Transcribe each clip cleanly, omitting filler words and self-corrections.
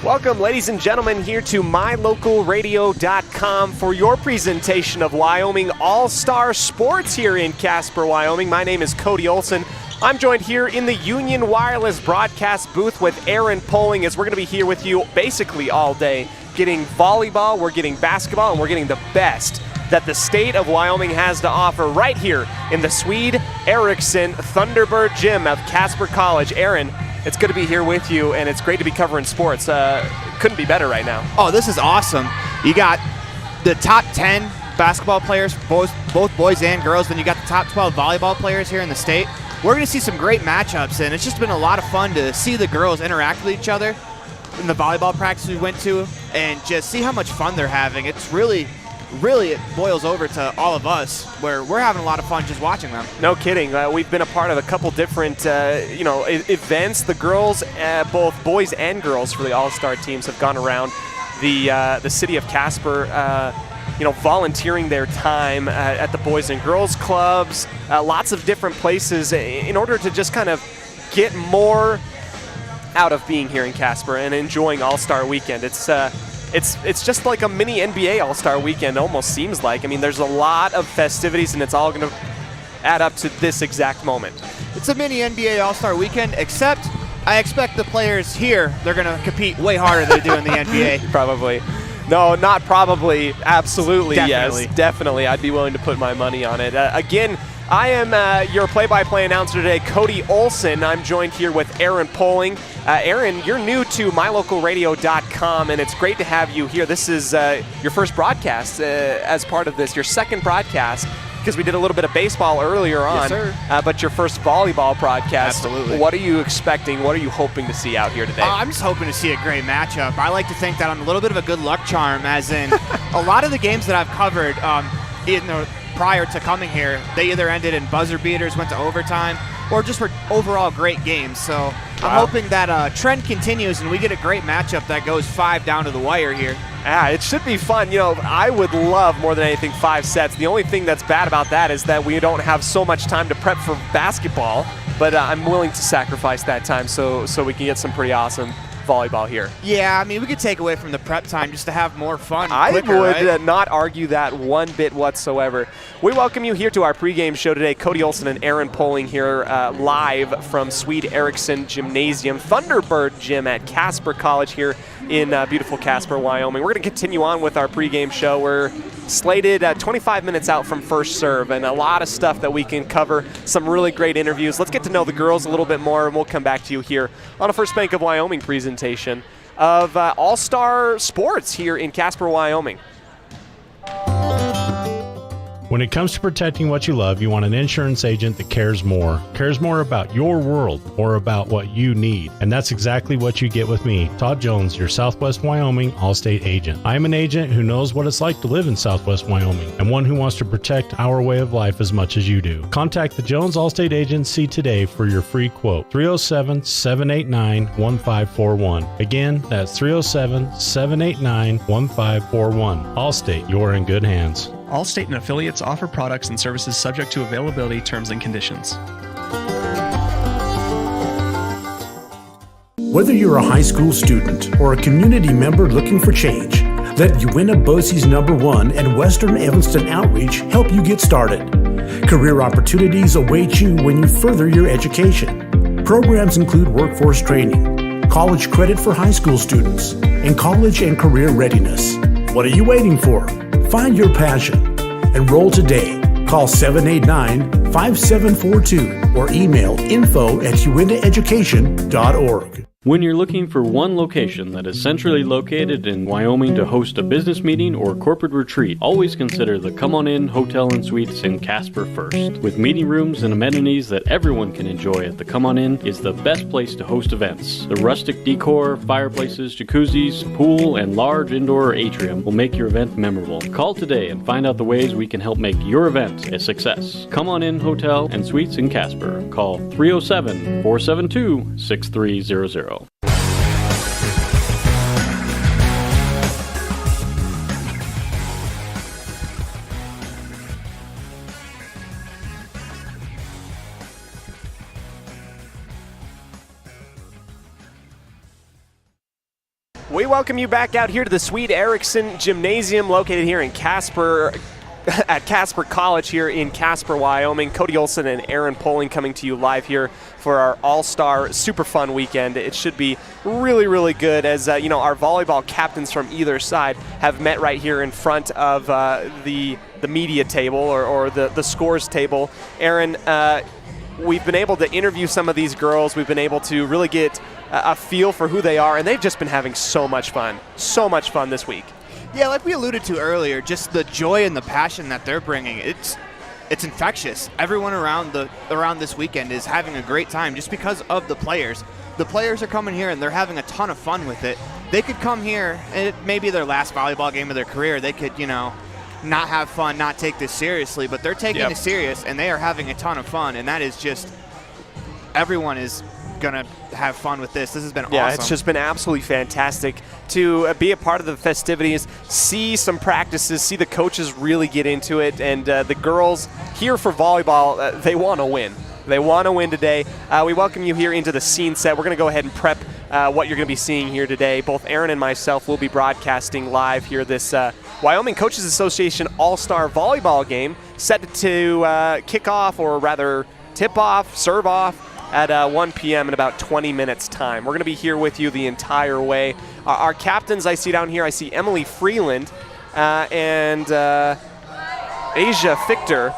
Welcome, ladies and gentlemen, here to mylocalradio.com for your presentation of Wyoming All-Star Sports here in Casper, Wyoming. My name is Cody Olsen. I'm joined here in the Union Wireless broadcast booth with Aaron Poling, as we're going to be here with you basically all day, getting volleyball, we're getting basketball, and we're getting the best that the state of Wyoming has to offer right here in the Swede Erickson Thunderbird Gym of Casper College. Aaron, it's good to be here with you, and it's great to be covering sports. Couldn't be better right now. Oh, this is awesome. You got the top 10 basketball players, both boys and girls, then you got the top 12 volleyball players here in the state. We're going to see some great matchups, and it's just been a lot of fun to see the girls interact with each other in the volleyball practice we went to and just see how much fun they're having. It's really it boils over to all of us, where we're having a lot of fun just watching them. No kidding. We've been a part of a couple different, events. The girls, both boys and girls for the All-Star teams, have gone around the city of Casper, volunteering their time at the Boys and Girls Clubs, lots of different places in order to just kind of get more out of being here in Casper and enjoying All-Star Weekend. It's just like a mini NBA All-Star Weekend, almost seems like. I mean, there's a lot of festivities, and it's all going to add up to this exact moment. It's a mini NBA All-Star Weekend, except I expect the players here, they're going to compete way harder than they do in the NBA. Probably. No, not probably. Absolutely, Definitely. Yes. Definitely. I'd be willing to put my money on it. Again, I am your play-by-play announcer today, Cody Olsen. I'm joined here with Aaron Poling. Aaron, you're new to mylocalradio.com, and it's great to have you here. This is your first broadcast as part of this, your second broadcast, because we did a little bit of baseball earlier on. Yes, sir. But your first volleyball broadcast. Absolutely. What are you expecting? What are you hoping to see out here today? I'm just hoping to see a great matchup. I like to think that I'm a little bit of a good luck charm, as in a lot of the games that I've covered prior to coming here, they either ended in buzzer beaters, went to overtime, or just were overall great games. So I'm hoping that trend continues and we get a great matchup that goes 5 down to the wire here. Yeah, it should be fun. I would love more than anything 5 sets. The only thing that's bad about that is that we don't have so much time to prep for basketball, but I'm willing to sacrifice that time so we can get some pretty awesome volleyball here. Yeah, I mean, we could take away from the prep time just to have more fun. I quicker, would right? not argue that one bit whatsoever. We welcome you here to our pregame show today. Cody Olsen and Aaron Poling here live from Swede Erickson Gymnasium, Thunderbird Gym at Casper College here in beautiful Casper, Wyoming. We're going to continue on with our pregame show. We're slated 25 minutes out from first serve, and a lot of stuff that we can cover, some really great interviews. Let's get to know the girls a little bit more, and we'll come back to you here on a First Bank of Wyoming presentation of All-Star Sports here in Casper, Wyoming. When it comes to protecting what you love, you want an insurance agent that cares more about your world or about what you need. And that's exactly what you get with me, Todd Jones, your Southwest Wyoming Allstate agent. I am an agent who knows what it's like to live in Southwest Wyoming and one who wants to protect our way of life as much as you do. Contact the Jones Allstate Agency today for your free quote, 307-789-1541. Again, that's 307-789-1541. Allstate, you're in good hands. Allstate and affiliates offer products and services subject to availability, terms, and conditions. Whether you're a high school student or a community member looking for change, let Uinta Bosie's #1 and Western Evanston Outreach help you get started. Career opportunities await you when you further your education. Programs include workforce training, college credit for high school students, and college and career readiness. What are you waiting for? Find your passion. Enroll today. Call 789-5742 or email info@uintaeducation.org. When you're looking for one location that is centrally located in Wyoming to host a business meeting or corporate retreat, always consider the Come On In Hotel and Suites in Casper first. With meeting rooms and amenities that everyone can enjoy at the Come On In is the best place to host events. The rustic decor, fireplaces, jacuzzis, pool, and large indoor atrium will make your event memorable. Call today and find out the ways we can help make your event a success. Come On In Hotel and Suites in Casper. Call 307-472-6300. We welcome you back out here to the Swede Erickson Gymnasium located here in Casper, at Casper College here in Casper, Wyoming. Cody Olsen and Aaron Poling coming to you live here for our all-star super fun weekend. It should be really, really good as, our volleyball captains from either side have met right here in front of the media table or the scores table. Aaron, we've been able to interview some of these girls. We've been able to really get a feel for who they are, and they've just been having so much fun this week. Yeah, like we alluded to earlier, just the joy and the passion that they're bringing, it's infectious. Everyone around this weekend is having a great time just because of the players. The players are coming here and they're having a ton of fun with it. They could come here, and it may be their last volleyball game of their career. They could, not have fun, not take this seriously, but they're taking it serious, and they are having a ton of fun, and that is just, everyone is going to have fun with this. This has been awesome. Yeah, it's just been absolutely fantastic to be a part of the festivities, see some practices, see the coaches really get into it, and the girls here for volleyball, they want to win. They want to win today. We welcome you here into the scene set. We're going to go ahead and prep what you're going to be seeing here today. Both Aaron and myself will be broadcasting live here this Wyoming Coaches Association All-Star Volleyball game set to kick off, or rather tip off, serve off, at 1 p.m. in about 20 minutes time. We're going to be here with you the entire way. Our captains I see down here, I see Emily Freeland and Asia Fichter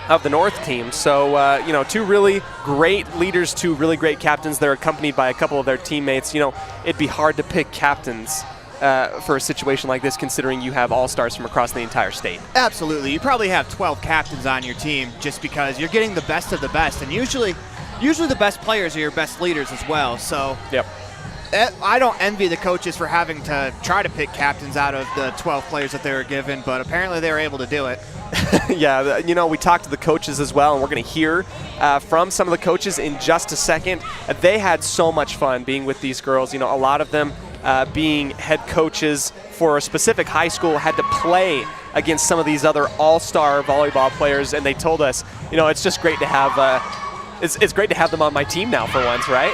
of the North team. So, two really great leaders, two really great captains. They're accompanied by a couple of their teammates. It'd be hard to pick captains for a situation like this, considering you have all-stars from across the entire state. Absolutely. You probably have 12 captains on your team just because you're getting the best of the best, and usually the best players are your best leaders as well. So yep. I don't envy the coaches for having to try to pick captains out of the 12 players that they were given, but apparently they were able to do it. Yeah, we talked to the coaches as well, and we're going to hear from some of the coaches in just a second. They had so much fun being with these girls. A lot of them being head coaches for a specific high school had to play against some of these other all-star volleyball players, and they told us, it's just great to have it's great to have them on my team now for once, right?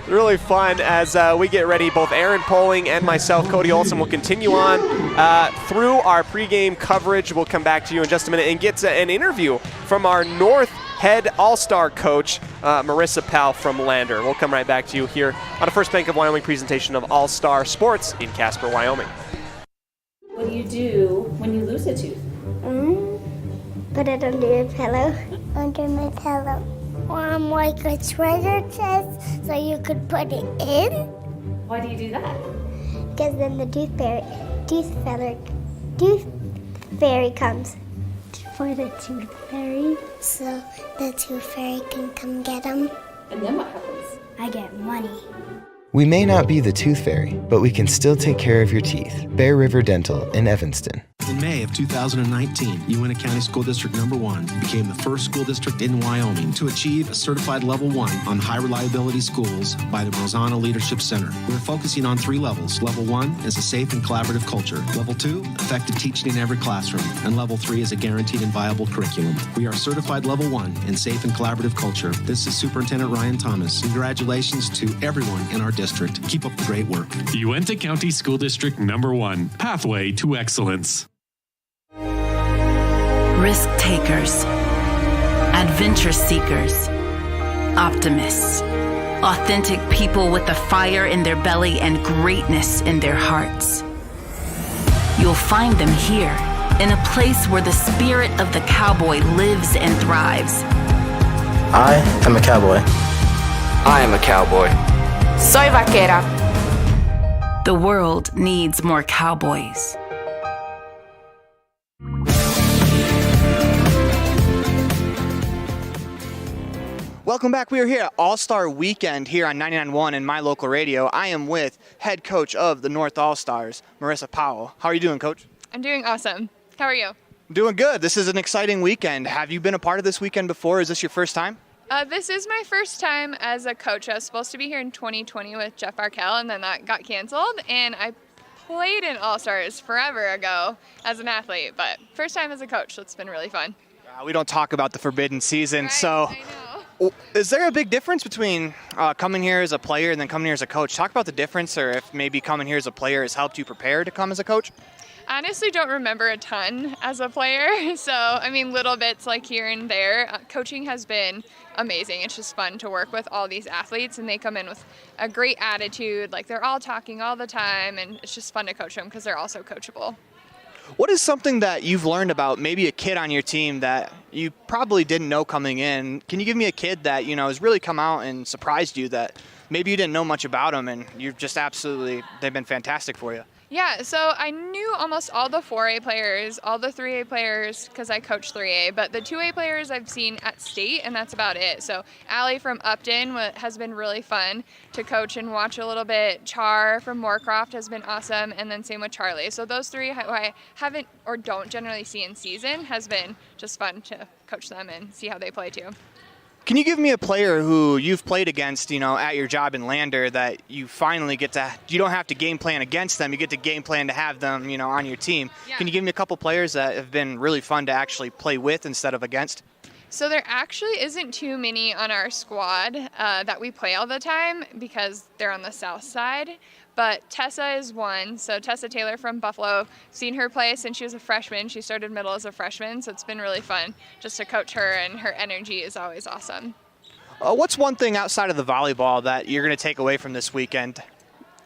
Really fun as we get ready. Both Aaron Poling and myself, Cody Olsen, will continue on through our pregame coverage. We'll come back to you in just a minute and get an interview from our North head all-star coach, Marissa Powell from Lander. We'll come right back to you here on a First Bank of Wyoming presentation of All-Star Sports in Casper, Wyoming. What do you do when you lose a tooth? Put it under your pillow. Under my pillow. Like a treasure chest so you could put it in. Why do you do that? Because then the tooth fairy comes. For the tooth fairy. So the tooth fairy can come get them. And then what happens? I get money. We may not be the tooth fairy, but we can still take care of your teeth. Bear River Dental in Evanston. In May of 2019, Uintah County School District Number 1 became the first school district in Wyoming to achieve a certified Level 1 on high reliability schools by the Rosanna Leadership Center. We're focusing on 3 levels. Level 1 is a safe and collaborative culture. Level 2, effective teaching in every classroom. And Level 3 is a guaranteed and viable curriculum. We are certified Level 1 in safe and collaborative culture. This is Superintendent Ryan Thomas. Congratulations to everyone in our district. Keep up the great work. Uintah County School District Number 1, Pathway to Excellence. Risk takers, adventure seekers, optimists, authentic people with the fire in their belly and greatness in their hearts. You'll find them here, in a place where the spirit of the cowboy lives and thrives. I am a cowboy. I am a cowboy. Soy vaquera. The world needs more cowboys. Welcome back. We are here at All-Star Weekend here on 99.1 in my local radio. I am with head coach of the North All-Stars, Marissa Powell. How are you doing, Coach? I'm doing awesome. How are you? Doing good. This is an exciting weekend. Have you been a part of this weekend before? Is this your first time? This is my first time as a coach. I was supposed to be here in 2020 with Jeff Arkell, and then that got canceled. And I played in All-Stars forever ago as an athlete, but first time as a coach, so it's been really fun. We don't talk about the forbidden season, right? so I know. Is there a big difference between coming here as a player and then coming here as a coach? Talk about the difference, or if maybe coming here as a player has helped you prepare to come as a coach? I honestly don't remember a ton as a player, so I mean little bits like here and there. Coaching has been amazing. It's just fun to work with all these athletes, and they come in with a great attitude. Like they're all talking all the time, and it's just fun to coach them because they're also coachable. What is something that you've learned about maybe a kid on your team that you probably didn't know coming in? Can you give me a kid that, has really come out and surprised you that maybe you didn't know much about them and you've just they've been fantastic for you? Yeah, so I knew almost all the 4A players, all the 3A players, because I coach 3A, but the 2A players I've seen at state, and that's about it. So Allie from Upton has been really fun to coach and watch a little bit. Char from Moorcroft has been awesome, and then same with Charlie. So those three who I haven't or don't generally see in season has been just fun to coach them and see how they play too. Can you give me a player who you've played against, at your job in Lander that you finally you don't have to game plan against them, you get to game plan to have them, on your team? Yeah. Can you give me a couple players that have been really fun to actually play with instead of against? So there actually isn't too many on our squad that we play all the time because they're on the south side. But Tessa is one. So Tessa Taylor from Buffalo, seen her play since she was a freshman. She started middle as a freshman, so it's been really fun just to coach her, and her energy is always awesome. What's one thing outside of the volleyball that you're going to take away from this weekend?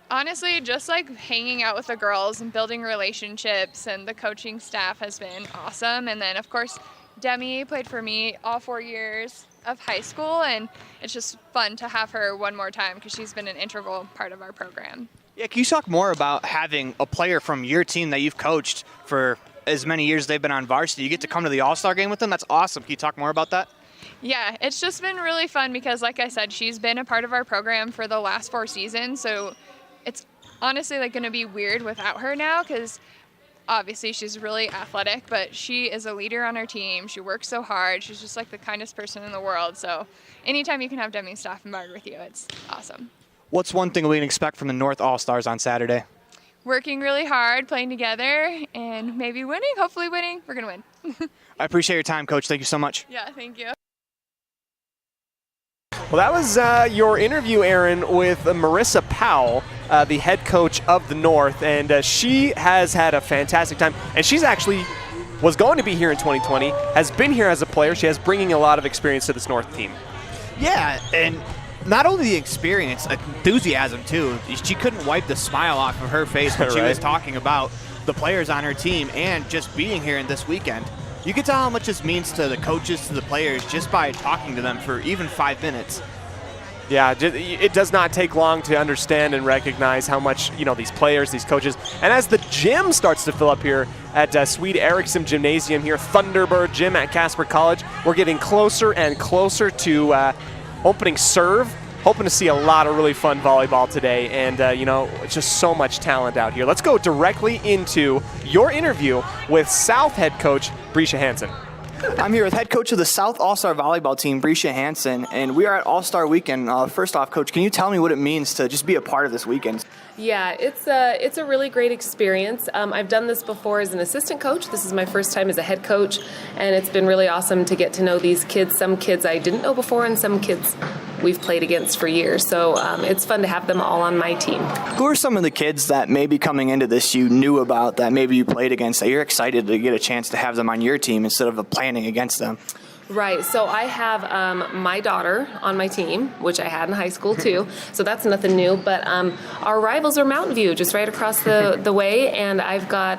Honestly, just like hanging out with the girls and building relationships, and the coaching staff has been awesome. And then, of course, Demi played for me all 4 years of high school, and it's just fun to have her one more time because she's been an integral part of our program. Yeah, can you talk more about having a player from your team that you've coached for as many years they've been on varsity? You get to come to the All-Star game with them? That's awesome. Can you talk more about that? Yeah, it's just been really fun because, like I said, she's been a part of our program for the last 4 seasons, so it's honestly going to be weird without her now because obviously she's really athletic, but she is a leader on our team. She works so hard. She's just the kindest person in the world. So anytime you can have Demi Staffenberg with you, it's awesome. What's one thing we can expect from the North All-Stars on Saturday? Working really hard, playing together, and maybe winning, hopefully winning. We're going to win. I appreciate your time, Coach. Thank you so much. Yeah, thank you. Well, that was your interview, Aaron, with Marissa Powell, the head coach of the North, and she has had a fantastic time. And she's actually was going to be here in 2020, has been here as a player. She has bringing a lot of experience to this North team. Yeah, and not only the experience, enthusiasm too. She couldn't wipe the smile off of her face when she was talking about the players on her team and just being here in this weekend. You can tell how much this means to the coaches, to the players, just by talking to them for even 5 minutes. Yeah, it does not take long to understand and recognize how much, these players, these coaches, and as the gym starts to fill up here at Swede Eriksson Gymnasium here, Thunderbird Gym at Casper College, we're getting closer and closer to opening serve. Hoping to see a lot of really fun volleyball today, and it's just so much talent out here. Let's go directly into your interview with South head coach Brescia Hansen. I'm here with head coach of the South All-Star Volleyball team, Brescia Hansen, and we are at All-Star Weekend. First off, Coach, can you tell me what it means to just be a part of this weekend? Yeah, it's a really great experience. I've done this before as an assistant coach. This is my first time as a head coach, and it's been really awesome to get to know these kids. Some kids I didn't know before, and some kids we've played against for years. So it's fun to have them all on my team. Who are some of the kids that maybe coming into this you knew about, that maybe you played against, that you're excited to get a chance to have them on your team instead of planning against them? Right. So I have my daughter on my team, which I had in high school too. So that's nothing new. But our rivals are Mountain View, just right across the way. And I've got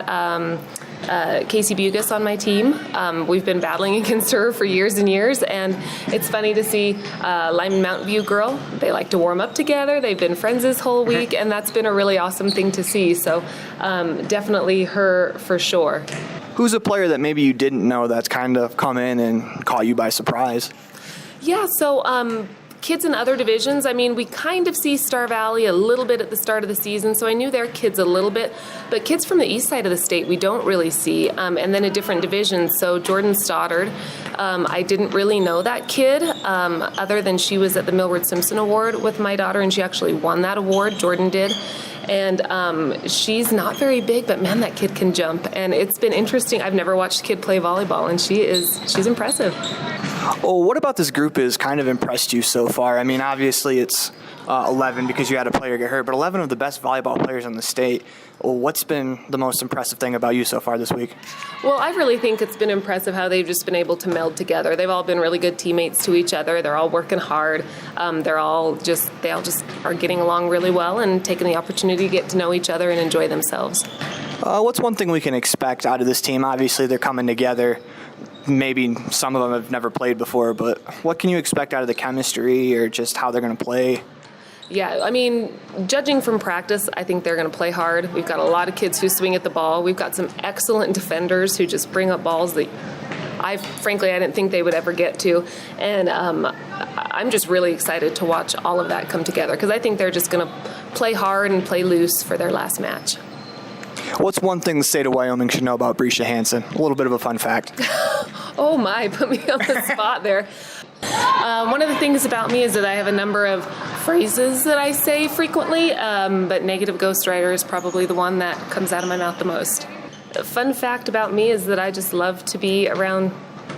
Casey Bugas on my team. We've been battling against her for years and years. And it's funny to see Lyman Mountain View girl. They like to warm up together. They've been friends this whole week. And that's been a really awesome thing to see. So definitely her for sure. Who's a player that maybe you didn't know that's kind of come in and caught you by surprise? Yeah, so kids in other divisions, I mean, we kind of see Star Valley a little bit at the start of the season, so I knew their kids a little bit. But kids from the east side of the state, we don't really see, and then a different division. So Jordan Stoddard, I didn't really know that kid, other than she was at the Millward Simpson Award with my daughter, and she actually won that award. Jordan did. And she's not very big, but man, that kid can jump. And it's been interesting. I've never watched a kid play volleyball, and she's impressive. Well, what about this group has kind of impressed you so far? I mean, obviously it's 11 because you had a player get hurt, but 11 of the best volleyball players in the state. Well, what's been the most impressive thing about you so far this week? Well, I really think it's been impressive how they've just been able to meld together. They've all been really good teammates to each other. They're all working hard. They all just are getting along really well and taking the opportunity to get to know each other and enjoy themselves. What's one thing we can expect out of this team? Obviously, they're coming together. Maybe some of them have never played before, but what can you expect out of the chemistry or just how they're going to play? Yeah, I mean, judging from practice, I think they're going to play hard. We've got a lot of kids who swing at the ball. We've got some excellent defenders who just bring up balls that I didn't think they would ever get to. And I'm just really excited to watch all of that come together because I think they're just going to play hard and play loose for their last match. What's one thing the state of Wyoming should know about Brescia Hansen? A little bit of a fun fact. Oh my, put me on the spot there. One of the things about me is that I have a number of phrases that I say frequently, but negative ghostwriter is probably the one that comes out of my mouth the most. A fun fact about me is that I just love to be around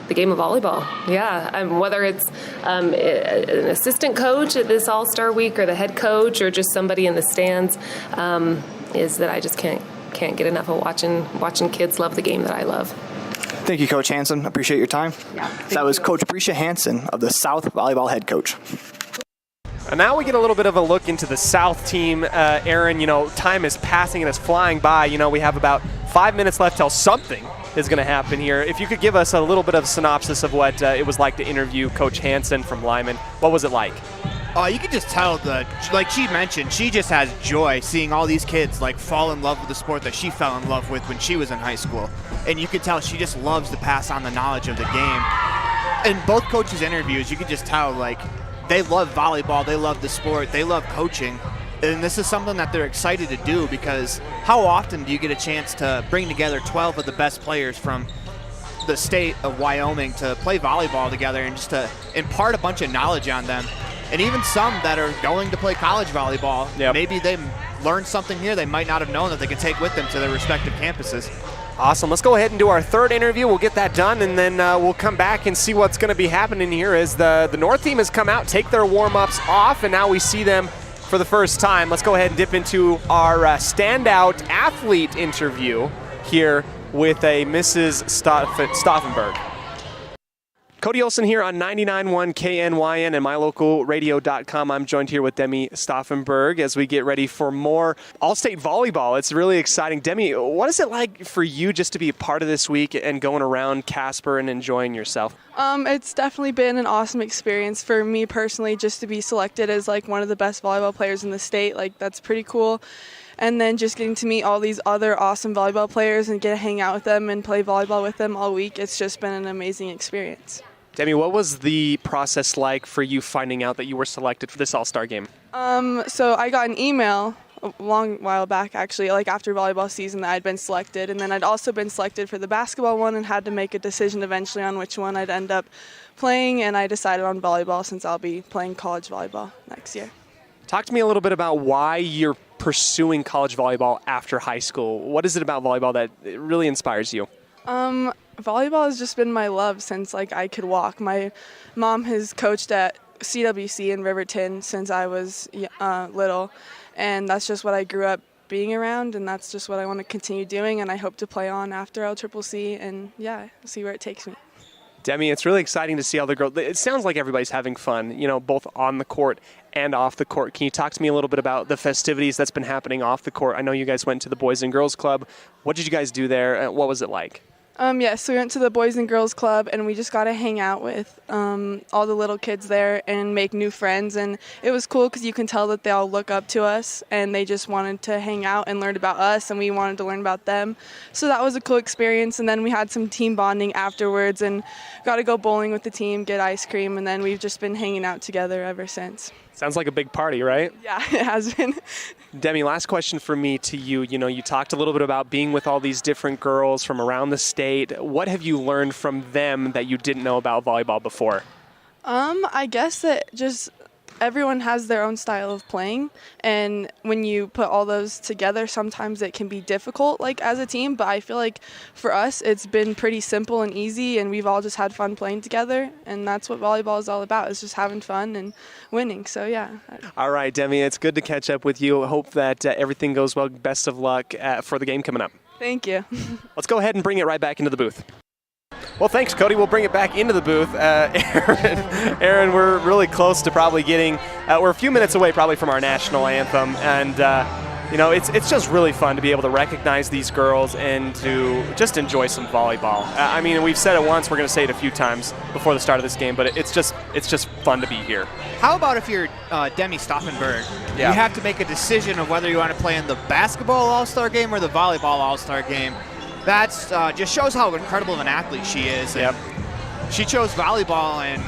the game of volleyball. Yeah, whether it's an assistant coach at this All-Star Week or the head coach or just somebody in the stands, is that I just can't get enough of watching kids love the game that I love. Thank you, Coach Hansen. Appreciate your time. Yeah, that was Coach Brescia Hansen of the South Volleyball head coach. And now we get a little bit of a look into the South team. Aaron, time is passing and it's flying by. We have about 5 minutes left till something is going to happen here. If you could give us a little bit of synopsis of what it was like to interview Coach Hansen from Lyman. What was it like? You can just tell like she mentioned, she just has joy seeing all these kids fall in love with the sport that she fell in love with when she was in high school. And you can tell she just loves to pass on the knowledge of the game. In both coaches' interviews, you can just tell they love volleyball, they love the sport, they love coaching. And this is something that they're excited to do because how often do you get a chance to bring together 12 of the best players from the state of Wyoming to play volleyball together and just to impart a bunch of knowledge on them? And even some that are going to play college volleyball, maybe they learned something here they might not have known that they can take with them to their respective campuses. Awesome. Let's go ahead and do our third interview. We'll get that done, and then we'll come back and see what's going to be happening here as the North team has come out, take their warm-ups off, and now we see them for the first time. Let's go ahead and dip into our standout athlete interview here with a Mrs. Stauffenberg. Cody Olsen here on 99.1 KNYN and mylocalradio.com. I'm joined here with Demi Stauffenberg as we get ready for more All-State Volleyball. It's really exciting. Demi, what is it like for you just to be a part of this week and going around Casper and enjoying yourself? It's definitely been an awesome experience for me personally just to be selected as one of the best volleyball players in the state. That's pretty cool. And then just getting to meet all these other awesome volleyball players and get to hang out with them and play volleyball with them all week. It's just been an amazing experience. Demi, what was the process like for you finding out that you were selected for this All-Star game? So I got an email a long while back, actually, after volleyball season that I'd been selected. And then I'd also been selected for the basketball one and had to make a decision eventually on which one I'd end up playing. And I decided on volleyball since I'll be playing college volleyball next year. Talk to me a little bit about why you're pursuing college volleyball after high school. What is it about volleyball that really inspires you? Volleyball has just been my love since I could walk. My mom has coached at CWC in Riverton since I was little, and that's just what I grew up being around, and that's just what I want to continue doing, and I hope to play on after LCCC and see where it takes me. Demi, it's really exciting to see all the girls. It sounds like everybody's having fun, both on the court and off the court. Can you talk to me a little bit about the festivities that's been happening off the court? I know you guys went to the Boys and Girls Club. What did you guys do there? What was it like? So we went to the Boys and Girls Club, and we just got to hang out with all the little kids there and make new friends. And it was cool because you can tell that they all look up to us, and they just wanted to hang out and learn about us, and we wanted to learn about them. So that was a cool experience. And then we had some team bonding afterwards and got to go bowling with the team, get ice cream, and then we've just been hanging out together ever since. Sounds like a big party, right? Yeah, it has been. Demi, last question for me to you. You talked a little bit about being with all these different girls from around the state. What have you learned from them that you didn't know about volleyball before? I guess that just everyone has their own style of playing, and when you put all those together, sometimes it can be difficult, like as a team, but I feel like for us it's been pretty simple and easy, and we've all just had fun playing together, and that's what volleyball is all about, is just having fun and winning. So yeah. All right, Demi, it's good to catch up with you. Hope that everything goes well. Best of luck for the game coming up. Thank you. Let's go ahead and bring it right back into the booth. Well, thanks, Cody. We'll bring it back into the booth. Aaron, we're really close to probably getting, we're a few minutes away probably from our national anthem. And, it's just really fun to be able to recognize these girls and to just enjoy some volleyball. I mean, we've said it once, we're going to say it a few times before the start of this game, but it's just fun to be here. How about if you're Demi Stauffenberg? Yeah. You have to make a decision of whether you want to play in the basketball all-star game or the volleyball all-star game. That's just shows how incredible of an athlete she is. Yep. She chose volleyball, and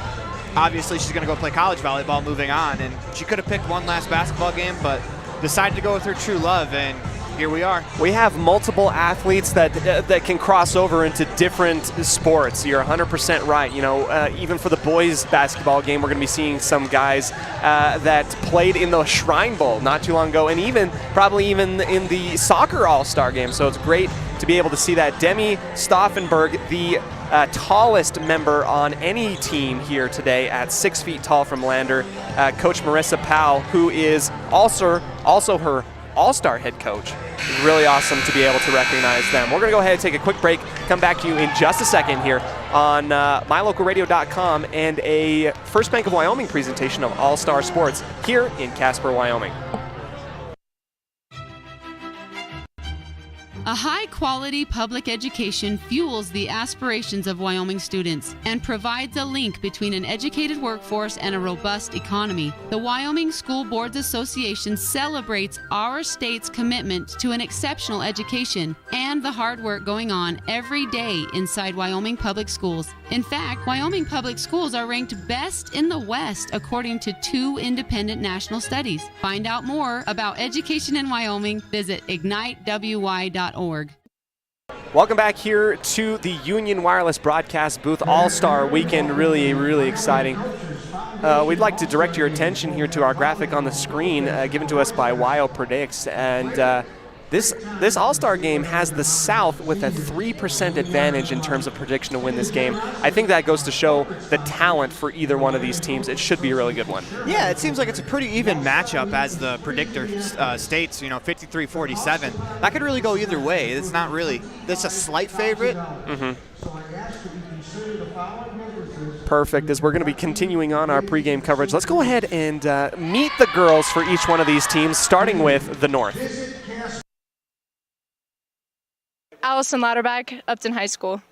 obviously she's going to go play college volleyball moving on. And she could have picked one last basketball game, but decided to go with her true love, and here we are. We have multiple athletes that can cross over into different sports. You're 100% right. Even for the boys basketball game, we're going to be seeing some guys that played in the Shrine Bowl not too long ago, and probably even in the soccer all-star game. So it's great to be able to see that. Demi Stauffenberg, the tallest member on any team here today at 6 feet tall from Lander. Coach Marissa Powell, who is also her all-star head coach. Really awesome to be able to recognize them. We're going to go ahead and take a quick break, come back to you in just a second here on mylocalradio.com and a First Bank of Wyoming presentation of All-Star Sports here in Casper, Wyoming. A high-quality public education fuels the aspirations of Wyoming students and provides a link between an educated workforce and a robust economy. The Wyoming School Boards Association celebrates our state's commitment to an exceptional education and the hard work going on every day inside Wyoming public schools. In fact, Wyoming public schools are ranked best in the West according to 2 independent national studies. Find out more about education in Wyoming. Visit ignitewy.org. Welcome back here to the Union Wireless broadcast booth. All-Star Weekend, really, really exciting. We'd like to direct your attention here to our graphic on the screen given to us by Wyo Predicts. And this All-Star game has the South with a 3% advantage in terms of prediction to win this game. I think that goes to show the talent for either one of these teams. It should be a really good one. Yeah, it seems like it's a pretty even matchup as the predictor states, 53-47. That could really go either way. It's not really, it's a slight favorite. Mm-hmm. Perfect. As we're going to be continuing on our pregame coverage, let's go ahead and meet the girls for each one of these teams, starting with the North. Allison Lauterbach, Upton High School.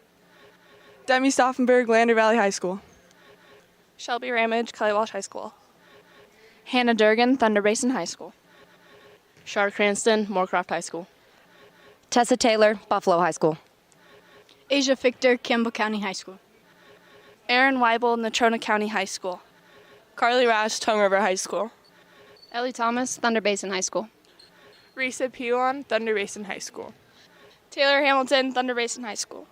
Demi Stauffenberg, Lander Valley High School. Shelby Ramage, Kelly Walsh High School. Hannah Durgan, Thunder Basin High School. Char Cranston, Moorcroft High School. Tessa Taylor, Buffalo High School. Asia Fichter, Campbell County High School. Erin Weibel, Natrona County High School. Carly Rash, Tongue River High School. Ellie Thomas, Thunder Basin High School. Risa Pilon, Thunder Basin High School. Taylor Hamilton, Thunder Basin High School.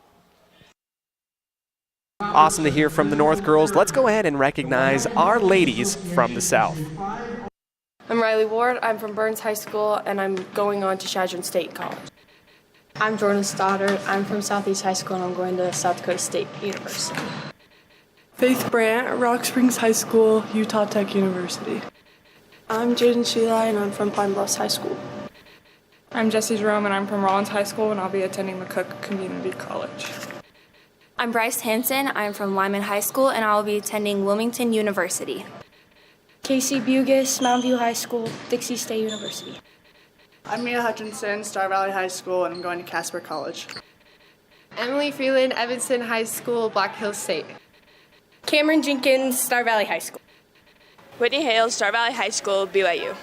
Awesome to hear from the North girls. Let's go ahead and recognize our ladies from the South. I'm Riley Ward. I'm from Burns High School, and I'm going on to Chadron State College. I'm Jordan Stoddard. I'm from Southeast High School, and I'm going to South Dakota State University. Faith Brandt, Rock Springs High School, Utah Tech University. I'm Jaden Sheila, and I'm from Pine Bluffs High School. I'm Jessie Jerome, and I'm from Rollins High School, and I'll be attending McCook Community College. I'm Bryce Hansen. I'm from Lyman High School, and I will be attending Wilmington University. Casey Bugis, Mountain View High School, Dixie State University. I'm Mia Hutchinson, Star Valley High School, and I'm going to Casper College. Emily Freeland, Evanston High School, Black Hills State. Cameron Jenkins, Star Valley High School. Whitney Hales, Star Valley High School, BYU.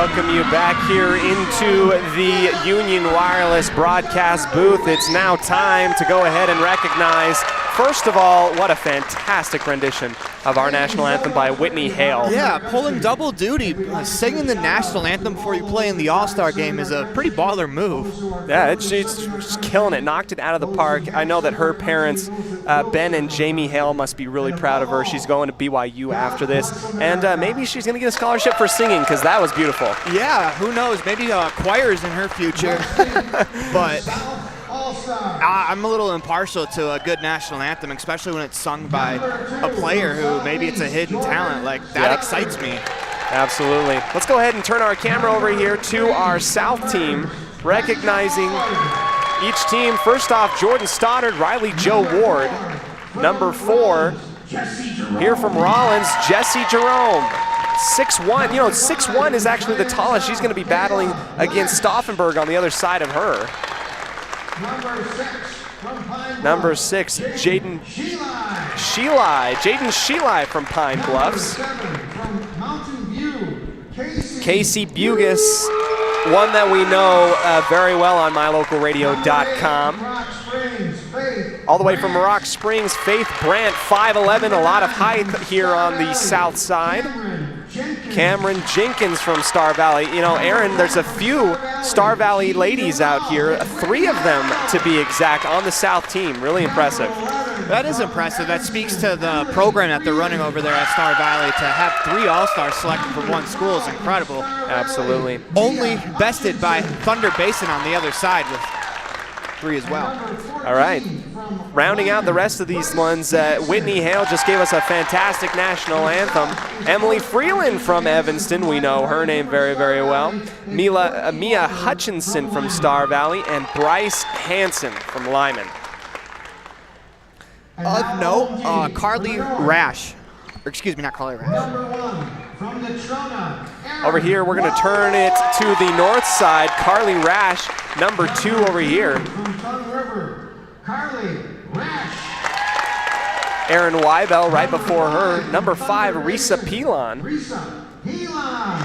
welcome you back here into the Union Wireless broadcast booth. It's now time to go ahead and recognize, first of all, what a fantastic rendition of our national anthem by Whitney Hale. Yeah, pulling double duty, singing the national anthem before you play in the All-Star game is a pretty baller move. Yeah, she's just killing it, knocked it out of the park. I know that her parents, Ben and Jamie Hale, must be really proud of her. She's going to BYU after this, and maybe she's going to get a scholarship for singing, because that was beautiful. Yeah, who knows? Maybe choirs in her future. But I'm a little impartial to a good national anthem, especially when it's sung by a player who maybe it's a hidden talent. Like, that excites me. Absolutely. Let's go ahead and turn our camera over here to our South team, recognizing each team. First off, Jordan Stoddard, Riley Joe Ward. Number 4, here from Rollins, Jessie Jerome. 6'1", 6'1" is actually the tallest. She's going to be battling against Stauffenberg on the other side of her. Number 6, Jaden Sheeli from Pine Bluffs. Casey Bugis, one that we know very well on mylocalradio.com. All the way from Rock Springs, Faith Brandt, 5'11", a lot of height here on the south side. Cameron Jenkins from Star Valley. Aaron, there's a few Star Valley ladies out here, 3 of them to be exact, on the South team. Really impressive. That is impressive. That speaks to the program that they're running over there at Star Valley. To have 3 All-Stars selected from one school is incredible. Absolutely. Only bested by Thunder Basin on the other side with 3 as well. All right. Rounding out the rest of these ones, Whitney Hale just gave us a fantastic national anthem. Emily Freeland from Evanston, we know her name very, very well. Mia Hutchinson from Star Valley, and Bryce Hansen from Lyman. Of note, Carly Rash. Or excuse me, not Carly Rash. Over here, we're going to turn it to the north side. Carly Rash, number 2 over here. Erin Wybell right before her. Number 5, Risa Pilon.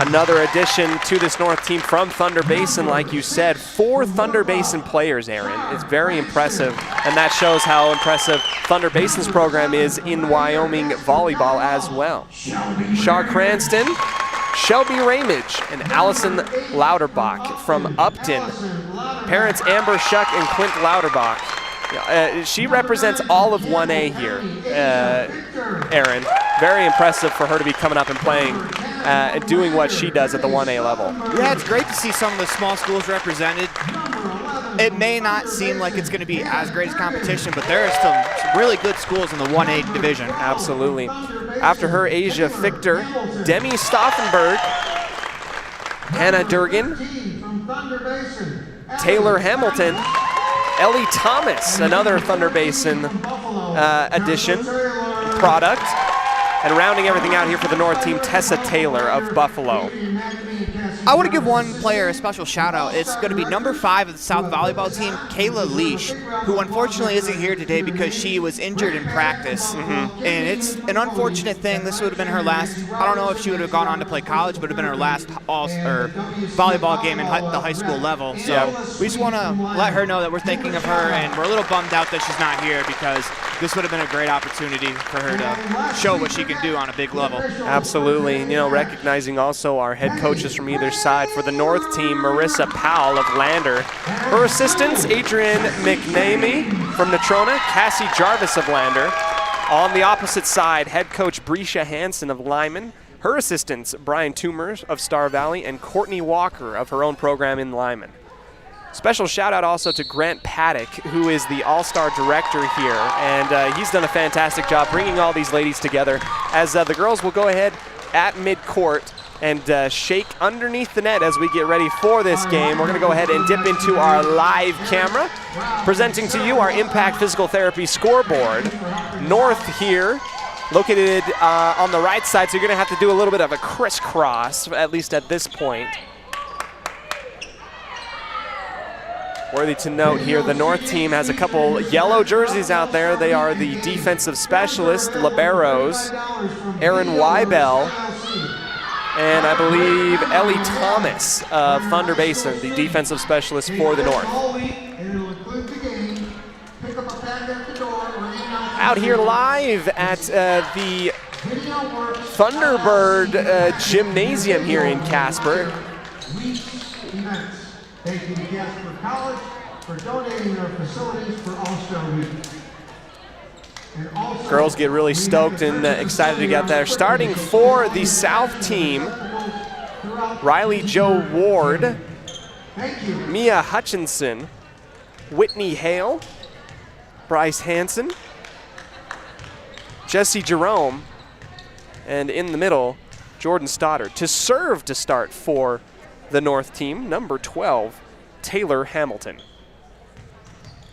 Another addition to this North team from Thunder Basin, like you said. 4 Thunder Basin players, Aaron. It's very impressive, and that shows how impressive Thunder Basin's program is in Wyoming volleyball as well. Shar Cranston, Shelby Ramage, and Allison Lauterbach from Upton. Parents Amber Shuck and Clint Lauterbach. She represents all of 1A here, Aaron. Very impressive for her to be coming up and playing and doing what she does at the 1A level. Yeah, it's great to see some of the small schools represented. It may not seem like it's going to be as great as competition, but there are still some really good schools in the 1A division. Absolutely. After her, Asia Fichter, Demi Stauffenberg, Hannah Durgan, Taylor Hamilton, Ellie Thomas, another Thunder Basin addition, product. And rounding everything out here for the North team, Tessa Taylor of Buffalo. I want to give one player a special shout out. It's going to be number 5 of the South volleyball team, Kayla Leash, who unfortunately isn't here today because she was injured in practice. And it's an unfortunate thing. This would have been her last, I don't know if she would have gone on to play college, but it would have been her last volleyball game at the high school level. So we just want to let her know that we're thinking of her, and we're a little bummed out that she's not here because this would have been a great opportunity for her to show what she can do on a big level. Absolutely. And, recognizing also our head coaches from either side. For the North team, Marissa Powell of Lander. Her assistants, Adrian McNamee from Natrona, Cassie Jarvis of Lander. On the opposite side, head coach Brescia Hansen of Lyman. Her assistants, Brian Toomers of Star Valley and Courtney Walker of her own program in Lyman. Special shout out also to Grant Paddock, who is the All-Star Director here, and he's done a fantastic job bringing all these ladies together as the girls will go ahead at midcourt and shake underneath the net as we get ready for this game. We're going to go ahead and dip into our live camera, presenting to you our Impact Physical Therapy scoreboard. North here, located on the right side, so you're going to have to do a little bit of a crisscross, at least at this point. Worthy to note here, the North team has a couple yellow jerseys out there. They are the defensive specialist, liberos, Erin Wybell and I believe Ellie Thomas of Thunder Basin, the defensive specialist for the North. Out here live at the Thunderbird Gymnasium here in Casper. Thank you to Casper College for donating their facilities for All-Star Week. Girls get really stoked and excited to get there. Starting for the South team, Riley Jo Ward, Mia Hutchinson, Whitney Hale, Bryce Hansen, Jesse Jerome, and in the middle, Jordan Stoddard. To serve to start for the North team, number 12, Taylor Hamilton.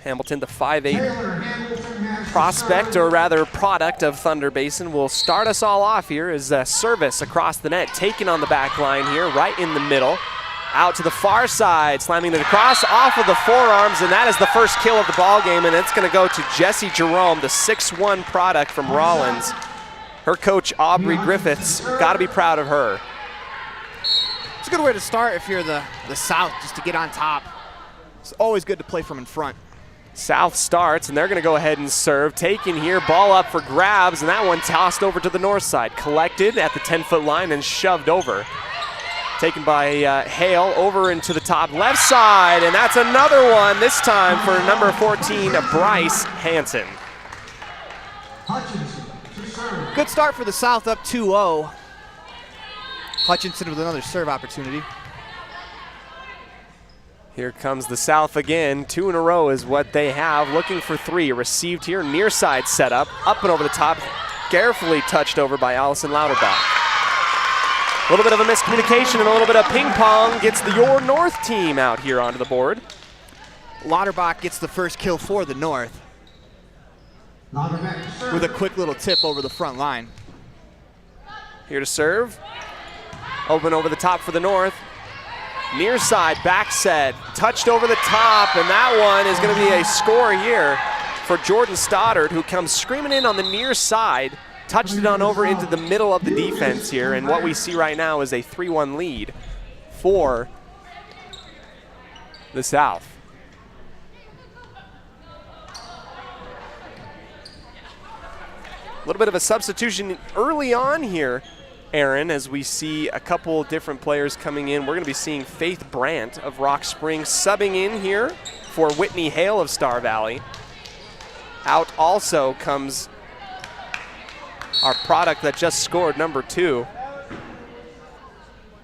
Hamilton, the 5'8" prospect, or rather product of Thunder Basin, will start us all off here as a service across the net, taken on the back line here, right in the middle. Out to the far side, slamming it across off of the forearms, and that is the first kill of the ball game, and it's going to go to Jessie Jerome, the 6'1" product from Rollins. Her coach, Aubrey Griffiths, got to be proud of her. It's a good way to start if you're the South, just to get on top. It's always good to play from in front. South starts, and they're going to go ahead and serve. Taken here, ball up for grabs, and that one tossed over to the north side. Collected at the 10-foot line and shoved over. Taken by Hale over into the top left side, and that's another one, this time for number 14, Bryce Hansen. Good start for the South, up 2-0. Hutchinson with another serve opportunity. Here comes the South again. 2 in a row is what they have. Looking for 3. Received here, near side setup. Up and over the top. Carefully touched over by Allison Lauterbach. A little bit of a miscommunication and a little bit of ping pong gets the Your North team out here onto the board. Lauterbach gets the first kill for the North with a quick little tip over the front line. Here to serve. Open over the top for the North. Near side, back set, touched over the top, and that one is going to be a score here for Jordan Stoddard, who comes screaming in on the near side, touched it on over into the middle of the defense here, and what we see right now is a 3-1 lead for the South. A little bit of a substitution early on here, Aaron, as we see a couple different players coming in. We're going to be seeing Faith Brandt of Rock Springs subbing in here for Whitney Hale of Star Valley. Out also comes our product that just scored, number 2,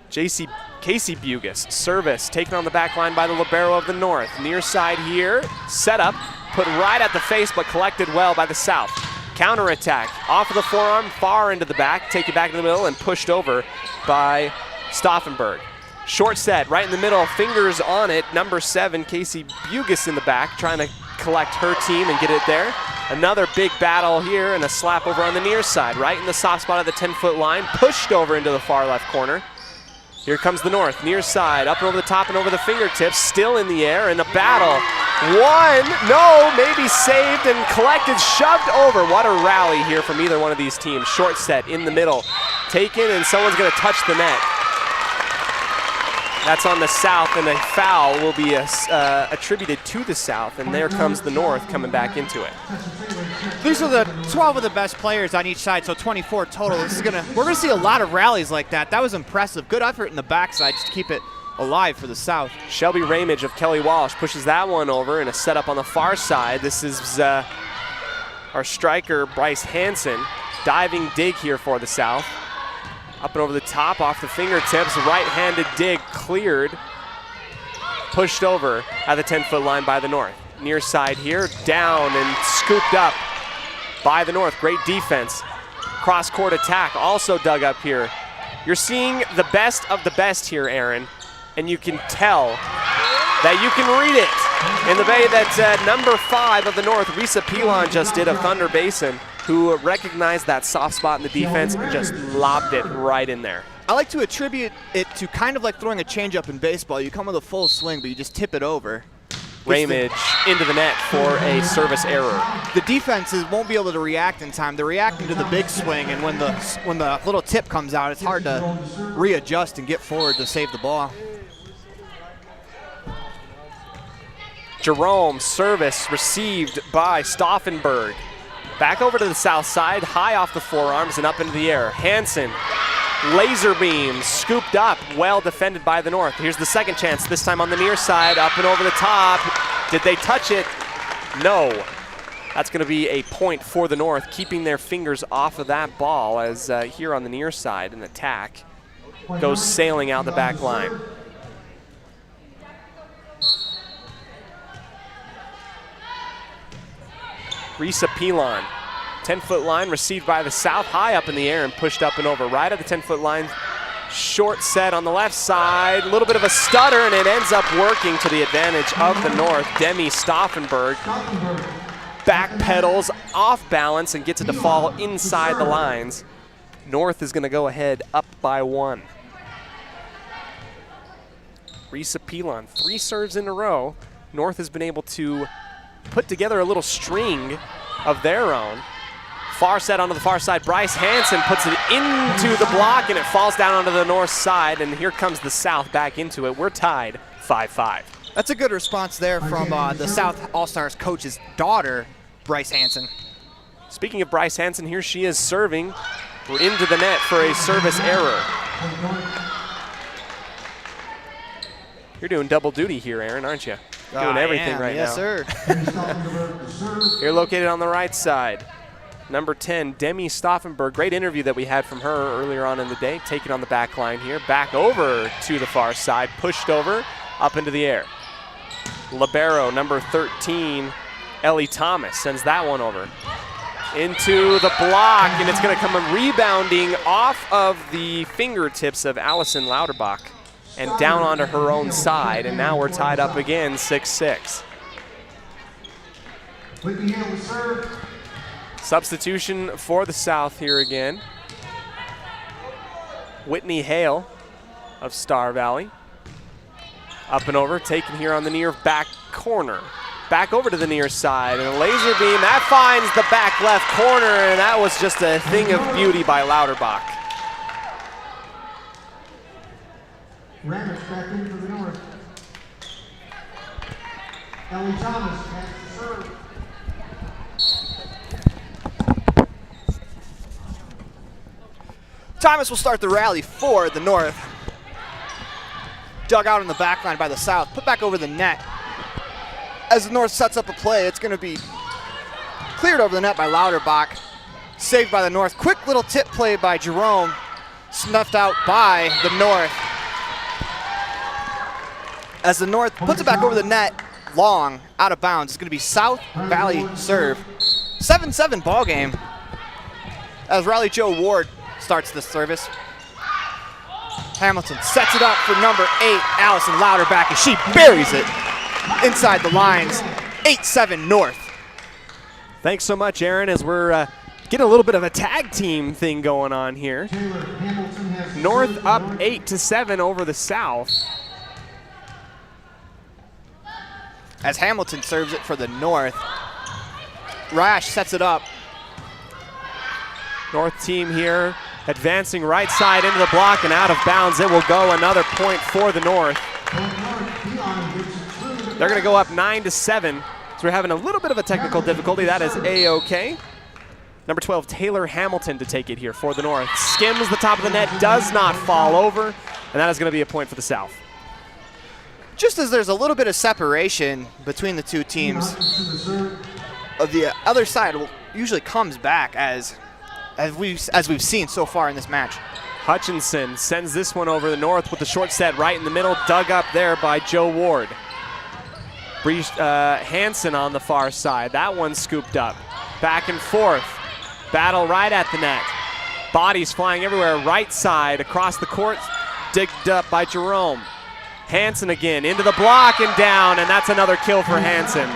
Casey Bugis. Service taken on the back line by the libero of the North. Near side here, set up, put right at the face, but collected well by the South. Counterattack off of the forearm, far into the back, take it back in the middle, and pushed over by Stauffenberg. Short set, right in the middle, fingers on it. Number 7, Casey Bugis in the back, trying to collect her team and get it there. Another big battle here, and a slap over on the near side, right in the soft spot of the 10-foot line, pushed over into the far left corner. Here comes the North, near side, up and over the top and over the fingertips, still in the air, and a battle. Maybe saved and collected, shoved over. What a rally here from either one of these teams. Short set in the middle, taken, and someone's going to touch the net. That's on the South, and a foul will be attributed to the South, and there comes the North coming back into it. These are the 12 of the best players on each side, so 24 total. We're gonna see a lot of rallies like that. That was impressive. Good effort in the backside just to keep it alive for the South. Shelby Ramage of Kelly Walsh pushes that one over, and a setup on the far side. This is our striker, Bryce Hansen, diving dig here for the South. Up and over the top, off the fingertips, right-handed dig cleared. Pushed over at the 10-foot line by the North. Near side here, down and scooped up by the North. Great defense. Cross-court attack also dug up here. You're seeing the best of the best here, Aaron, and you can tell that you can read it in the way that number 5 of the North, Risa Pilon, just did of Thunder Basin, who recognized that soft spot in the defense and just lobbed it right in there. I like to attribute it to kind of like throwing a changeup in baseball. You come with a full swing, but you just tip it over. Ramage into the net for a service error. The defenses won't be able to react in time. They're reacting to the big swing, and when the little tip comes out, it's hard to readjust and get forward to save the ball. Jerome, service received by Stauffenberg. Back over to the south side, high off the forearms and up into the air. Hansen, laser beam, scooped up, well defended by the North. Here's the second chance, this time on the near side, up and over the top. Did they touch it? No. That's going to be a point for the North, keeping their fingers off of that ball as here on the near side, an attack goes sailing out the back line. Risa Pilon, 10-foot line, received by the South, high up in the air and pushed up and over. Right at the 10-foot line, short set on the left side, a little bit of a stutter, and it ends up working to the advantage of the North. Demi Stauffenberg back pedals off balance and gets it to fall inside the lines. North is going to go ahead up by 1. Risa Pilon, 3 serves in a row. North has been able to put together a little string of their own. Far set onto the far side. Bryce Hansen puts it into the block, and it falls down onto the north side, and here comes the South back into it. We're tied 5-5. That's a good response there from the South All-Stars coach's daughter, Bryce Hansen. Speaking of Bryce Hansen, here she is serving. We're into the net for a service error. You're doing double duty here, Aaron, aren't you? Doing everything right now. Yes, sir. You're located on the right side. Number 10, Demi Stauffenberg. Great interview that we had from her earlier on in the day. Taken on the back line here. Back over to the far side. Pushed over, up into the air. Libero, number 13, Ellie Thomas, sends that one over. Into the block, and it's going to come rebounding off of the fingertips of Allison Lauterbach and down onto her own side, and now we're tied up again, 6-6. Substitution for the South here again. Whitney Hale of Star Valley. Up and over, taken here on the near back corner. Back over to the near side, and a laser beam, that finds the back left corner, and that was just a thing of beauty by Lauterbach. Ramage back in for the North. Ellie Thomas has to serve. Thomas will start the rally for the North. Dug out in the back line by the South, put back over the net. As the North sets up a play, it's going to be cleared over the net by Lauterbach. Saved by the North. Quick little tip play by Jerome. Snuffed out by the North. As the North puts it back over the net, long, out of bounds. It's going to be South Valley serve. 7-7 ball game. As Riley Joe Ward starts the service. Hamilton sets it up for number 8, Allison Lauterbach, and she buries it inside the lines. 8-7 North. Thanks so much, Aaron, as we're getting a little bit of a tag team thing going on here. North up 8-7 over the South. As Hamilton serves it for the North. Rash sets it up. North team here advancing right side into the block and out of bounds. It will go, another point for the North. They're going to go up 9-7. So we're having a little bit of a technical difficulty. That is A-OK. Number 12, Taylor Hamilton to take it here for the North. Skims the top of the net, does not fall over, and that is going to be a point for the South. Just as there's a little bit of separation between the two teams, the other side usually comes back as we've seen so far in this match. Hutchinson sends this one over the North with the short set right in the middle, dug up there by Joe Ward. Hansen on the far side, that one scooped up. Back and forth, battle right at the net. Bodies flying everywhere, right side across the court, digged up by Jerome. Hansen again, into the block and down, and that's another kill for Hansen.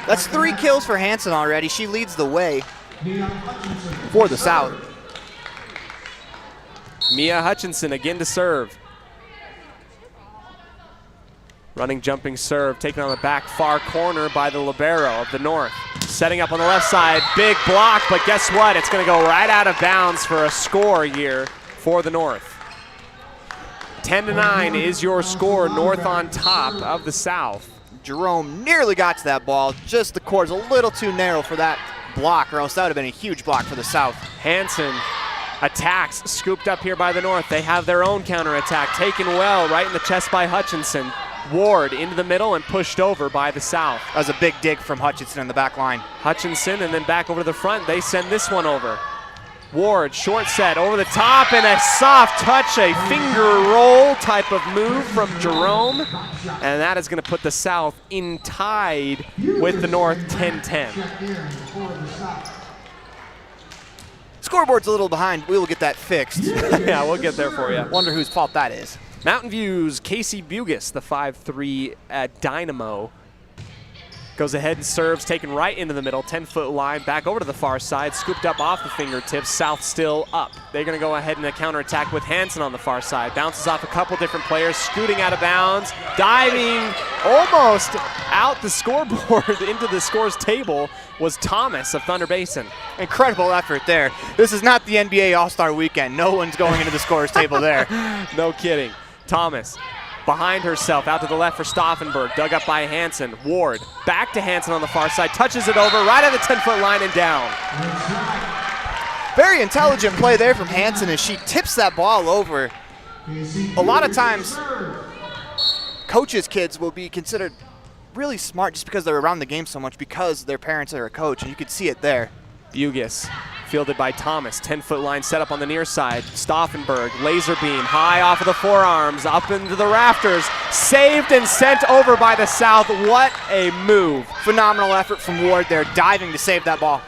That's 3 kills for Hansen already. She leads the way for the South. Mia Hutchinson again to serve. Running jumping serve, taken on the back far corner by the libero of the North. Setting up on the left side, big block, but guess what? It's going to go right out of bounds for a score here for the North. 10-9 is your score, North on top of the South. Jerome nearly got to that ball, just the court's a little too narrow for that block, or else that would have been a huge block for the South. Hansen attacks, scooped up here by the North. They have their own counterattack, taken well right in the chest by Hutchinson. Ward into the middle and pushed over by the South. That was a big dig from Hutchinson in the back line. Hutchinson and then back over to the front. They send this one over. Ward, short set, over the top, and a soft touch, a finger roll type of move from Jerome. And that is going to put the South in tied with the North 10-10. Scoreboard's a little behind. We will get that fixed. Yeah, we'll get there for you. Wonder whose fault that is. Mountain View's Casey Bugis, the 5'3" Dynamo, goes ahead and serves, taken right into the middle, 10-foot line, back over to the far side, scooped up off the fingertips, South still up. They're going to go ahead and a counterattack with Hansen on the far side. Bounces off a couple different players, scooting out of bounds, diving almost out the scoreboard into the scores table was Thomas of Thunder Basin. Incredible effort there. This is not the NBA All-Star Weekend. No one's going into the scores table there. No kidding. Thomas behind herself, out to the left for Stauffenberg, dug up by Hansen. Ward back to Hansen on the far side, touches it over right at the 10-foot line and down. Very intelligent play there from Hansen as she tips that ball over. A lot of times, coaches' kids will be considered really smart just because they're around the game so much because their parents are a coach, and you could see it there. Bugis fielded by Thomas, 10-foot line set up on the near side. Stauffenberg, laser beam, high off of the forearms, up into the rafters, saved and sent over by the South. What a move. Phenomenal effort from Ward there, diving to save that ball.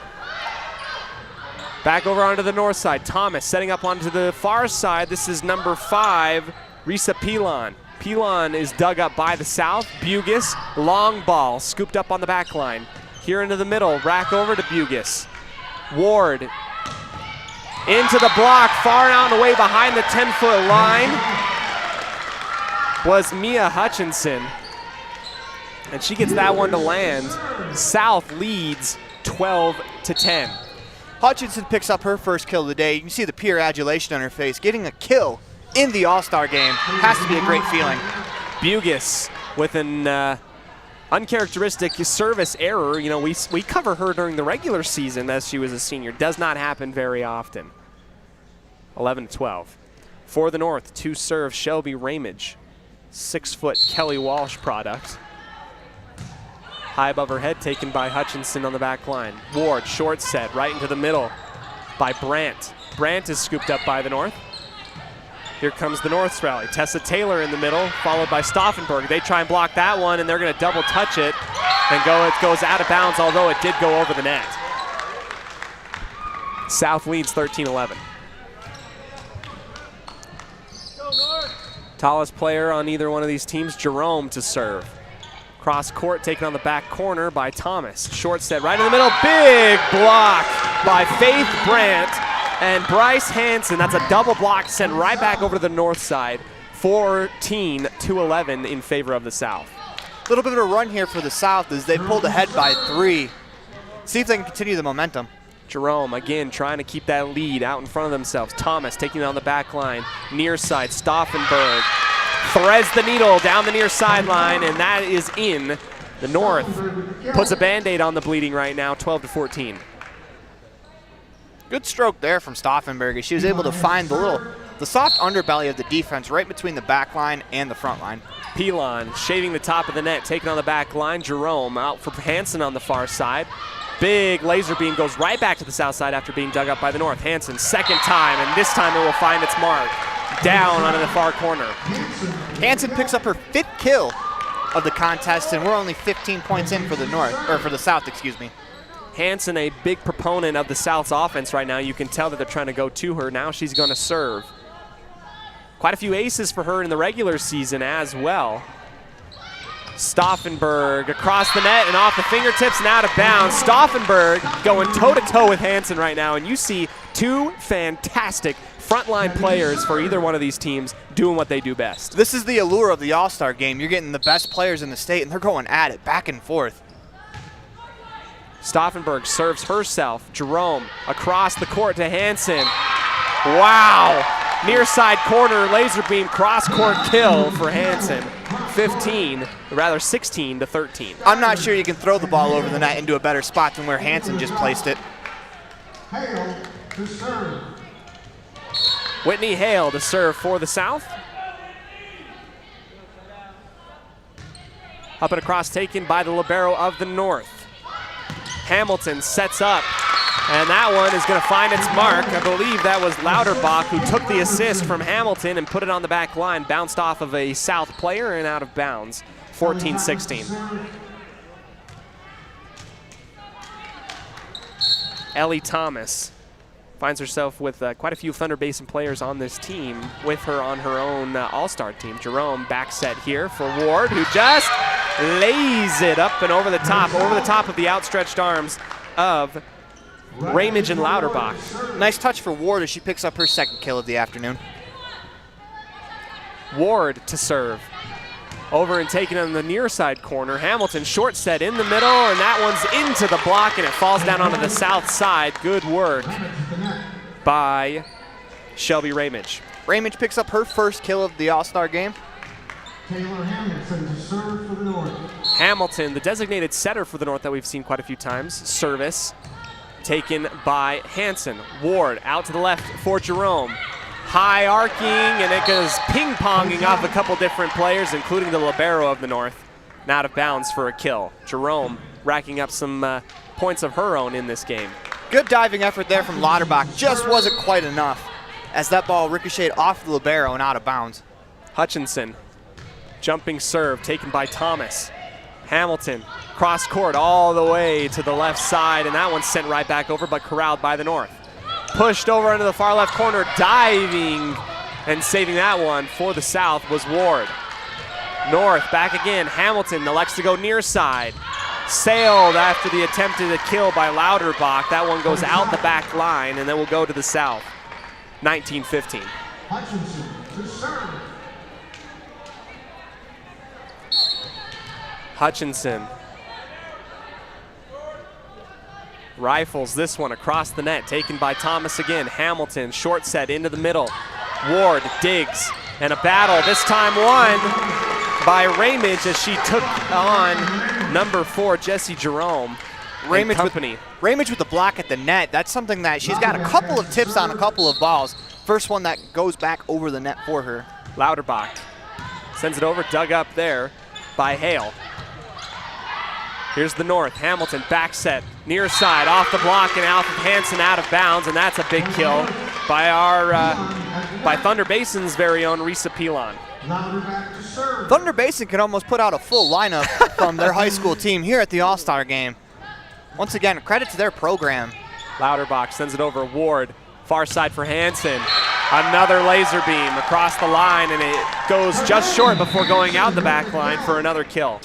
Back over onto the north side. Thomas setting up onto the far side. This is number 5, Risa Pilon. Pilon is dug up by the South. Bugis, long ball, scooped up on the back line. Here into the middle, rack over to Bugis. Ward into the block, far out and away behind the 10-foot line was Mia Hutchinson. And she gets that one to land. South leads 12-10. Hutchinson picks up her first kill of the day. You can see the pure adulation on her face. Getting a kill in the All-Star game has to be a great feeling. Bugis with an uncharacteristic service error. You know, we cover her during the regular season as she was a senior. Does not happen very often. 11-12. For the North, 2 serve Shelby Ramage. 6-foot Kelly Walsh product. High above her head, taken by Hutchinson on the back line. Ward, short set, right into the middle by Brandt. Brandt is scooped up by the North. Here comes the North's rally. Tessa Taylor in the middle, followed by Stauffenberg. They try and block that one, and they're going to double touch it. And it goes out of bounds, although it did go over the net. South leads 13-11. Tallest player on either one of these teams, Jerome to serve. Cross court taken on the back corner by Thomas. Short set right in the middle. Big block by Faith Brandt and Bryce Hansen. That's a double block sent right back over to the north side. 14-11 in favor of the South. A little bit of a run here for the South as they pulled ahead by 3. See if they can continue the momentum. Jerome, again, trying to keep that lead out in front of themselves. Thomas taking it on the back line. Near side, Stauffenberg threads the needle down the near sideline, and that is in. The North puts a Band-Aid on the bleeding right now, 12-14. Good stroke there from Stauffenberg. She was able to find the soft underbelly of the defense right between the back line and the front line. Pilon shaving the top of the net, taking on the back line. Jerome out for Hansen on the far side. Big laser beam goes right back to the south side after being dug up by the North. Hansen, second time, and this time it will find its mark. Down onto the far corner. Hansen picks up her 5th kill of the contest, and we're only 15 points in for the North, or for the South, excuse me. Hansen, a big proponent of the South's offense right now. You can tell that they're trying to go to her. Now she's going to serve. Quite a few aces for her in the regular season as well. Stauffenberg across the net and off the fingertips and out of bounds. Stauffenberg going toe-to-toe with Hansen right now, and you see 2 fantastic frontline players for either one of these teams doing what they do best. This is the allure of the All-Star game. You're getting the best players in the state, and they're going at it back and forth. Stauffenberg serves herself. Jerome across the court to Hansen. Wow! Near side corner, laser beam, cross-court kill for Hansen. 16 to 13. I'm not sure you can throw the ball over the net into a better spot than where Hansen just placed it. Hale to serve. Whitney Hale to serve for the South. Up and across taken by the libero of the North. Hamilton sets up, and that one is going to find its mark. I believe that was Lauterbach who took the assist from Hamilton and put it on the back line, bounced off of a South player and out of bounds. 14-16. Ellie Thomas finds herself with quite a few Thunder Basin players on this team with her on her own all-star team. Jerome back set here for Ward, who just lays it up and over the top of the outstretched arms of Ramage and Lauterbach. Nice touch for Ward as she picks up her second kill of the afternoon. Ward to serve. Over and taken on the near side corner. Hamilton short set in the middle, and that one's into the block, and it falls down onto the south side. Good work by Shelby Ramage. Ramage picks up her first kill of the All-Star game. Taylor Hamilton to serve for the North. Hamilton, the designated setter for the North that we've seen quite a few times. Service taken by Hansen. Ward out to the left for Jerome. High arcing, and it goes ping-ponging off a couple different players, including the libero of the North, and out of bounds for a kill. Jerome racking up some points of her own in this game. Good diving effort there from Lauterbach. Just wasn't quite enough as that ball ricocheted off the libero and out of bounds. Hutchinson, jumping serve taken by Thomas. Hamilton, cross court all the way to the left side, and that one's sent right back over, but corralled by the North. Pushed over into the far left corner, diving and saving that one for the South was Ward. North back again. Hamilton elects to go near side. Sailed after the attempted kill by Lauterbach. That one goes out the back line, and then will go to the South. 19-15. Hutchinson to serve. Hutchinson rifles this one across the net, taken by Thomas again. Hamilton, short set into the middle. Ward digs, and a battle, this time won by Ramage as she took on number 4, Jessie Jerome. Ramage with the block at the net. That's something that she's got a couple of tips on a couple of balls. First one that goes back over the net for her. Lauterbach sends it over, dug up there by Hale. Here's the North. Hamilton back set, near side, off the block, and out of Hansen out of bounds, and that's a big kill by by Thunder Basin's very own Risa Pilon. Thunder Basin can almost put out a full lineup from their high school team here at the All-Star game. Once again, credit to their program. Lauterbach sends it over. Ward, far side for Hansen. Another laser beam across the line, and it goes just short before going out the back line for another kill.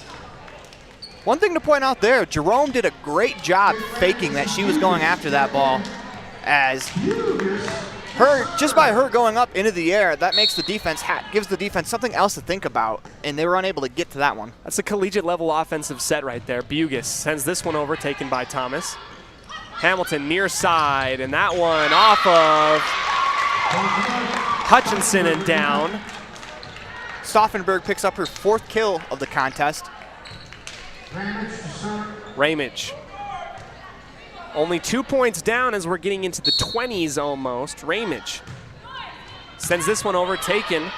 One thing to point out there, Jerome did a great job faking that she was going after that ball, as just by her going up into the air, that makes the defense, gives the defense something else to think about, and they were unable to get to that one. That's a collegiate level offensive set right there. Bugus sends this one over, taken by Thomas. Hamilton near side, and that one off of Hutchinson and down. Stauffenberg picks up her 4th kill of the contest. Ramage. Only 2 points down as we're getting into the 20s almost. Ramage sends this one over, taken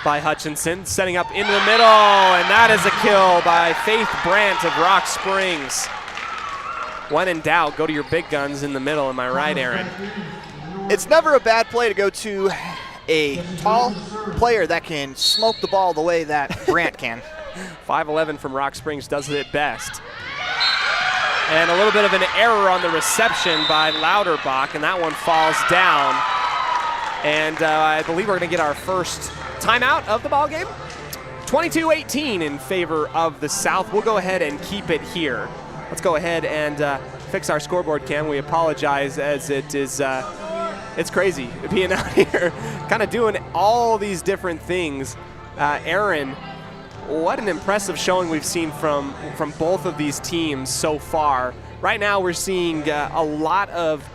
by Hutchinson, setting up into the middle, and that is a kill by Faith Brandt of Rock Springs. When in doubt, go to your big guns in the middle, am I right, Aaron? It's never a bad play to go to a tall player that can smoke the ball the way that Brandt can. 5'11" from Rock Springs does it best. And a little bit of an error on the reception by Lauterbach, and that one falls down. And I believe we're going to get our first timeout of the ball game. 22-18 in favor of the South. We'll go ahead and keep it here. Let's go ahead and fix our scoreboard cam. We apologize as it is It's crazy being out here kind of doing all these different things. Aaron, what an impressive showing we've seen from both of these teams so far. Right now we're seeing a lot of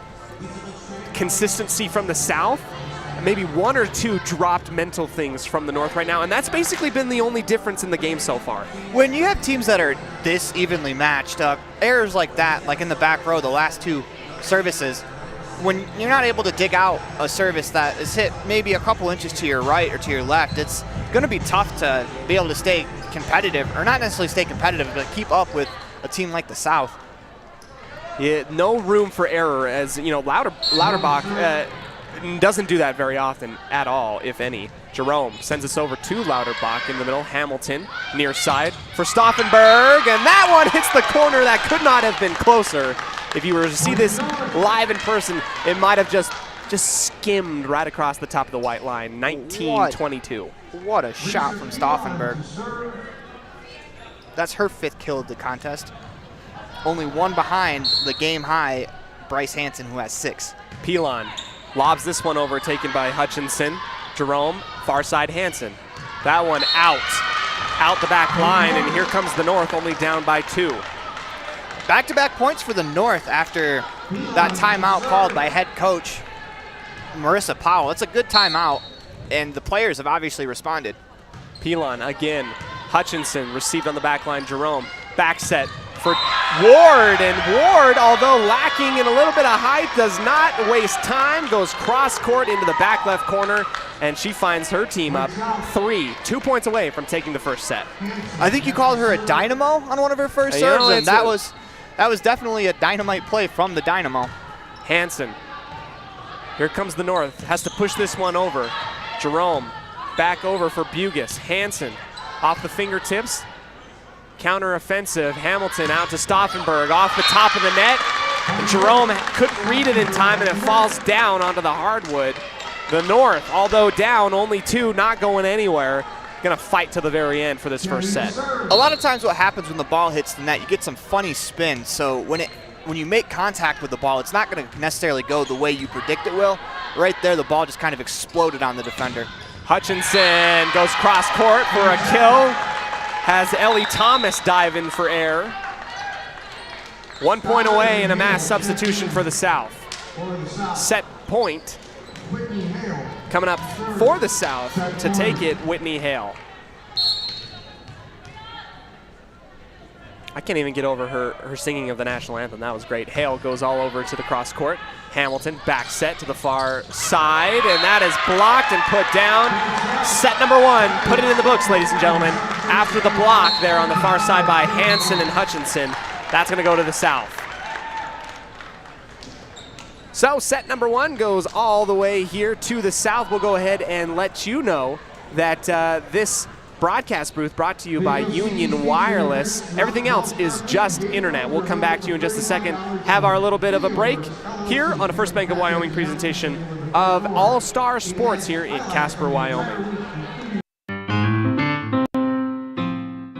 consistency from the South. Maybe one or two dropped mental things from the North right now, and that's basically been the only difference in the game so far. When you have teams that are this evenly matched, errors like that, like in the back row, the last two services, when you're not able to dig out a service that is hit maybe a couple inches to your right or to your left, it's going to be tough to be able to stay competitive, or not necessarily stay competitive, but keep up with a team like the South. Yeah, no room for error, as you know, Lauterbach doesn't do that very often at all, if any. Jerome sends us over to Lauterbach in the middle. Hamilton near side for Stauffenberg, and that one hits the corner. That could not have been closer. If you were to see this live in person, it might have just skimmed right across the top of the white line. 19-22. What a shot from Stauffenberg. That's her 5th kill of the contest. Only one behind the game high, Bryce Hansen, who has 6. Pilon lobs this one over, taken by Hutchinson. Jerome, far side Hansen. That one out the back line, and here comes the North, only down by 2. Back-to-back points for the North after that timeout called by head coach Marissa Powell. It's a good timeout, and the players have obviously responded. Pilon again. Hutchinson received on the back line. Jerome, back set for Ward, and Ward, although lacking in a little bit of height, does not waste time, goes cross court into the back left corner, and she finds her team up 2 points away from taking the first set. I think you called her a dynamo on one of her first serves, and that was definitely a dynamite play from the Dynamo. Hansen, here comes the North, has to push this one over. Jerome, back over for Bugis. Hansen, off the fingertips. Counter-offensive, Hamilton out to Stauffenberg, off the top of the net. And Jerome couldn't read it in time, and it falls down onto the hardwood. The North, although down, only 2, not going anywhere. Gonna fight to the very end for this first set. A lot of times what happens when the ball hits the net, you get some funny spin. So when you make contact with the ball, it's not gonna necessarily go the way you predict it will. Right there, the ball just kind of exploded on the defender. Hutchinson goes cross court for a kill. Has Ellie Thomas dive in for air. 1 point away and a mass substitution for the South. Set point coming up for the South to take it, Whitney Hale. I can't even get over her singing of the national anthem. That was great. Hale goes all over to the cross court. Hamilton back set to the far side, and that is blocked and put down. Set number 1, put it in the books, ladies and gentlemen. After the block there on the far side by Hansen and Hutchinson, that's gonna go to the South. So set number 1 goes all the way here to the South. We'll go ahead and let you know that this broadcast booth brought to you by Union Wireless. Everything else is just internet. We'll come back to you in just a second, have our little bit of a break here on a First Bank of Wyoming presentation of All-Star Sports here in Casper, Wyoming.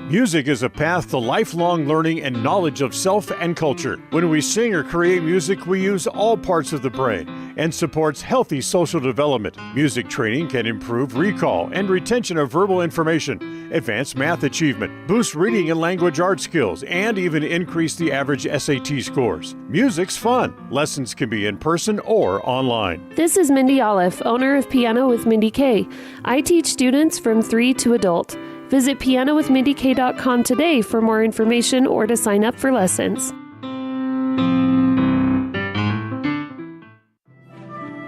Music is a path to lifelong learning and knowledge of self and culture. When we sing or create music, we use all parts of the brain and supports healthy social development. Music training can improve recall and retention of verbal information, advance math achievement, boost reading and language arts skills, and even increase the average SAT scores. Music's fun. Lessons can be in person or online. This is Mindy Olive, owner of Piano with Mindy K. I teach students from 3 to adult. Visit pianowithmindyk.com today for more information or to sign up for lessons.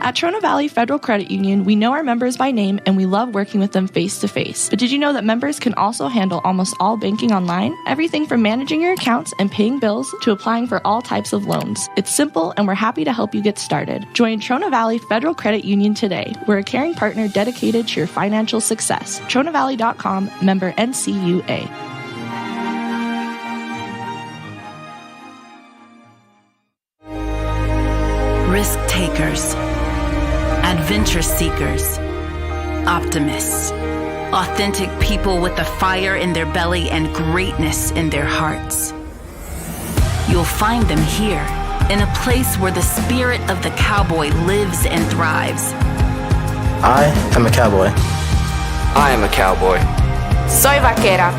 At Trona Valley Federal Credit Union, we know our members by name and we love working with them face-to-face. But did you know that members can also handle almost all banking online? Everything from managing your accounts and paying bills to applying for all types of loans. It's simple and we're happy to help you get started. Join Trona Valley Federal Credit Union today. We're a caring partner dedicated to your financial success. TronaValley.com, member NCUA. Risk takers, adventure seekers, optimists, authentic people with the fire in their belly and greatness in their hearts. You'll find them here in a place where the spirit of the cowboy lives and thrives. I am a cowboy. I am a cowboy. Soy vaquera.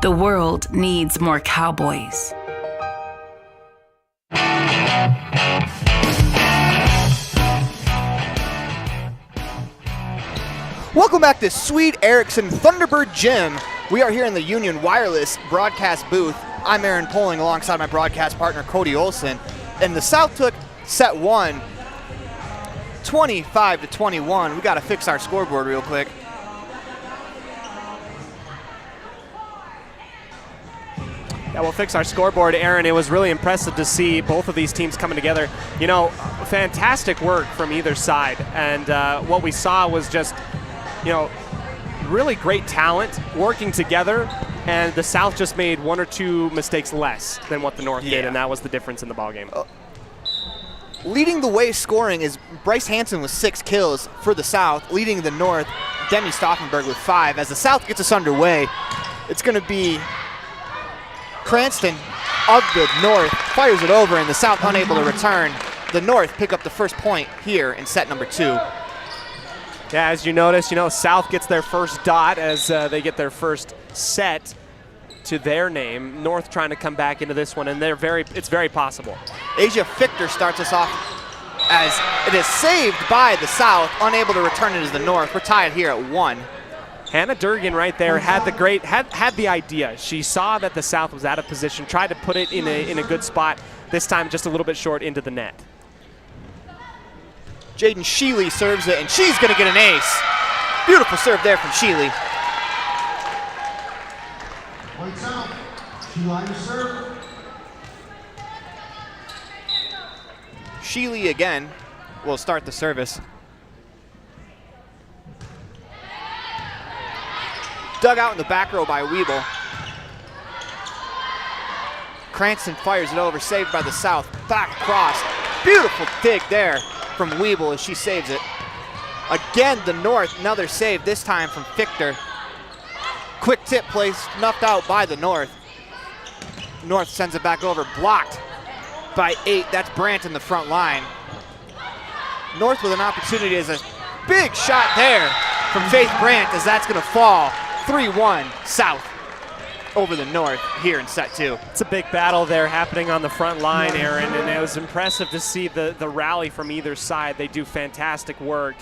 The world needs more cowboys. Welcome back to Sweet Erickson Thunderbird Gym. We are here in the Union Wireless broadcast booth. I'm Aaron Poling alongside my broadcast partner Cody Olsen. And the South took set one, 25-21. We got to fix our scoreboard real quick. Yeah, we'll fix our scoreboard, Aaron. It was really impressive to see both of these teams coming together. You know, fantastic work from either side. And what we saw was just, you know, really great talent working together. And the South just made one or two mistakes less than what the North did, and that was the difference in the ballgame. Leading the way scoring is Bryce Hansen with 6 kills for the South. Leading the North, Demi Stauffenberg with 5. As the South gets us underway, it's going to be Cranston of the North fires it over, and the South unable to return. The North pick up the first point here in set number 2. Yeah, as you notice, you know, South gets their first dot as they get their first set to their name. North trying to come back into this one, and it's very possible. Asia Fichter starts us off as it is saved by the South, unable to return it as the North. We're tied here at 1. Hannah Durgan right there had the idea. She saw that the South was out of position, tried to put it in a good spot, this time just a little bit short into the net. Jaden Sheely serves it, and she's going to get an ace. Beautiful serve there from Sheely. Points out. Sheely to serve. Sheely again will start the service. Dug out in the back row by Weeble. Cranston fires it over, saved by the South. Back across. Beautiful dig there from Weeble as she saves it. Again, the North, another save, this time from Fichter. Quick tip play, snuffed out by the North. North sends it back over, blocked by 8. That's Brandt in the front line. North with an opportunity as a big shot there from Faith Brandt, as that's going to fall. 3-1 South over the North here in set 2. It's a big battle there happening on the front line, Aaron, and it was impressive to see the rally from either side. They do fantastic work.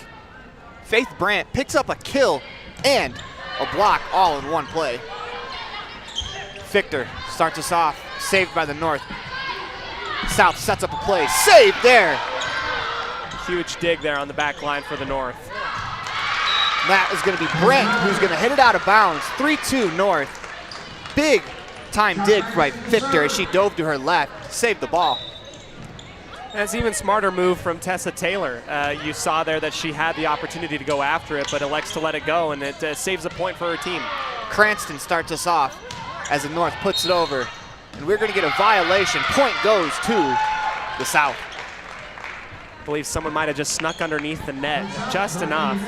Faith Brandt picks up a kill and a block all in one play. Fichter starts us off, saved by the North. South sets up a play, saved there. Huge dig there on the back line for the North. That is going to be Brent, who's going to hit it out of bounds. 3-2 North. Big time dig by Fichter as she dove to her left, saved the ball. That's an even smarter move from Tessa Taylor. You saw there that she had the opportunity to go after it, but elects to let it go, and it saves a point for her team. Cranston starts us off as the North puts it over, and we're going to get a violation. Point goes to the South. I believe someone might have just snuck underneath the net just enough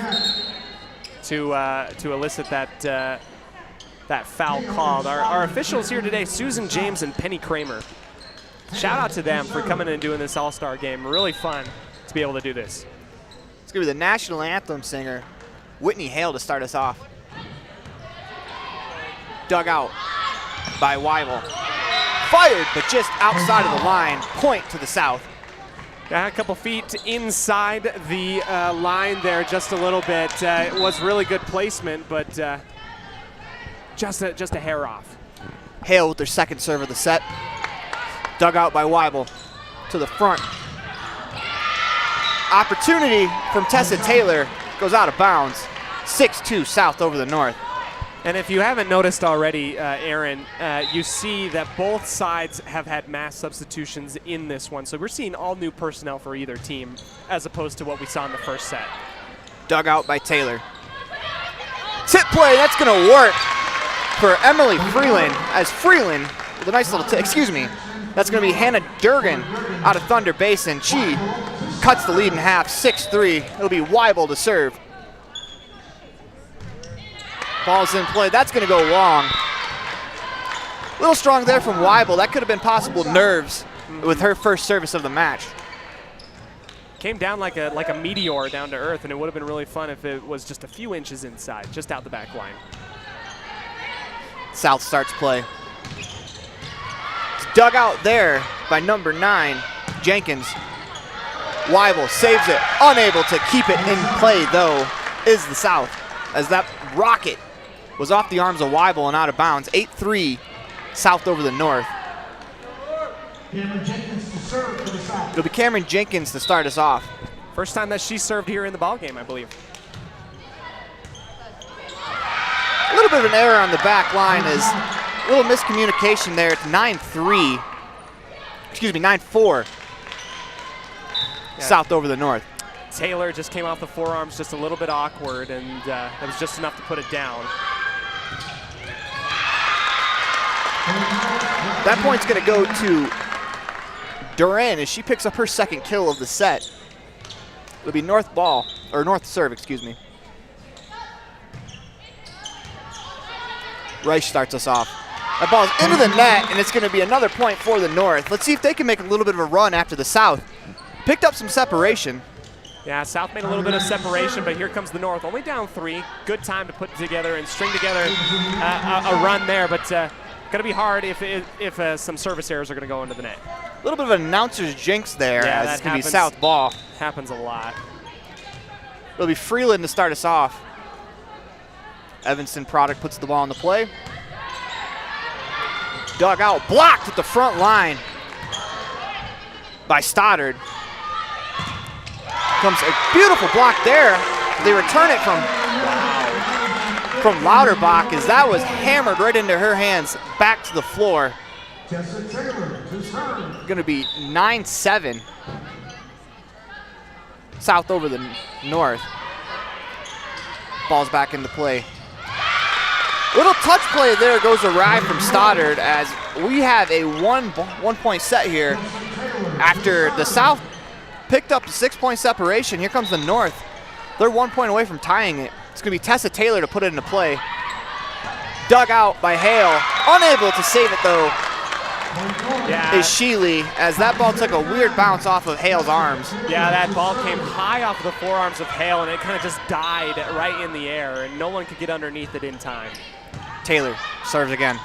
to elicit that foul called. Our officials here today, Susan James and Penny Kramer. Shout out to them for coming and doing this all-star game. Really fun to be able to do this. It's going to be the national anthem singer, Whitney Hale, to start us off. Dug out by Weibel. Fired, but just outside of the line. Point to the South. Yeah, a couple feet inside the line there, just a little bit. It was really good placement, but just a hair off. Hale with their second serve of the set. Dug out by Weibel to the front. Opportunity from Tessa Taylor, goes out of bounds. 6-2 South over the North. And if you haven't noticed already, Aaron, you see that both sides have had mass substitutions in this one. So we're seeing all new personnel for either team as opposed to what we saw in the first set. Dug out by Taylor. Tip play, that's going to work for Emily Freeland, as Freeland, with a nice little tip, excuse me, that's going to be Hannah Durgan out of Thunder Basin. She cuts the lead in half, 6-3. It'll be Weibel to serve. Ball's in play. That's going to go long. A little strong there from Weibel. That could have been possible nerves with her first service of the match. Came down like a meteor down to earth, and it would have been really fun if it was just a few inches inside, just out the back line. South starts play. It's dug out there by number 9, Jenkins. Weibel saves it, unable to keep it in play though, is the South, as that rocket was off the arms of Weibel and out of bounds. 8-3, South over the North. Cameron Jenkins to serve for the South. It'll be Cameron Jenkins to start us off. First time that she served here in the ballgame, I believe. A little bit of an error on the back line, is a little miscommunication there. It's 9-3, excuse me, 9-4. Yeah. South over the North. Taylor just came off the forearms just a little bit awkward, and that was just enough to put it down. That point's going to go to Duran as she picks up her second kill of the set. It'll be North ball, or North serve, excuse me. Reich starts us off. That ball's into the net, and it's going to be another point for the North. Let's see if they can make a little bit of a run after the South picked up some separation. Yeah, South made a little bit of separation, but here comes the North. Only down 3. Good time to put together and string together a run there, but going to be hard if some service errors are going to go into the net. A little bit of an announcer's jinx there, yeah, as it's going to be South ball. Happens a lot. It'll be Freeland to start us off. Evanston product puts the ball in the play. Dug out, blocked at the front line by Stoddard. Comes a beautiful block there. They return it from Lauterbach, as that was hammered right into her hands, back to the floor. Going to be 9-7. South over the North. Ball's back into play. Little touch play there goes awry from Stoddard, as we have a one-point set here. After the South picked up a 6-point separation, here comes the North. They're 1 point away from tying it. It's going to be Tessa Taylor to put it into play. Dug out by Hale. Unable to save it though is Sheely, as that ball took a weird bounce off of Hale's arms. Yeah, that ball came high off the forearms of Hale, and it kind of just died right in the air, and no one could get underneath it in time. Taylor serves again.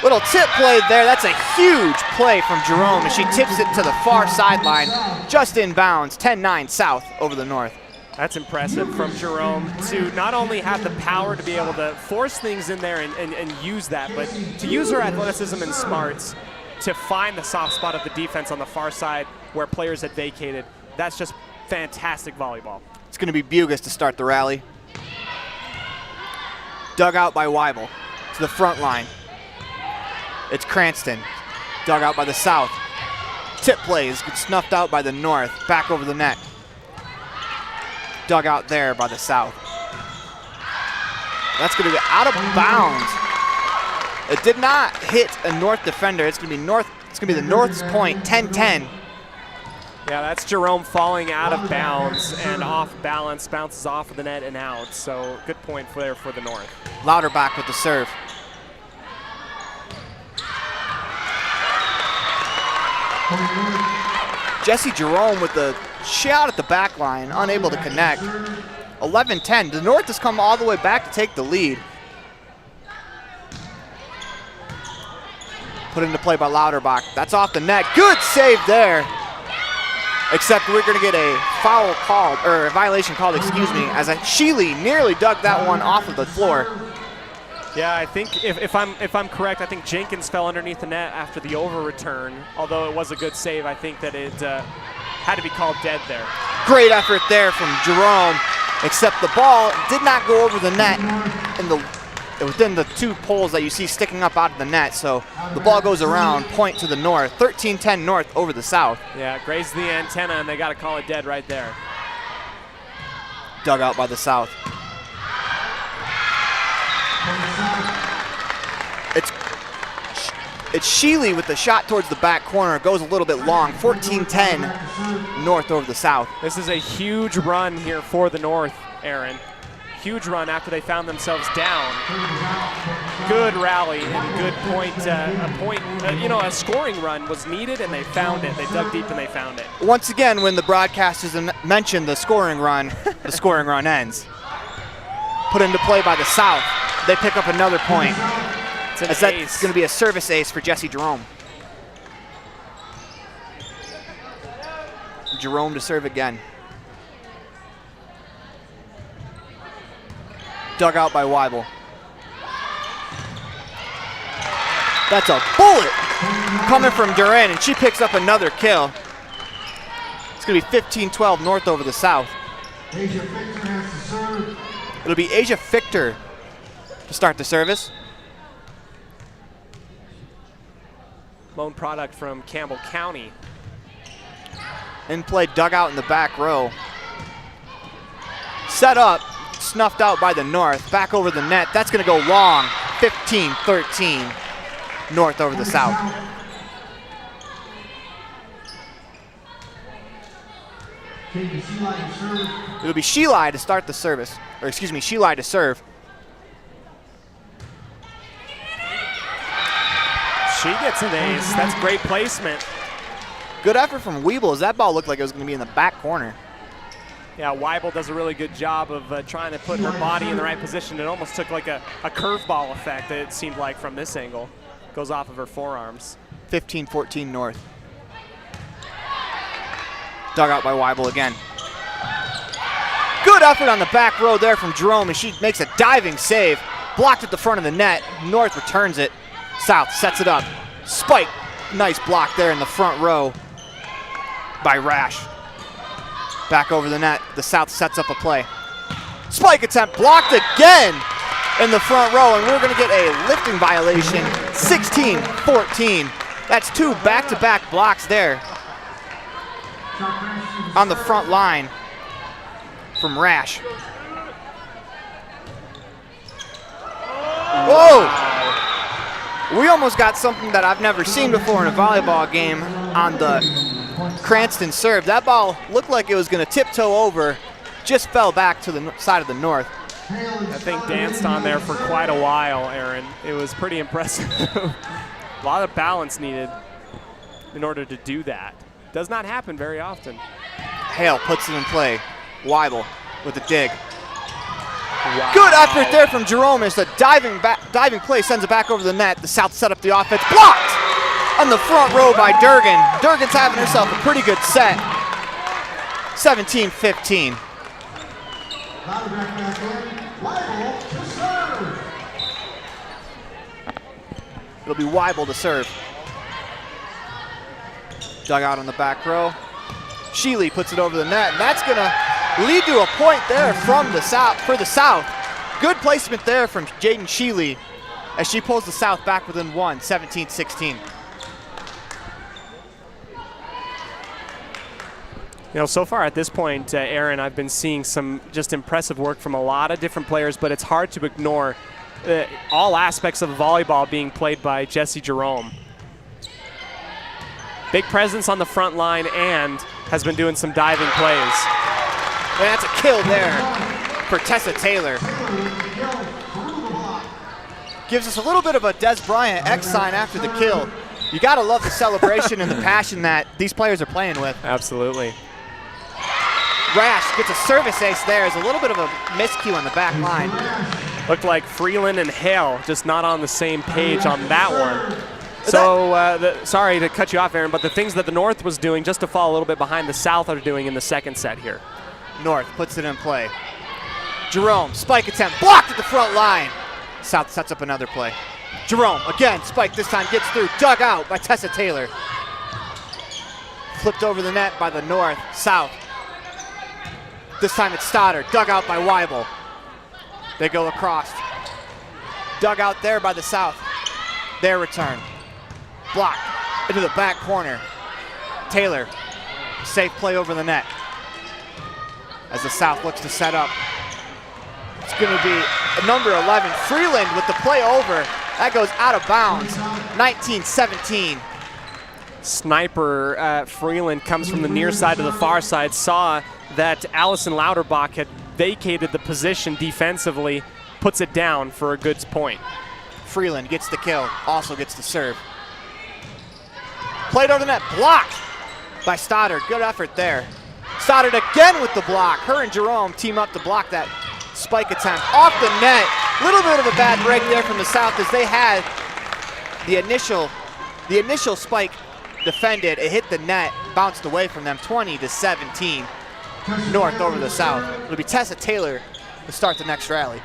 Little tip play there. That's a huge play from Jerome as she tips it to the far sideline, just in bounds. 10-9 South over the North. That's impressive from Jerome to not only have the power to be able to force things in there and use that, but to use her athleticism and smarts to find the soft spot of the defense on the far side where players had vacated. That's just fantastic volleyball. It's going to be Bugas to start the rally. Dug out by Weibel to the front line. It's Cranston, dug out by the South. Tip plays, gets snuffed out by the North, back over the net. Dug out there by the South. That's going to be out of bounds. It did not hit a North defender. It's going to be North. It's going to be the North's point, 10-10. Yeah, that's Jerome falling out of bounds and off balance, bounces off of the net and out. So good point there for the North. Lauterbach with the serve. Jesse Jerome with the shot at the back line, unable to connect. 11-10. The North has come all the way back to take the lead. Put into play by Lauterbach. That's off the net. Good save there. Except we're going to get a foul called, or a violation called, excuse me, as Sheely nearly dug that one off of the floor. Yeah, I think if I'm correct, I think Jenkins fell underneath the net after the over return. Although it was a good save, I think that it had to be called dead there. Great effort there from Jerome, except the ball did not go over the net within the 2 poles that you see sticking up out of the net. So the ball goes around, point to the North. 13-10 North over the South. Yeah, grazed the antenna, and they got to call it dead right there. Dug out by the South. It's Sheely with the shot towards the back corner. It goes a little bit long. 14-10 North over the South. This is a huge run here for the North, Aaron. Huge run after they found themselves down. good rally and good point. A scoring run was needed, and they found it. They dug deep and they found it. Once again, when the broadcasters mention the scoring run, the scoring run ends. Put into play by the South. They pick up another point. That's going to be a service ace for Jesse Jerome. Jerome to serve again. Dug out by Weibel. That's a bullet coming from Duran, and she picks up another kill. It's going to be 15-12 North over the South. Asia Fichter has to serve. It'll be Asia Fichter to start the service. Lone product from Campbell County. In play, dug out in the back row. Set up, snuffed out by the North. Back over the net. That's going to go long. 15-13. North over the South. It'll be Sheila to start the service. Or excuse me, Sheila to serve. She gets an ace. That's great placement. Good effort from Weibel, as that ball looked like it was going to be in the back corner. Yeah, Weibel does a really good job of trying to put her body in the right position. It almost took like a curveball effect, it seemed like, from this angle. Goes off of her forearms. 15-14 North. Dug out by Weibel again. Good effort on the back row there from Jerome, and she makes a diving save. Blocked at the front of the net. North returns it. South sets it up. Spike. Nice block there in the front row by Rash. Back over the net. The South sets up a play. Spike attempt blocked again in the front row, and we're going to get a lifting violation. 16-14. That's two back-to-back blocks there on the front line from Rash. Whoa! We almost got something that I've never seen before in a volleyball game on the Cranston serve. That ball looked like it was going to tiptoe over, just fell back to the side of the North. I think danced on there for quite a while, Aaron. It was pretty impressive. A lot of balance needed in order to do that. Does not happen very often. Hale puts it in play. Weibel with a dig. Wow. Good effort there from Jerome as the diving play sends it back over the net. The South set up the offense. Blocked on the front row by Durgan. Durgan's having herself a pretty good set. 17-15. It'll be Weibel to serve. Dug out on the back row. Sheely puts it over the net, and that's going to lead to a point there from the South for the South. Good placement there from Jaden Sheely as she pulls the South back within one, 17-16. You know, so far at this point, Aaron, I've been seeing some just impressive work from a lot of different players, but it's hard to ignore all aspects of volleyball being played by Jesse Jerome. Big presence on the front line and has been doing some diving plays. And that's a kill there for Tessa Taylor. Gives us a little bit of a Des Bryant X sign after the kill. You gotta love the celebration and the passion that these players are playing with. Absolutely. Rash gets a service ace there. Is a little bit of a miscue on the back line. Looked like Freeland and Hale just not on the same page on that one. So, sorry to cut you off, Aaron, but the things that the North was doing just to fall a little bit behind, the South are doing in the second set here. North puts it in play. Jerome, spike attempt, blocked at the front line. South sets up another play. Jerome, again, spike this time, gets through, dug out by Tessa Taylor. Flipped over the net by the North. South. This time it's Stoddard, dug out by Weibel. They go across. Dug out there by the South. Their return. Blocked into the back corner. Taylor, safe play over the net. As the South looks to set up. It's going to be number 11, Freeland with the play over. That goes out of bounds, 19-17. Sniper Freeland comes from the near side to the far side, saw that Allison Lauterbach had vacated the position defensively, puts it down for a good point. Freeland gets the kill, also gets the serve. Played over the net, blocked by Stoddard. Good effort there. Stoddard again with the block. Her and Jerome team up to block that spike attempt off the net. Little bit of a bad break there from the South as they had the initial spike defended. It hit the net, bounced away from them. 20-17. North over the South. It'll be Tessa Taylor to start the next rally.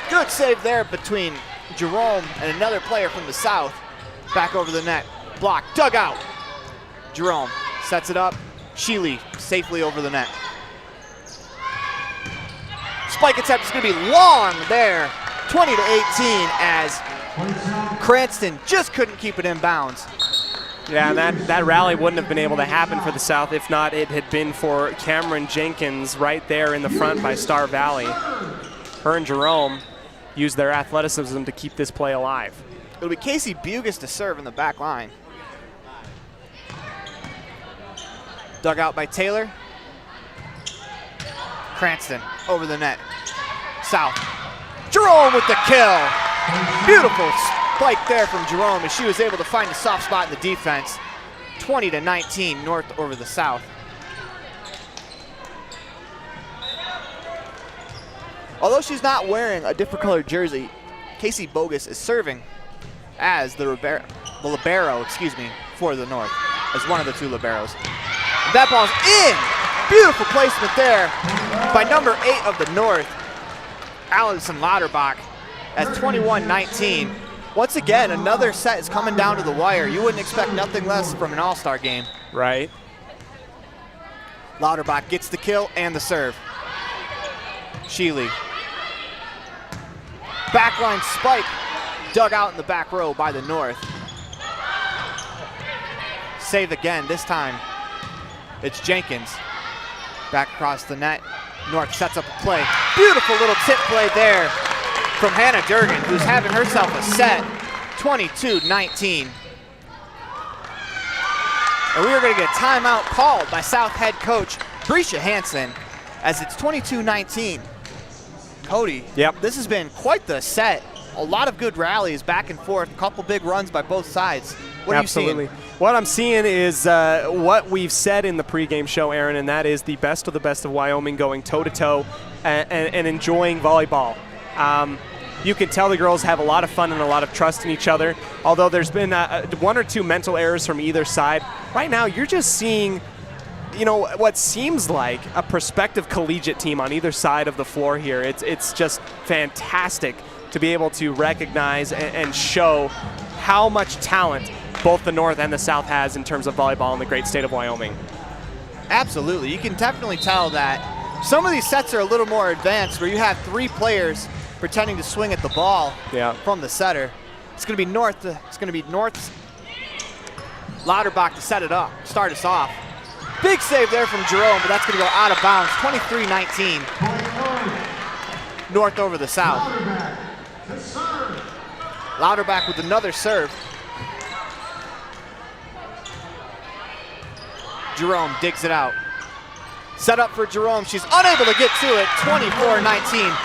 Good save there between Jerome and another player from the South. Back over the net. Block, dug out. Jerome sets it up. Sheely safely over the net. Spike attempt is going to be long there. 20-18 as Cranston just couldn't keep it in bounds. Yeah, and that rally wouldn't have been able to happen for the South if not it had been for Cameron Jenkins right there in the front by Star Valley. Her and Jerome used their athleticism to keep this play alive. It'll be Casey Bugis to serve in the back line. Dug out by Taylor. Cranston over the net. South. Jerome with the kill. Beautiful spike there from Jerome as she was able to find a soft spot in the defense. 20-19 North over the South. Although she's not wearing a different colored jersey, Casey Bogus is serving as the libero for the North, as one of the two liberos. That ball's in. Beautiful placement there by number 8 of the North, Allison Lauterbach, at 21-19. Once again, another set is coming down to the wire. You wouldn't expect nothing less from an all-star game. Right. Lauterbach gets the kill and the serve. Sheely. Backline spike, dug out in the back row by the North. Save again, this time it's Jenkins. Back across the net, North sets up a play. Beautiful little tip play there from Hannah Durgan, who's having herself a set. 22-19. And we are going to get a timeout called by South head coach Brescia Hansen as it's 22-19. Cody, yep. This has been quite the set. A lot of good rallies back and forth, a couple big runs by both sides. What Absolutely. Are you seeing? What I'm seeing is what we've said in the pregame show, Aaron, and that is the best of the best of Wyoming going toe-to-toe and enjoying volleyball. You can tell the girls have a lot of fun and a lot of trust in each other. Although there's been one or two mental errors from either side. Right now, you're just seeing, you know, what seems like a prospective collegiate team on either side of the floor here. It's just fantastic to be able to recognize and show how much talent both the North and the South has in terms of volleyball in the great state of Wyoming. Absolutely. You can definitely tell that some of these sets are a little more advanced where you have 3 players pretending to swing at the ball from the setter. It's going to be North's Lauterbach to set it up, start us off. Big save there from Jerome, but that's going to go out of bounds. 23-19. North over the South. Lauterbach with another serve. Jerome digs it out. Set up for Jerome. She's unable to get to it. 24-19.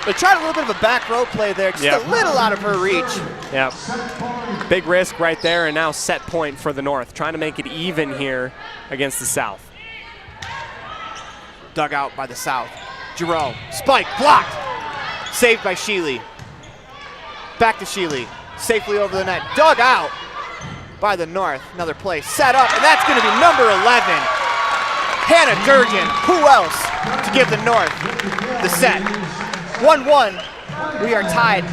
They tried a little bit of a back row play there, just a little out of her reach. Yeah. Big risk right there, and now set point for the North, trying to make it even here against the South. Dug out by the South. Jerome, spike, blocked. Saved by Sheely. Back to Sheely, safely over the net. Dug out by the North. Another play set up, and that's going to be number 11. Hannah Durgan, who else to give the North the set? 1-1, we are tied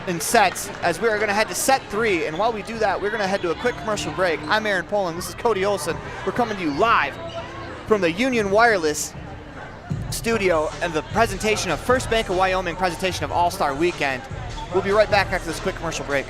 in sets as we are going to head to set 3. And while we do that, we're going to head to a quick commercial break. I'm Aaron Poland, this is Cody Olsen. We're coming to you live from the Union Wireless studio and the presentation of First Bank of Wyoming presentation of All-Star Weekend. We'll be right back after this quick commercial break.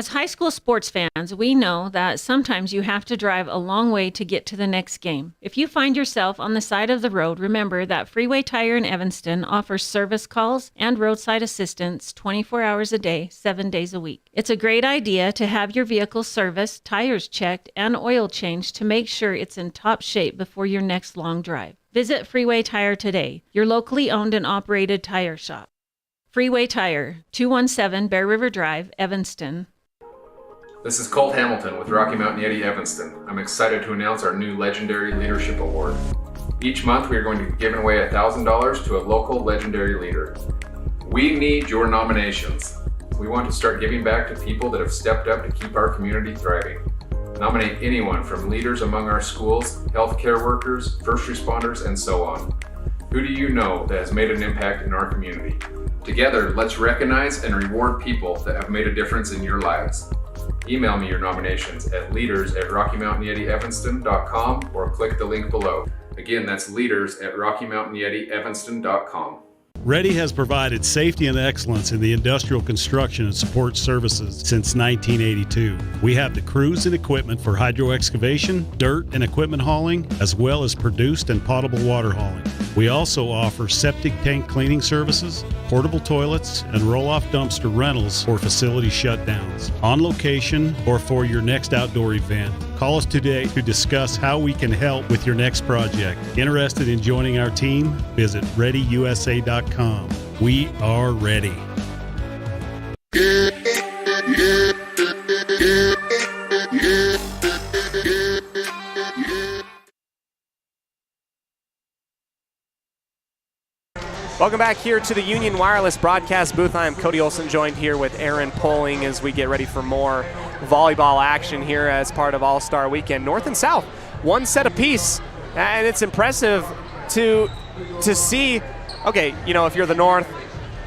As high school sports fans, we know that sometimes you have to drive a long way to get to the next game. If you find yourself on the side of the road, remember that Freeway Tire in Evanston offers service calls and roadside assistance 24 hours a day, 7 days a week. It's a great idea to have your vehicle serviced, tires checked, and oil changed to make sure it's in top shape before your next long drive. Visit Freeway Tire today, your locally owned and operated tire shop. Freeway Tire, 217 Bear River Drive, Evanston. This is Colt Hamilton with Rocky Mountain Yeti Evanston. I'm excited to announce our new Legendary Leadership Award. Each month we are going to be giving away $1,000 to a local legendary leader. We need your nominations. We want to start giving back to people that have stepped up to keep our community thriving. Nominate anyone from leaders among our schools, healthcare workers, first responders, and so on. Who do you know that has made an impact in our community? Together, let's recognize and reward people that have made a difference in your lives. Email me your nominations at leaders@RockyMountainYetiEvanston.com or click the link below. Again, that's leaders@RockyMountainYetiEvanston.com. Ready has provided safety and excellence in the industrial construction and support services since 1982. We have the crews and equipment for hydro excavation, dirt and equipment hauling, as well as produced and potable water hauling. We also offer septic tank cleaning services, portable toilets, and roll-off dumpster rentals for facility shutdowns, on location or for your next outdoor event. Call us today to discuss how we can help with your next project. Interested in joining our team? Visit ReadyUSA.com. We are ready. Welcome back here to the Union Wireless broadcast booth. I am Cody Olsen, joined here with Aaron Poling as we get ready for more volleyball action here as part of All-Star Weekend. North and South, one set apiece, and it's impressive to see. Okay, you know, if you're the North,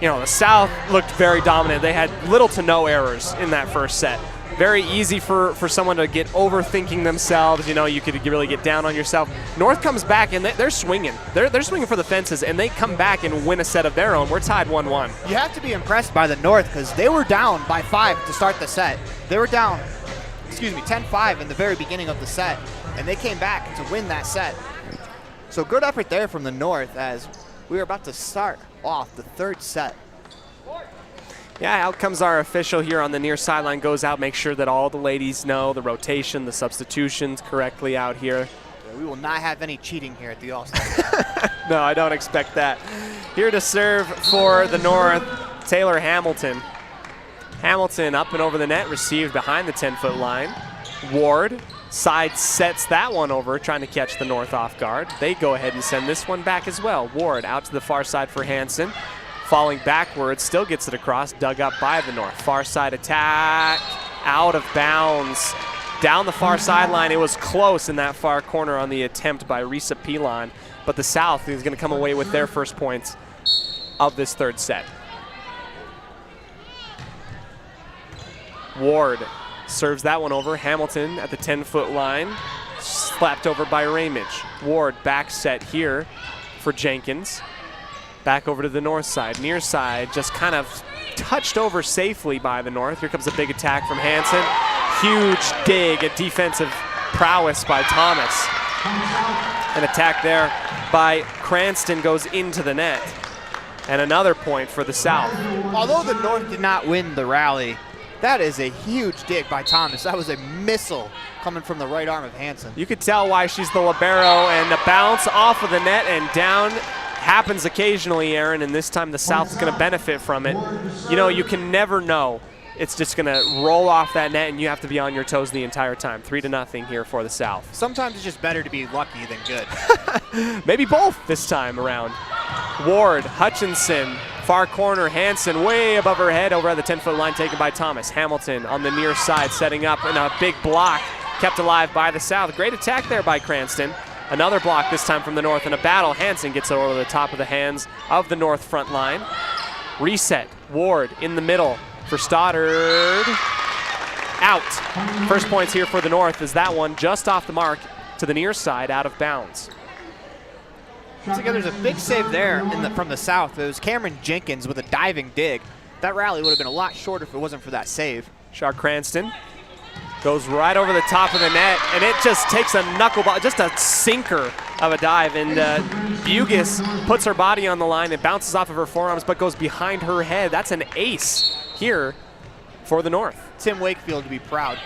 you know, the South looked very dominant. They had little to no errors in that first set. Very easy for someone to get overthinking themselves. You know, you could really get down on yourself. North comes back, and they're swinging. They're swinging for the fences, and they come back and win a set of their own. We're tied 1-1. You have to be impressed by the North because they were down by 5 to start the set. They were down, 10-5 in the very beginning of the set, and they came back to win that set. So good effort there from the North as we are about to start off the third set. Yeah, out comes our official here on the near sideline, goes out, make sure that all the ladies know the rotation, the substitutions correctly out here. Yeah, we will not have any cheating here at the All-Star. No, I don't expect that. Here to serve for the North, Taylor Hamilton. Hamilton up and over the net, received behind the 10-foot line. Ward side sets that one over, trying to catch the North off guard. They go ahead and send this one back as well. Ward out to the far side for Hansen. Falling backwards, still gets it across, dug up by the North. Far side attack, out of bounds. Down the far sideline, it was close in that far corner on the attempt by Risa Pilon, but the South is going to come away with their first points of this third set. Ward serves that one over. Hamilton at the 10-foot line, slapped over by Ramage. Ward back set here for Jenkins. Back over to the North side. Near side just kind of touched over safely by the North. Here comes a big attack from Hansen. Huge dig at defensive prowess by Thomas. An attack there by Cranston goes into the net. And another point for the South. Although the North did not win the rally, that is a huge dig by Thomas. That was a missile coming from the right arm of Hansen. You could tell why she's the libero, and the bounce off of the net and down. Happens occasionally, Aaron, and this time the South's going to benefit from it. You know, you can never know. It's just going to roll off that net, and you have to be on your toes the entire time. 3-0 here for the South. Sometimes it's just better to be lucky than good. Maybe both this time around. Ward, Hutchinson, far corner, Hansen way above her head over at the 10-foot line, taken by Thomas. Hamilton on the near side, setting up, and a big block kept alive by the South. Great attack there by Cranston. Another block this time from the North, and a battle. Hansen gets it over the top of the hands of the North front line. Reset, Ward in the middle for Stoddard. Out. First points here for the North is that one just off the mark to the near side, out of bounds. There's a big save there from the South. It was Cameron Jenkins with a diving dig. That rally would have been a lot shorter if it wasn't for that save. Char Cranston goes right over the top of the net, and it just takes a knuckleball, just a sinker of a dive, and Bugis puts her body on the line. It bounces off of her forearms, but goes behind her head. That's an ace here for the North. Tim Wakefield to be proud.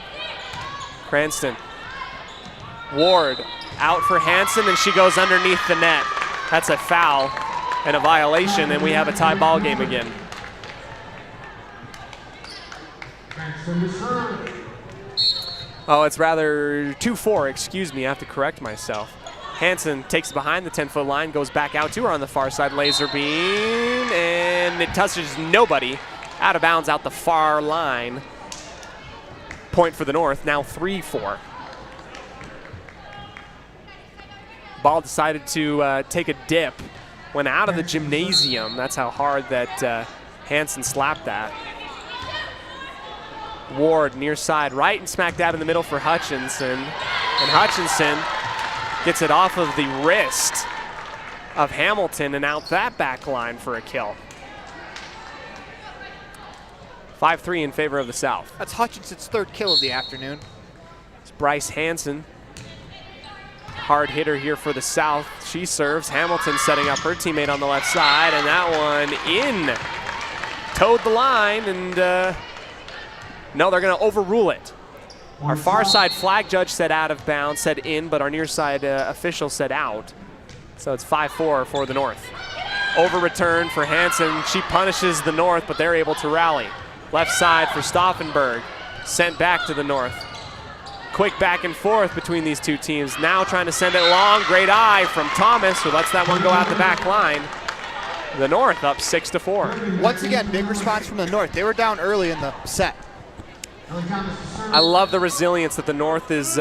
Cranston. Ward out for Hansen, and she goes underneath the net. That's a foul and a violation, and we have a tie ball game again. Oh, it's rather 2-4, excuse me, I have to correct myself. Hansen takes it behind the 10-foot line, goes back out to her on the far side, laser beam, and it touches nobody. Out of bounds out the far line. Point for the North, now 3-4. Ball decided to take a dip, went out of the gymnasium. That's how hard that Hansen slapped that. Ward near side, right and smack dab in the middle for Hutchinson. And Hutchinson gets it off of the wrist of Hamilton and out that back line for a kill. 5-3 in favor of the South. That's Hutchinson's third kill of the afternoon. It's Bryce Hansen. Hard hitter here for the South. She serves. Hamilton setting up her teammate on the left side, and that one in. Towed the line, and no, they're going to overrule it. Our far side flag judge said out of bounds, said in, but our near side official said out. So it's 5-4 for the North. Over return for Hansen. She punishes the North, but they're able to rally. Left side for Stauffenberg. Sent back to the North. Quick back and forth between these two teams. Now trying to send it long. Great eye from Thomas, who lets that one go out the back line. The North up 6-4. Once again, big response from the North. They were down early in the set. I love the resilience that the North is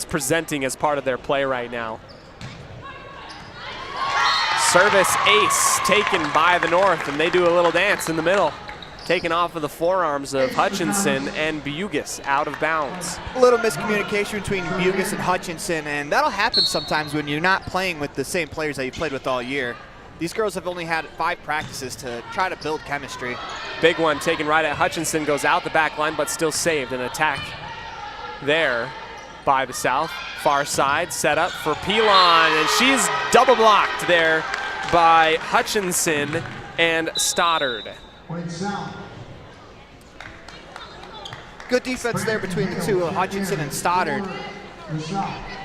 presenting as part of their play right now. Service ace taken by the North, and they do a little dance in the middle. Taken off of the forearms of Hutchinson and Bugis out of bounds. A little miscommunication between Bugis and Hutchinson, and that'll happen sometimes when you're not playing with the same players that you played with all year. These girls have only had 5 practices to try to build chemistry. Big one taken right at Hutchinson, goes out the back line, but still saved. An attack there by the South. Far side set up for Pilon, and she's double blocked there by Hutchinson and Stoddard. Good defense there between the two, Hutchinson and Stoddard.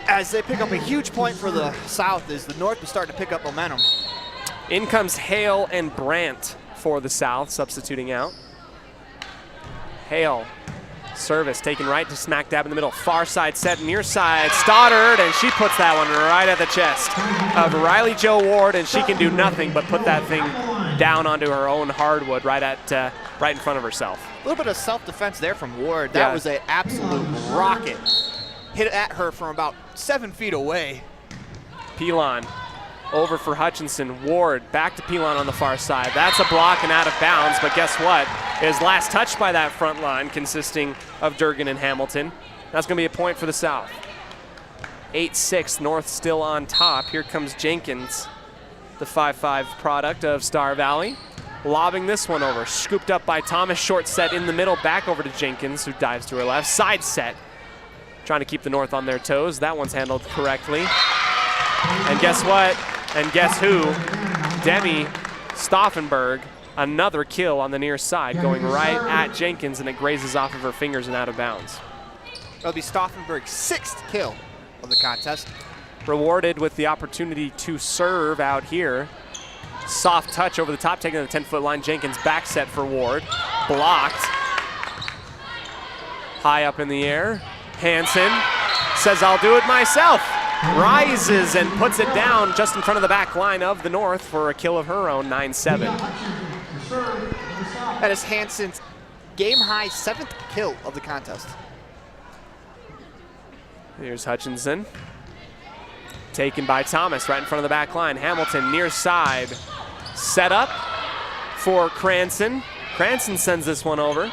As they pick up a huge point for the South, as the North is starting to pick up momentum. In comes Hale and Brandt for the South, substituting out. Hale, service taken right to smack dab in the middle. Far side set, near side, Stoddard, and she puts that one right at the chest of Riley Jo Ward, and she can do nothing but put that thing down onto her own hardwood right in front of herself. A little bit of self-defense there from Ward. That was an absolute rocket. Hit at her from about 7 feet away. Pilon over for Hutchinson. Ward back to Pilon on the far side. That's a block and out of bounds, but guess what? Is last touched by that front line consisting of Durgan and Hamilton. That's going to be a point for the South. 8-6, North still on top. Here comes Jenkins, the 5'5" product of Star Valley. Lobbing this one over, scooped up by Thomas. Short set in the middle, back over to Jenkins, who dives to her left. Side set, trying to keep the North on their toes. That one's handled correctly. And guess what? And guess who? Demi Stauffenberg, another kill on the near side, going right at Jenkins, and it grazes off of her fingers and out of bounds. That'll be Stauffenberg's 6th kill of the contest. Rewarded with the opportunity to serve out here. Soft touch over the top, taking the 10-foot line. Jenkins back set for Ward. Blocked. High up in the air. Hansen says, I'll do it myself. Rises and puts it down just in front of the back line of the North for a kill of her own, 9-7. That is Hansen's game-high 7th kill of the contest. Here's Hutchinson. Taken by Thomas right in front of the back line. Hamilton near side. Set up for Cranston. Cranston sends this one over.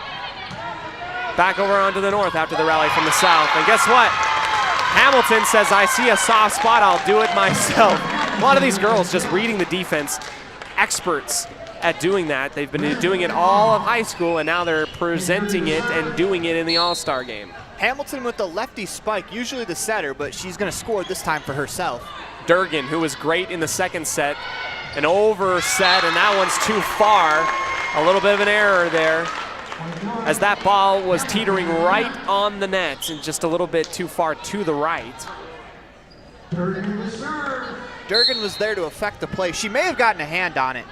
Back over onto the North after the rally from the South. And guess what? Hamilton says, I see a soft spot, I'll do it myself. A lot of these girls just reading the defense. Experts at doing that. They've been doing it all of high school, and now they're presenting it and doing it in the All-Star game. Hamilton with the lefty spike, usually the setter, but she's going to score this time for herself. Durgan, who was great in the second set, an over set, and that one's too far. A little bit of an error there, as that ball was teetering right on the net and just a little bit too far to the right. Durgan was there to affect the play. She may have gotten a hand on it,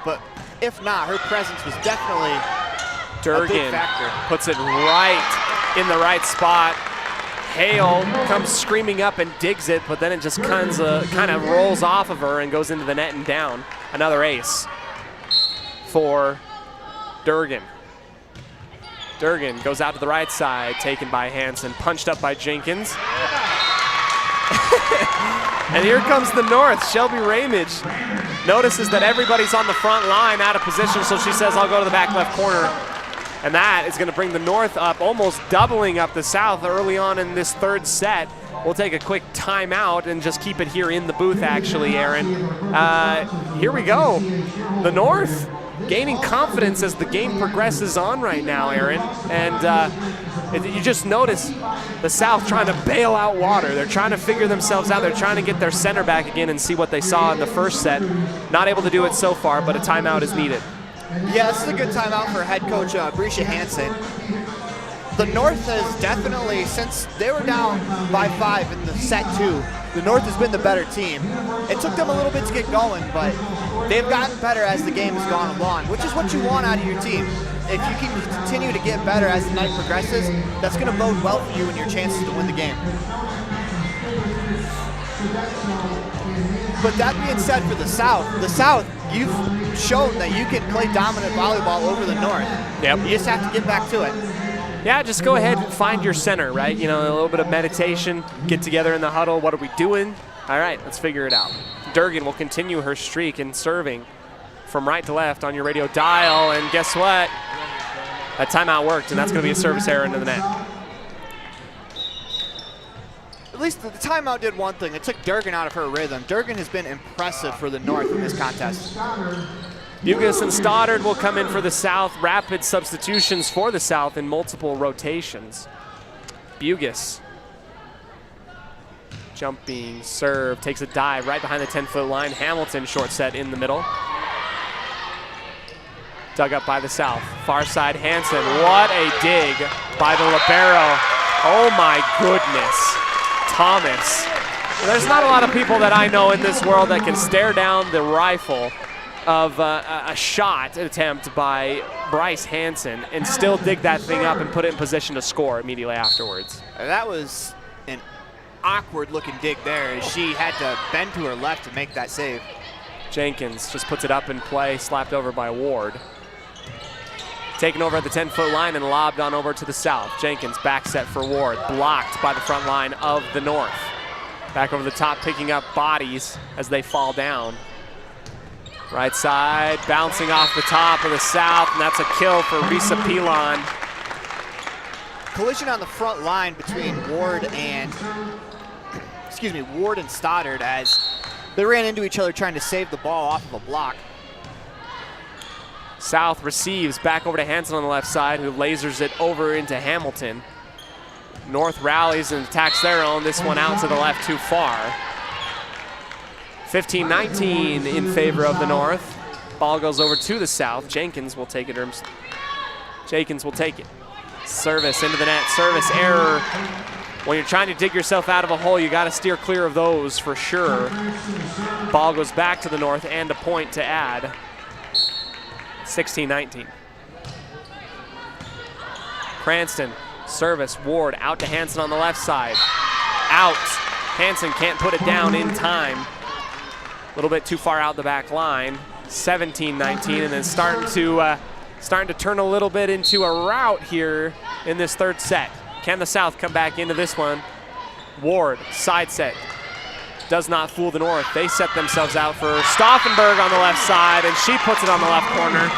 but if not, her presence was definitely a big factor. Puts it right in the right spot. Hale comes screaming up and digs it, but then it just kind of rolls off of her and goes into the net and down. Another ace for Durgan. Durgan goes out to the right side, taken by Hansen, punched up by Jenkins. And here comes the North. Shelby Ramage notices that everybody's on the front line out of position, so she says, I'll go to the back left corner. And that is going to bring the North up, almost doubling up the South early on in this third set. We'll take a quick timeout and just keep it here in the booth, actually, Aaron. Here we go. The North gaining confidence as the game progresses on right now, Aaron. And you just notice the South trying to bail out water. They're trying to figure themselves out. They're trying to get their center back again and see what they saw in the first set. Not able to do it so far, but a timeout is needed. Yeah, this is a good timeout for head coach Brisha Hansen. The North has definitely, since they were down by 5 in the set 2, the North has been the better team. It took them a little bit to get going, but they've gotten better as the game has gone along, which is what you want out of your team. If you can continue to get better as the night progresses, that's going to bode well for you and your chances to win the game. But that being said, for the South, you've shown that you can play dominant volleyball over the North. Yep. You just have to get back to it. Yeah, just go ahead and find your center, right? You know, a little bit of meditation, get together in the huddle. What are we doing? All right, let's figure it out. Durgan will continue her streak in serving from right to left on your radio dial, and guess what? That timeout worked, and that's going to be a service error into the net. At least the timeout did one thing. It took Durgan out of her rhythm. Durgan has been impressive for the North in this contest. Bugis and Stoddard will come in for the South. Rapid substitutions for the South in multiple rotations. Bugis, jumping serve, takes a dive right behind the 10-foot line. Hamilton short set in the middle. Dug up by the South. Far side Hansen. What a dig by the libero. Oh my goodness. Thomas. There's not a lot of people that I know in this world that can stare down the rifle of a shot attempt by Bryce Hansen and still dig that thing up and put it in position to score immediately afterwards. That was an awkward looking dig there as she had to bend to her left to make that save. Jenkins just puts it up in play, slapped over by Ward. Taken over at the 10-foot line and lobbed on over to the South. Jenkins back set for Ward, blocked by the front line of the North. Back over the top, picking up bodies as they fall down. Right side, bouncing off the top of the South, and that's a kill for Risa Pilon. Collision on the front line between Ward and Stoddard as they ran into each other trying to save the ball off of a block. South receives back over to Hansen on the left side, who lasers it over into Hamilton. North rallies and attacks their own. This one out to the left too far. 15-19 in favor of the North. Ball goes over to the South. Jenkins will take it. Service into the net. Service error. When you're trying to dig yourself out of a hole, you got to steer clear of those for sure. Ball goes back to the North and a point to add. 16-19. Cranston, service, Ward out to Hansen on the left side. Out. Hansen can't put it down in time. A little bit too far out the back line. 17-19, and then starting to turn a little bit into a rout here in this third set. Can the South come back into this one? Ward, side set. Does not fool the North. They set themselves out for Stauffenberg on the left side, and she puts it on the left corner.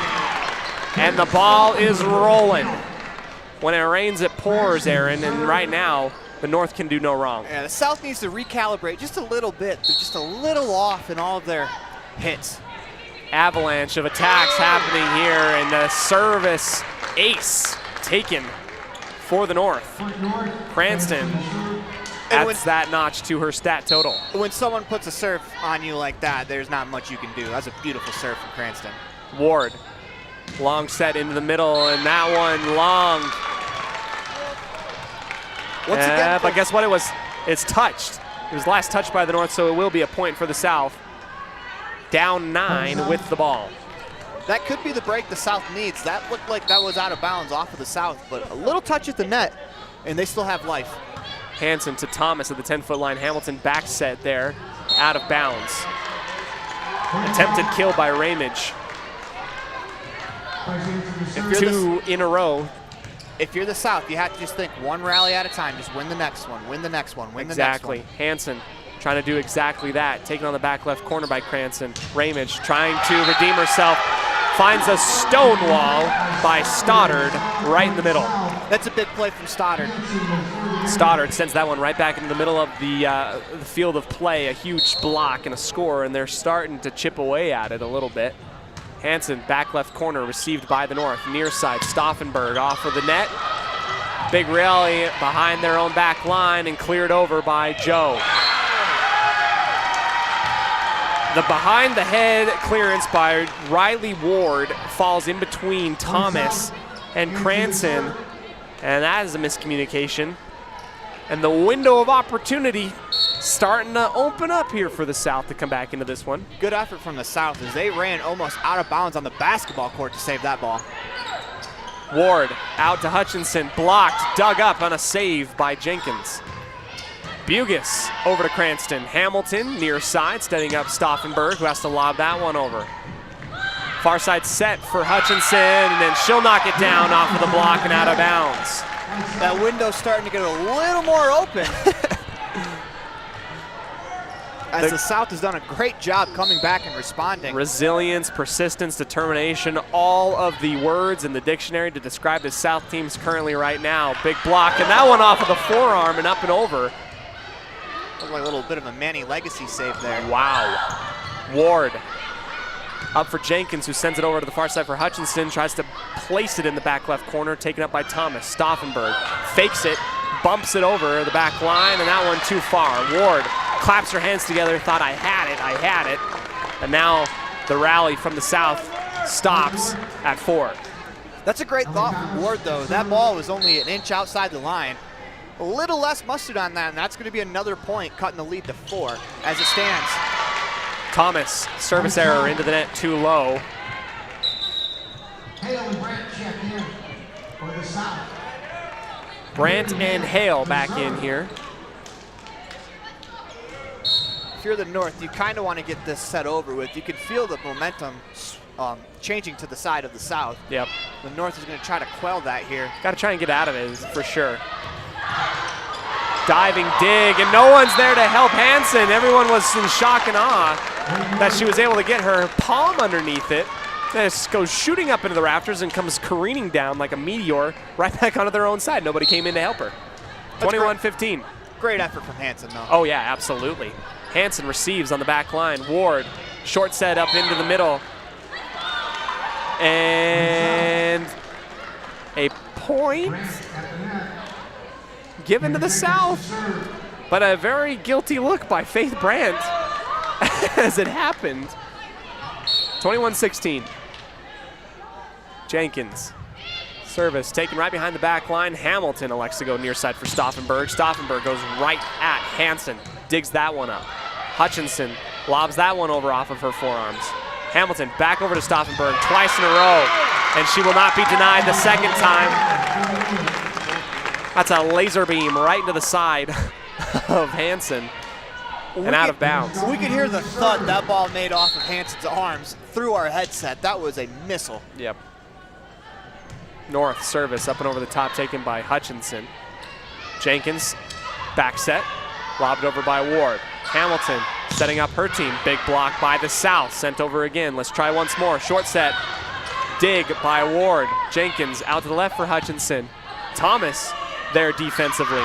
And the ball is rolling. When it rains, it pours, Aaron, and right now, the North can do no wrong. Yeah, the South needs to recalibrate just a little bit. They're just a little off in all of their hits. avalanche of attacks happening here, and the service ace taken for the North. Cranston adds that notch to her stat total. When someone puts a serve on you like that, there's not much you can do. That's a beautiful serve from Cranston. Ward, long set into the middle, and that one long. Once again, but guess what? It's touched. It was last touched by the North, so it will be a point for the South. Down 9 with the ball. That could be the break the South needs. That looked like that was out of bounds off of the South, but a little touch at the net, and they still have life. Hansen to Thomas at the 10-foot line. Hamilton back set there, out of bounds. Attempted kill by Ramage. 2 in a row. If you're the South, you have to just think one rally at a time. Just win the next one, win the next one, win the next one. Exactly. Hansen trying to do exactly that. Taken on the back left corner by Cranston. Ramage trying to redeem herself. Finds a stone wall by Stoddard right in the middle. That's a big play from Stoddard. Stoddard sends that one right back into the middle of the field of play. A huge block and a score, and they're starting to chip away at it a little bit. Hansen, back left corner, received by the North. Near side, Stauffenberg off of the net. Big rally behind their own back line and cleared over by Joe. The behind the head clearance by Riley Ward falls in between Thomas and Cranston, and that is a miscommunication. And the window of opportunity starting to open up here for the South to come back into this one. Good effort from the South as they ran almost out of bounds on the basketball court to save that ball. Ward out to Hutchinson, blocked, dug up on a save by Jenkins. Bugis over to Cranston. Hamilton near side, setting up Stauffenberg, who has to lob that one over. Far side set for Hutchinson, and then she'll knock it down off of the block and out of bounds. That window's starting to get a little more open. As the South has done a great job coming back and responding. Resilience, persistence, determination, all of the words in the dictionary to describe the South teams currently right now. Big block, and that one off of the forearm and up and over. Looked like a little bit of a Manny Legacy save there. Wow. Ward up for Jenkins, who sends it over to the far side for Hutchinson, tries to place it in the back left corner, taken up by Thomas. Stauffenberg fakes it, bumps it over the back line, and that one too far. Ward claps her hands together, thought I had it. And now the rally from the South stops at 4. That's a great thought from Ward, though. That ball was only an inch outside the line. A little less mustard on that, and that's going to be another point, cutting the lead to 4 as it stands. Thomas, service error into the net, too low. Hale and Brandt check in for the South. Brandt and Hale back in here. If you're the North, you kind of want to get this set over with. You can feel the momentum changing to the side of the South. Yep. The North is going to try to quell that here. Got to try and get out of it for sure. Diving dig, and no one's there to help Hansen. Everyone was in shock and awe that she was able to get her palm underneath it. This goes shooting up into the rafters and comes careening down like a meteor right back onto their own side. Nobody came in to help her. 21-15. Great effort from Hansen, though. Oh, yeah, absolutely. Hansen receives on the back line. Ward, short set up into the middle. And a point given to the South, but a very guilty look by Faith Brandt as it happened. 21-16. Jenkins, service taken right behind the back line. Hamilton elects to go near side for Stauffenberg. Stauffenberg goes right at Hansen, digs that one up. Hutchinson lobs that one over off of her forearms. Hamilton back over to Stauffenberg twice in a row, and she will not be denied the second time. That's a laser beam right into the side of Hansen and out of bounds. We could hear the thud that ball made off of Hansen's arms through our headset. That was a missile. Yep. North service up and over the top taken by Hutchinson. Jenkins, back set, lobbed over by Ward. Hamilton setting up her team. Big block by the South, sent over again. Let's try once more. Short set, dig by Ward. Jenkins out to the left for Hutchinson. Thomas there defensively.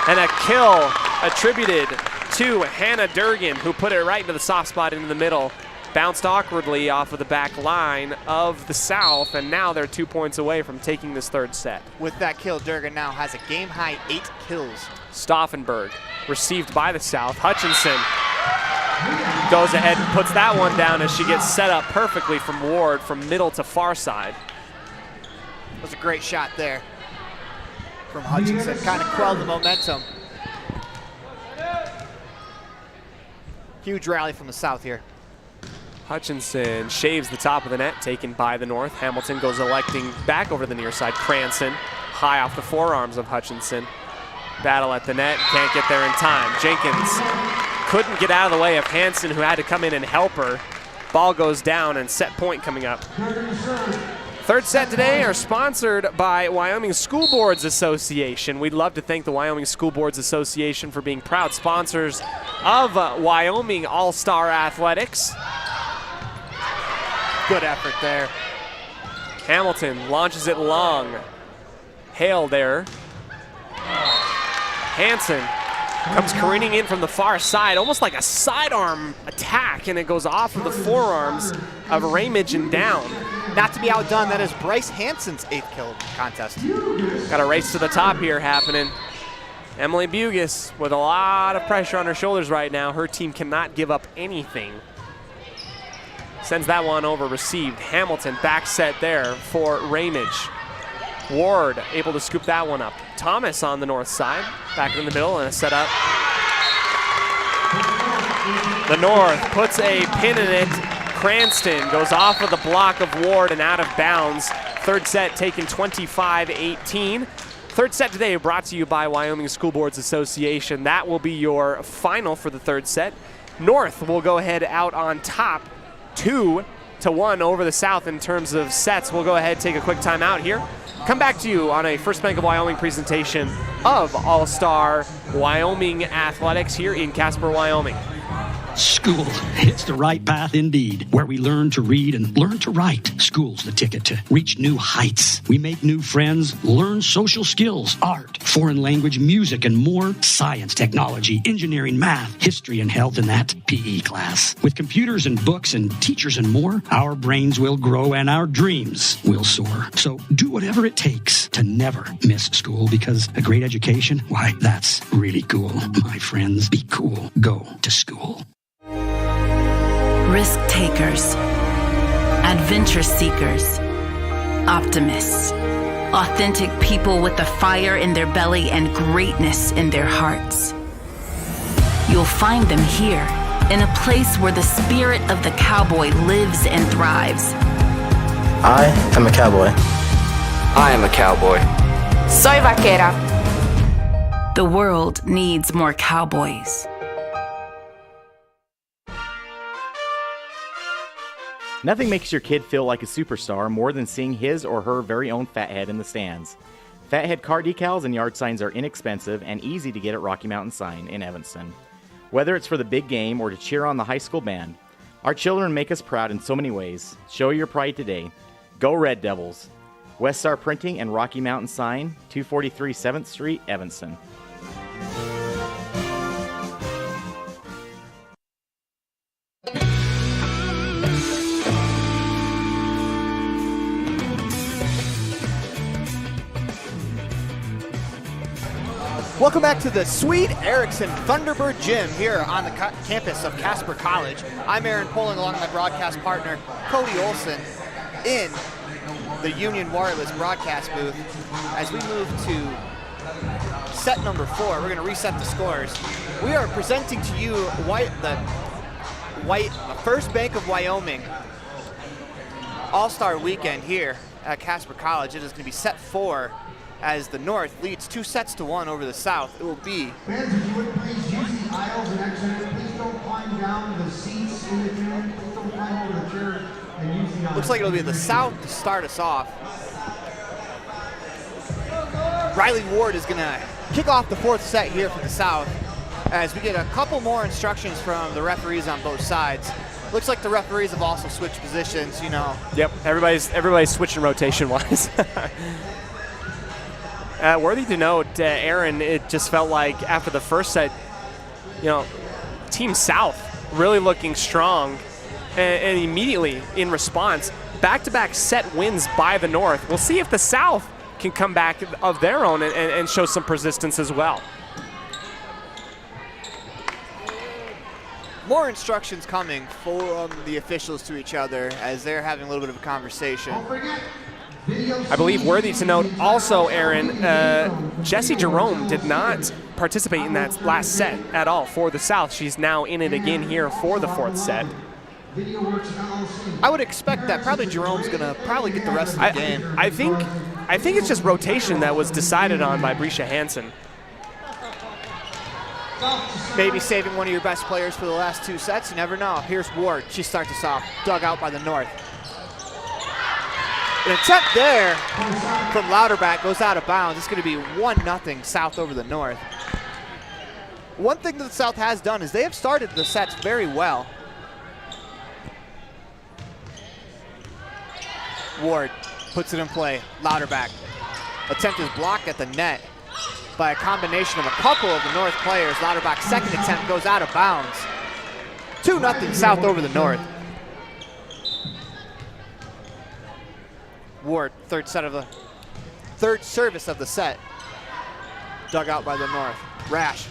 And a kill attributed to Hannah Durgan, who put it right into the soft spot into the middle. Bounced awkwardly off of the back line of the South, and now they're 2 points away from taking this third set. With that kill, Durgan now has a game-high 8 kills. Stauffenberg received by the South. Hutchinson goes ahead and puts that one down as she gets set up perfectly from Ward from middle to far side. That was a great shot there from Hutchinson. Kind of quelled the momentum. Huge rally from the South here. Hutchinson shaves the top of the net, taken by the North. Hamilton goes electing back over to the near side. Cranston high off the forearms of Hutchinson. Battle at the net, can't get there in time. Jenkins couldn't get out of the way of Hansen, who had to come in and help her. Ball goes down and set point coming up. Third set today are sponsored by Wyoming School Boards Association. We'd love to thank the Wyoming School Boards Association for being proud sponsors of Wyoming All-Star Athletics. Good effort there. Hamilton launches it long. Hale there. Hansen comes careening in from the far side, almost like a sidearm attack, and it goes off of the forearms of Ramage and down. Not to be outdone, that is Bryce Hansen's 8th kill contest. Got a race to the top here happening. Emily Bugis with a lot of pressure on her shoulders right now. Her team cannot give up anything. Sends that one over, received. Hamilton back set there for Ramage. Ward able to scoop that one up. Thomas on the north side, back in the middle and a set up. The North puts a pin in it. Cranston goes off of the block of Ward and out of bounds. Third set taken 25-18. Third set today brought to you by Wyoming School Boards Association. That will be your final for the third set. North will go ahead out on top, 2-1 over the South in terms of sets. We'll go ahead and take a quick timeout here. Come back to you on a First Bank of Wyoming presentation of All-Star Wyoming Athletics here in Casper, Wyoming. School, it's the right path indeed, where we learn to read and learn to write. School's the ticket to reach new heights. We make new friends, learn social skills, art, foreign language, music, and more. Science, technology, engineering, math, history, and health in that PE class. With computers and books and teachers and more, our brains will grow and our dreams will soar. So do whatever it takes to never miss school, because a great education, why, that's really cool. My friends, be cool. Go to school. Risk takers, adventure seekers, optimists, authentic people with the fire in their belly and greatness in their hearts. You'll find them here, in a place where the spirit of the cowboy lives and thrives. I am a cowboy. I am a cowboy. Soy vaquera. The world needs more cowboys. Nothing makes your kid feel like a superstar more than seeing his or her very own Fathead in the stands. Fathead car decals and yard signs are inexpensive and easy to get at Rocky Mountain Sign in Evanston. Whether it's for the big game or to cheer on the high school band, our children make us proud in so many ways. Show your pride today. Go Red Devils. West Star Printing and Rocky Mountain Sign, 243 7th Street, Evanston. Welcome back to the Sweet Erickson Thunderbird Gym here on the campus of Casper College. I'm Aaron Poling along with my broadcast partner, Cody Olsen, in the Union Wireless broadcast booth. As we move to set number 4, we're going to reset the scores. We are presenting to you the First Bank of Wyoming All-Star Weekend here at Casper College. It is going to be set 4. As the North leads 2-1 over the South. It will be. Fans, if you would please use the aisles and exit. Please don't climb down the seats in the gym. Please don't climb over the chairs and use the aisles. Looks like it'll be the South to start us off. Riley Ward is going to kick off the 4th set here for the South as we get a couple more instructions from the referees on both sides. Looks like the referees have also switched positions, you know. Yep, everybody's switching rotation-wise. Worthy to note, Aaron, it just felt like after the first set, you know, Team South really looking strong, and immediately in response, back-to-back set wins by the North. We'll see if the South can come back of their own and show some persistence as well. More instructions coming from the officials to each other as they're having a little bit of a conversation. I believe worthy to note also, Aaron, Jessie Jerome did not participate in that last set at all for the South. She's now in it again here for the 4th set. I would expect that probably Jerome's gonna probably get the rest of the game. I think it's just rotation that was decided on by Brescia Hansen. Maybe saving one of your best players for the last 2 sets, you never know. Here's Ward, she starts us off, dug out by the North. An attempt there from Louderback goes out of bounds. It's gonna be 1-0 South over the North. One thing that the South has done is they have started the sets very well. Ward puts it in play, Louderback. Attempt is blocked at the net by a combination of a couple of the North players. Louderback's second attempt goes out of bounds. 2-0 South over the North. Ward, third service of the set. Dug out by the North. Rash,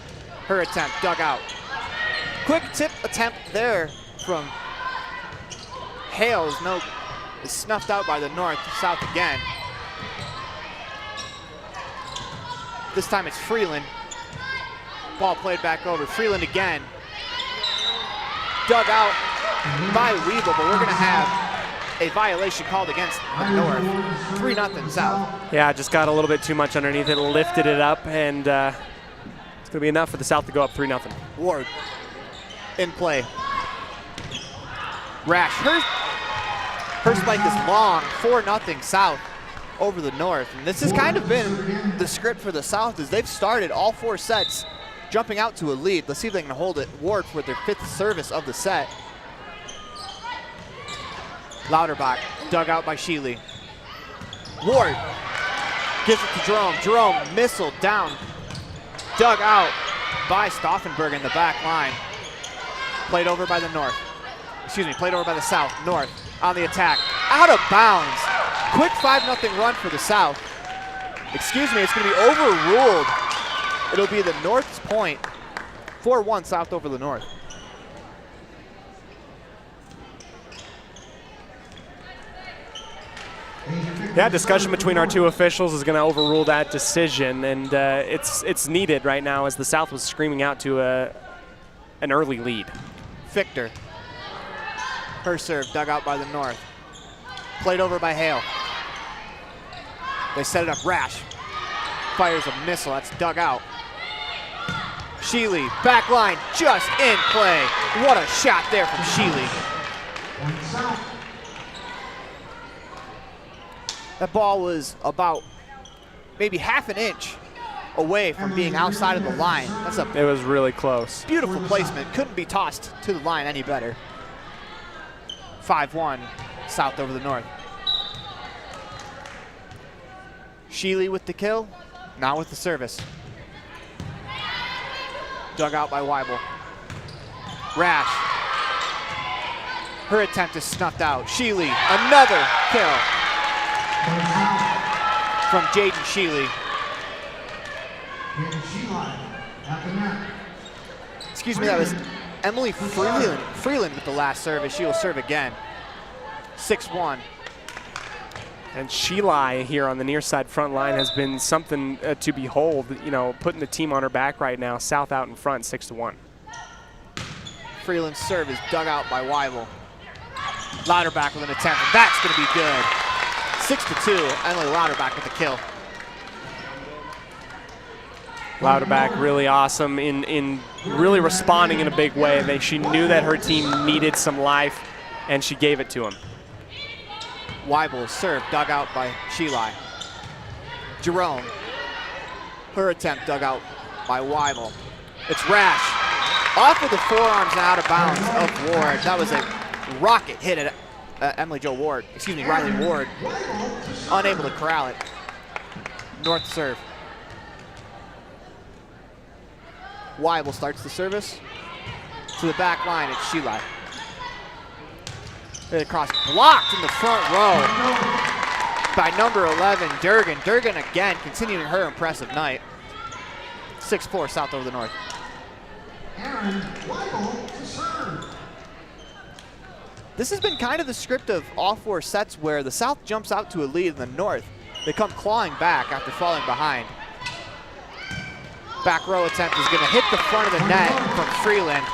her attempt, dug out. Quick tip attempt there from Hales. No, is snuffed out by the North. South again. This time it's Freeland. Ball played back over. Freeland again. Dug out by Weeble, but we're gonna have a violation called against the North. 3-0 South. Yeah, just got a little bit too much underneath it, lifted it up, and it's gonna be enough for the South to go up 3-0. Ward in play. Rash, her spike is long, 4-0 South over the North. And this has kind of been the script for the South, as they've started all 4 sets jumping out to a lead. Let's see if they can hold it. Ward for their 5th service of the set. Louderbach, dug out by Sheely. Ward gives it to Jerome. Jerome, missile down. Dug out by Stauffenberg in the back line. Played over by the North. Excuse me, played over by the South. North on the attack. Out of bounds. Quick 5-0 run for the South. Excuse me, it's going to be overruled. It'll be the North's point. 4-1 South over the North. Yeah, discussion between our 2 officials is going to overrule that decision, and it's needed right now as the South was screaming out to an early lead. Fichter. Her serve dug out by the North. Played over by Hale. They set it up. Rash fires a missile. That's dug out. Sheely, back line, just in play. What a shot there from Sheely. That ball was about maybe half an inch away from being outside of the line. It was really close. Beautiful placement. Couldn't be tossed to the line any better. 5-1 South over the North. Sheely with the kill, now with the service. Dug out by Weibel. Rash. Her attempt is snuffed out. Sheely, another kill from Jaden Sheely. Excuse me, that was Emily Freeland with the last service. She will serve again. 6-1. And Sheely here on the near side front line has been something to behold, you know, putting the team on her back right now. South out in front, 6-1. Freeland's serve is dug out by Weibel. Louderback with an attempt, and that's going to be good. 6-2, Emily Louderback with the kill. Louderback really awesome in really responding in a big way. She knew that her team needed some life, and she gave it to him. Weibel serve dug out by Sheely. Jerome, her attempt dug out by Weibel. It's Rash, off of the forearms and out of bounds of Ward. That was a rocket hit at Riley Ward. Unable to corral it. North serve. Weibel starts the service. To the back line, it's Sheila. Across, blocked in the front row by number 11, Durgan. Durgan again, continuing her impressive night. 6-4, South over the North. This has been kind of the script of all 4 sets where the South jumps out to a lead in the North. They come clawing back after falling behind. Back row attempt is gonna hit the front of the net from Freeland.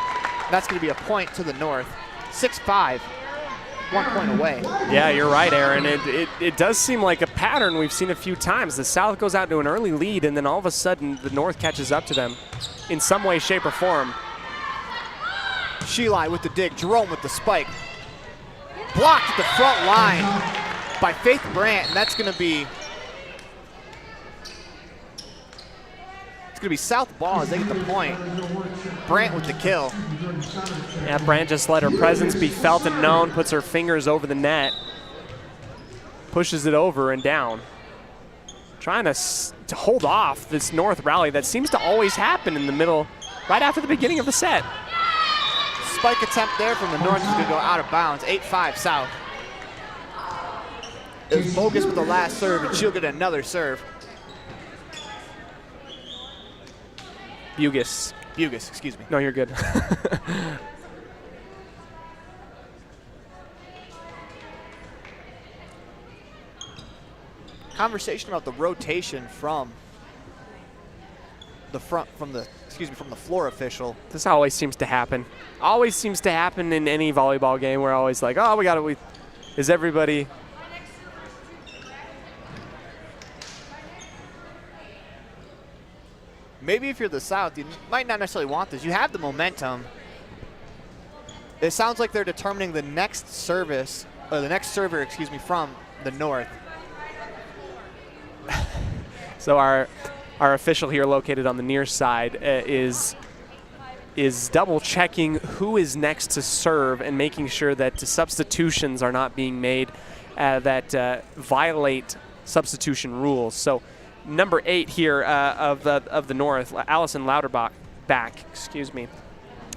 That's gonna be a point to the North. 6-5, 1 point away. Yeah, you're right, Aaron. It does seem like a pattern we've seen a few times. The South goes out to an early lead, and then all of a sudden the North catches up to them in some way, shape, or form. Sheila with the dig, Jerome with the spike. Blocked at the front line by Faith Brandt, and that's gonna be South ball as they get the point. Brandt with the kill. Yeah, Brandt just let her presence be felt and known, puts her fingers over the net, pushes it over and down. Trying to hold off this North rally that seems to always happen in the middle, right after the beginning of the set. Spike attempt there from the North is gonna go out of bounds, 8-5 South. It was Bogus with the last serve, and she'll get another serve. Bugus, excuse me. No, you're good. Conversation about the rotation from the floor official. This always seems to happen. Always seems to happen in any volleyball game. We're always like, oh, is everybody? Maybe if you're the South, you might not necessarily want this. You have the momentum. It sounds like they're determining the next server, from the North. So our official here, located on the near side, is double checking who is next to serve and making sure that substitutions are not being made that violate substitution rules. So number 8 here of the North, Allison Lauterbach,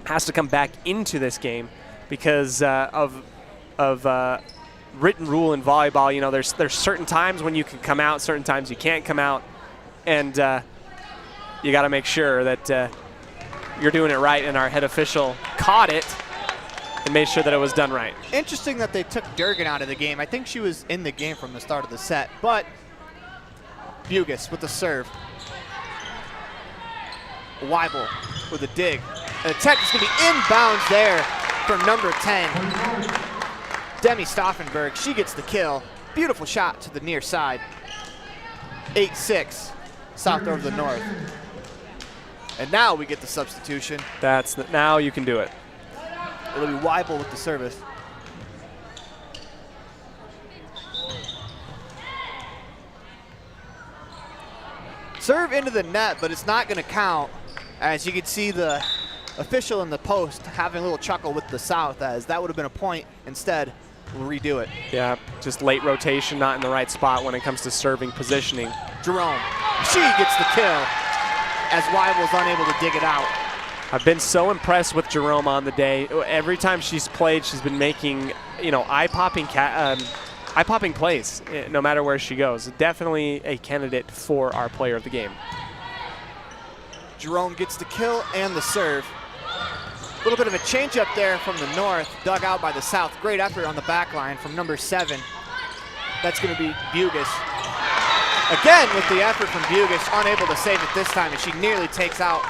has to come back into this game because of written rule in volleyball. You know, there's certain times when you can come out, certain times you can't come out, and you got to make sure that you're doing it right. And our head official caught it and made sure that it was done right. Interesting that they took Durgan out of the game. I think she was in the game from the start of the set, but Bugus with the serve. Weibel with a dig. An attempt is going to be inbounds there from number 10. Demi Stauffenberg, she gets the kill. Beautiful shot to the near side. 8-6, South over the North. And now we get the substitution. Now you can do it. It'll be Weibel with the service. Serve into the net, but it's not going to count. As you can see the official in the post having a little chuckle with the South, as that would have been a point. Instead, we'll redo it. Yeah, just late rotation, not in the right spot when it comes to serving positioning. Jerome, she gets the kill as Weibel's unable to dig it out. I've been so impressed with Jerome on the day. Every time she's played, she's been making, eye-popping plays, no matter where she goes. Definitely a candidate for our player of the game. Jerome gets the kill and the serve. A little bit of a change up there from the North, dug out by the South. Great effort on the back line from number 7. That's going to be Bugus. Again with the effort from Bugus, unable to save it this time, and she nearly takes out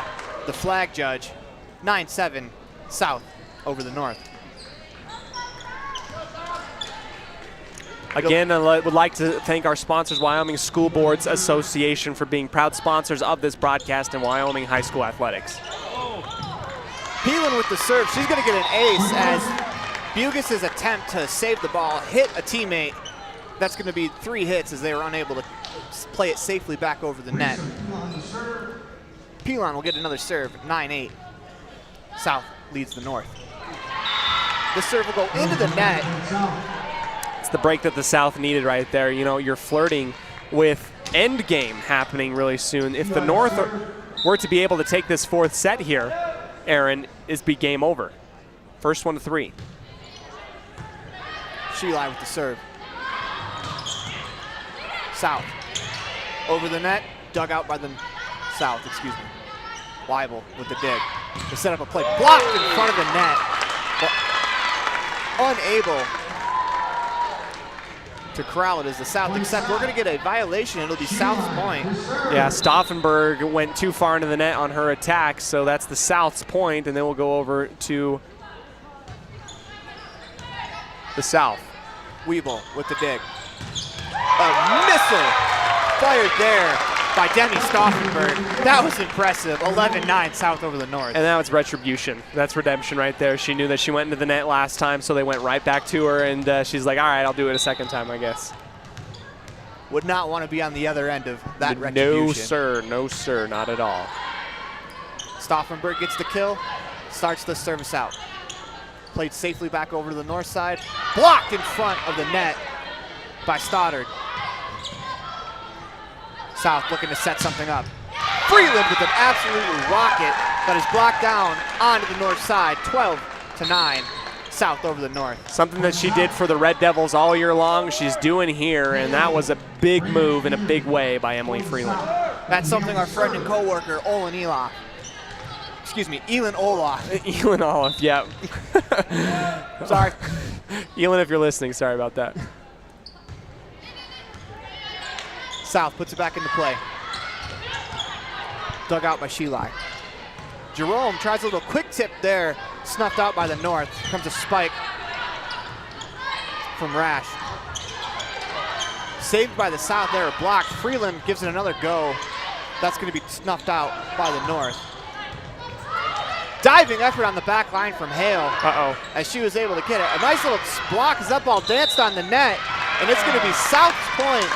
the flag judge. 9-7, South over the North. Again, I would like to thank our sponsors, Wyoming School Boards Association, for being proud sponsors of this broadcast and Wyoming High School Athletics. Peelan with the serve. She's going to get an ace as Bugus' attempt to save the ball hit a teammate. That's going to be 3 hits as they were unable to play it safely back over the net. Peelan will get another serve, 9-8. South leads the North. The serve will go into the net. It's the break that the South needed right there. You know, you're flirting with end game happening really soon. If the North were to be able to take this 4th set here, Aaron, is be game over. First one to 3. Sheila with the serve. South. Over the net. Dug out by the South, excuse me. Weibel with the dig. To set up a play. Blocked in front of the net. But unable to corral it as the South, except we're going to get a violation. It'll be South's point. Yeah, Stauffenberg went too far into the net on her attack, so that's the South's point, and then we'll go over to the South. Weibel with the dig. A missile fired there by Demi Stauffenberg. That was impressive. 11-9 South over the North. And now it's retribution. That's redemption right there. She knew that she went into the net last time, so they went right back to her, and she's like, all right, I'll do it a second time, I guess. Would not want to be on the other end of that retribution. No, sir. No, sir. Not at all. Stauffenberg gets the kill, starts the service out. Played safely back over to the north side. Blocked in front of the net by Stoddard. South looking to set something up. Freeland with an absolute rocket that is blocked down onto the north side. 12-9, South over the North. Something that she did for the Red Devils all year long, she's doing here, and that was a big move in a big way by Emily Freeland. That's something our friend and co-worker, Elin Olaf, Elin Olaf, yeah. Sorry. Elin, if you're listening, sorry about that. South puts it back into play. Dug out by Sheila. Jerome tries a little quick tip there, snuffed out by the North. Comes a spike from Rash. Saved by the South there, blocked. Freeland gives it another go. That's going to be snuffed out by the North. Diving effort on the back line from Hale. As she was able to get it. A nice little block as that ball danced on the net, and it's going to be South's point.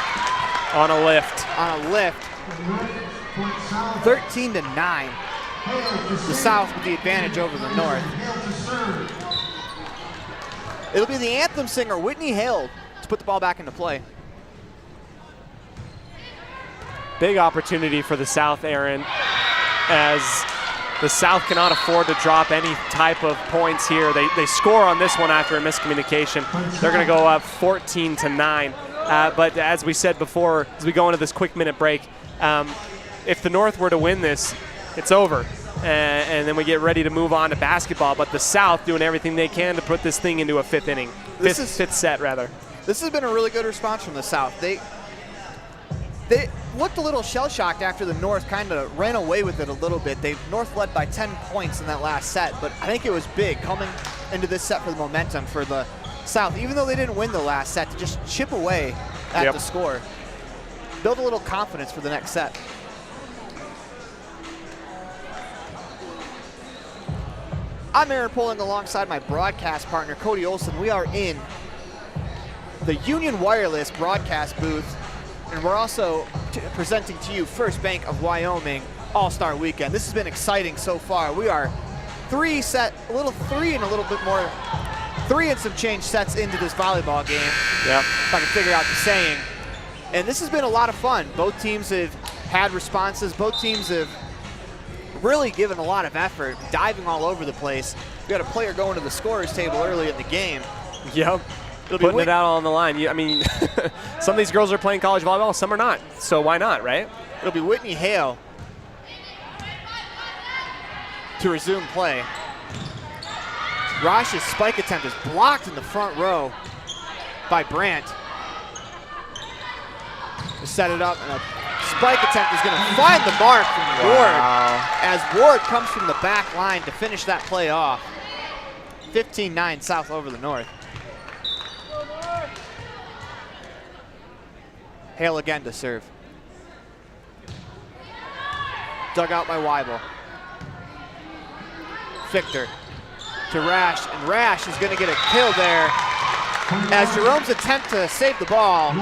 On a lift. 13-9. The South with the advantage over the North. It'll be the anthem singer, Whitney Hale, to put the ball back into play. Big opportunity for the South, Aaron, as the South cannot afford to drop any type of points here. They score on this one after a miscommunication. They're going to go up 14-9. But as we said before, as we go into this quick minute break, if the North were to win this, it's over. And then we get ready to move on to basketball. But the South doing everything they can to put this thing into a fifth inning. Fifth set, rather. This has been a really good response from the South. They looked a little shell-shocked after the North kind of ran away with it a little bit. North led by 10 points in that last set, but I think it was big coming into this set for the momentum for the South, even though they didn't win the last set, to just chip away at the score. Build a little confidence for the next set. I'm Aaron Poling alongside my broadcast partner, Cody Olsen. We are in the Union Wireless broadcast booth, and we're also presenting to you First Bank of Wyoming All-Star Weekend. This has been exciting so far. We are three and some change sets into this volleyball game. Yep. If I can figure out the saying. And this has been a lot of fun. Both teams have had responses. Both teams have really given a lot of effort, diving all over the place. We got a player going to the scorer's table early in the game. Yep. Putting it out on the line. I mean, some of these girls are playing college volleyball, some are not. So why not, right? It'll be Whitney Hale to resume play. Rosh's spike attempt is blocked in the front row by Brandt. To set it up, and a spike attempt is going to find the mark from Ward, as Ward comes from the back line to finish that play off. 15-9 South over the North. Hale again to serve. Dug out by Weibel. Victor to Rash, and Rash is going to get a kill there as Jerome's attempt to save the ball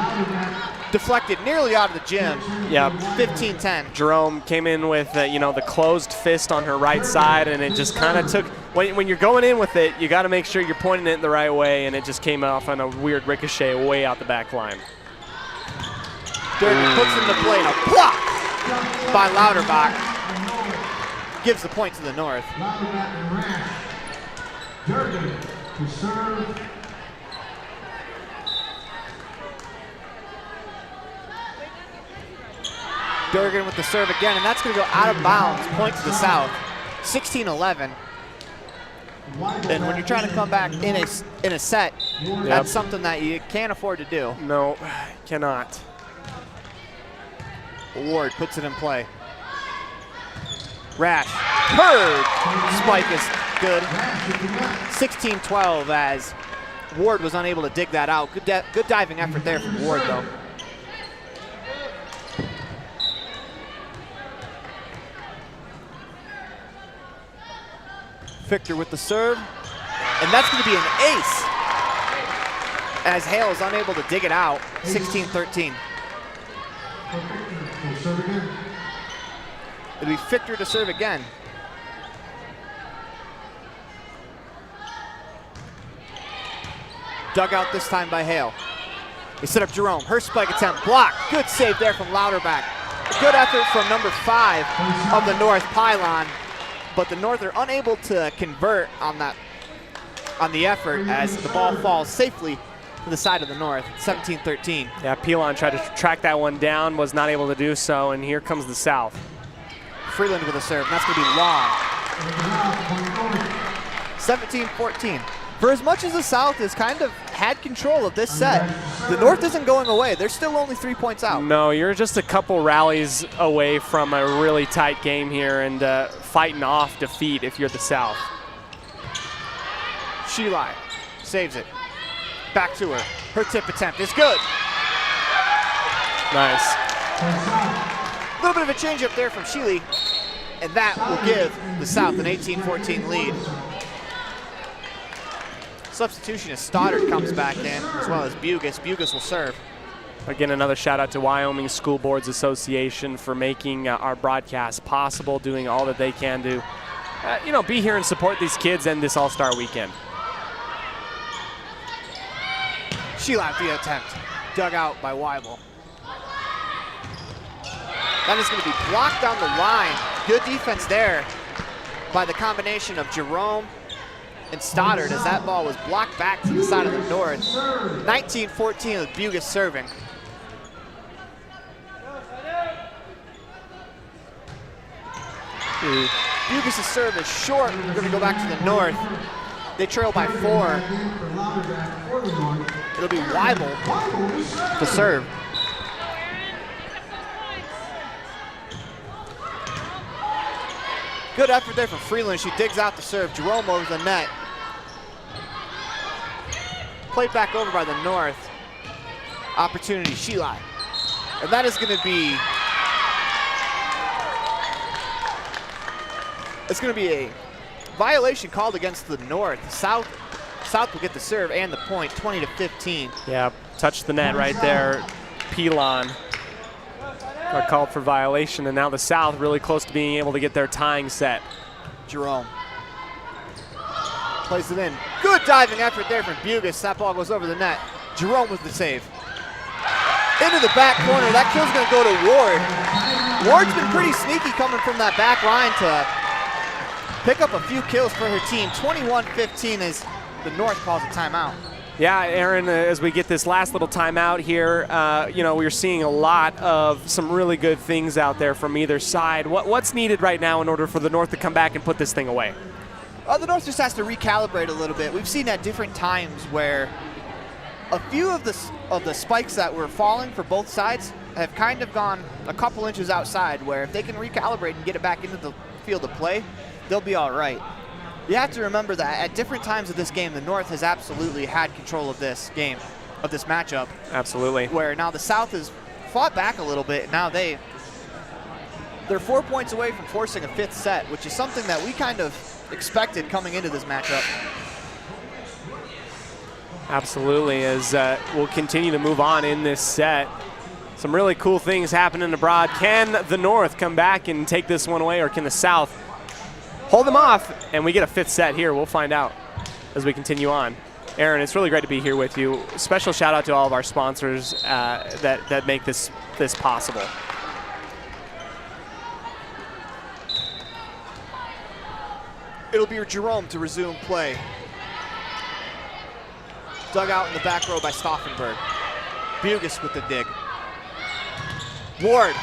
deflected nearly out of the gym. Yeah. 15-10. Jerome came in with the closed fist on her right side, and it just kind of took, when you're going in with it, you got to make sure you're pointing it the right way, and it just came off on a weird ricochet way out the back line. Durden puts into play, a block by Lauterbach. gives the point to the North. Durgan to serve. Durgan with the serve again, and that's going to go out of bounds. Point to the South. 16-11. And when you're trying to come back in a set, that's something that you can't afford to do. No, cannot. Ward puts it in play. Rash. Curved. Spike is good. 16-12 as Ward was unable to dig that out. Good diving effort there from Ward, though. Victor with the serve. And that's going to be an ace as Hale is unable to dig it out. 16-13. It'll be Victor to serve again. Dug out this time by Hale. They set up Jerome. Her spike attempt blocked. Good save there from Louderback. A good effort from number 5 of the North Pylon. But the North are unable to convert on the effort as the ball falls safely to the side of the North. 17-13. Yeah, Pilon tried to track that one down, was not able to do so, and here comes the South. Freeland with a serve, and that's going to be long. 17-14. For as much as the South has kind of had control of this set, the North isn't going away. They're still only 3 points out. No, you're just a couple rallies away from a really tight game here and fighting off defeat if you're the South. Sheila saves it. Back to her. Her tip attempt is good. Nice. A little bit of a change up there from Sheely, and that will give the South an 18-14 lead. Substitution as Stoddard comes back in, as well as Bugus. Bugus will serve. Again, another shout out to Wyoming School Boards Association for making our broadcast possible, doing all that they can to, be here and support these kids and this All-Star weekend. Sheila the attempt, dug out by Weibel. That is going to be blocked down the line. Good defense there by the combination of Jerome and Stoddard as that ball was blocked back to the side of the North. 19-14 with Bugus serving. Bugus' serve is short. We're going to go back to the North. They trail by 4. It'll be Weibel to serve. Good effort there from Freeland. She digs out the serve. Jerome over the net. Played back over by the North. Opportunity, Sheila. And that is going to be, it's going to be a violation called against the North. South will get the serve and the point, 20-15. Yeah, touched the net right there. Pilon got called for violation, and now the South really close to being able to get their tying set. Jerome plays it in. Good diving effort there from Bugus. That ball goes over the net. Jerome with the save. Into the back corner. That kill's going to go to Ward. Ward's been pretty sneaky coming from that back line to pick up a few kills for her team. 21-15 as the North calls a timeout. Yeah, Aaron, as we get this last little timeout here, we're seeing a lot of some really good things out there from either side. What's needed right now in order for the North to come back and put this thing away? The North just has to recalibrate a little bit. We've seen at different times where a few of the spikes that were falling for both sides have kind of gone a couple inches outside, where if they can recalibrate and get it back into the field of play, they'll be all right. You have to remember that at different times of this game, the North has absolutely had control of this game, of this matchup. Absolutely. Where now the South has fought back a little bit. Now they're 4 points away from forcing a 5th set, which is something that we kind of expected coming into this matchup. Absolutely, as we'll continue to move on in this set. Some really cool things happening abroad. Can the North come back and take this one away, or can the South hold them off and we get a 5th set here? We'll find out as we continue on. Aaron, it's really great to be here with you. Special shout out to all of our sponsors that make this It'll be Jerome to resume play. Dug out in the back row by Stauffenberg. Bugis with the dig. Ward,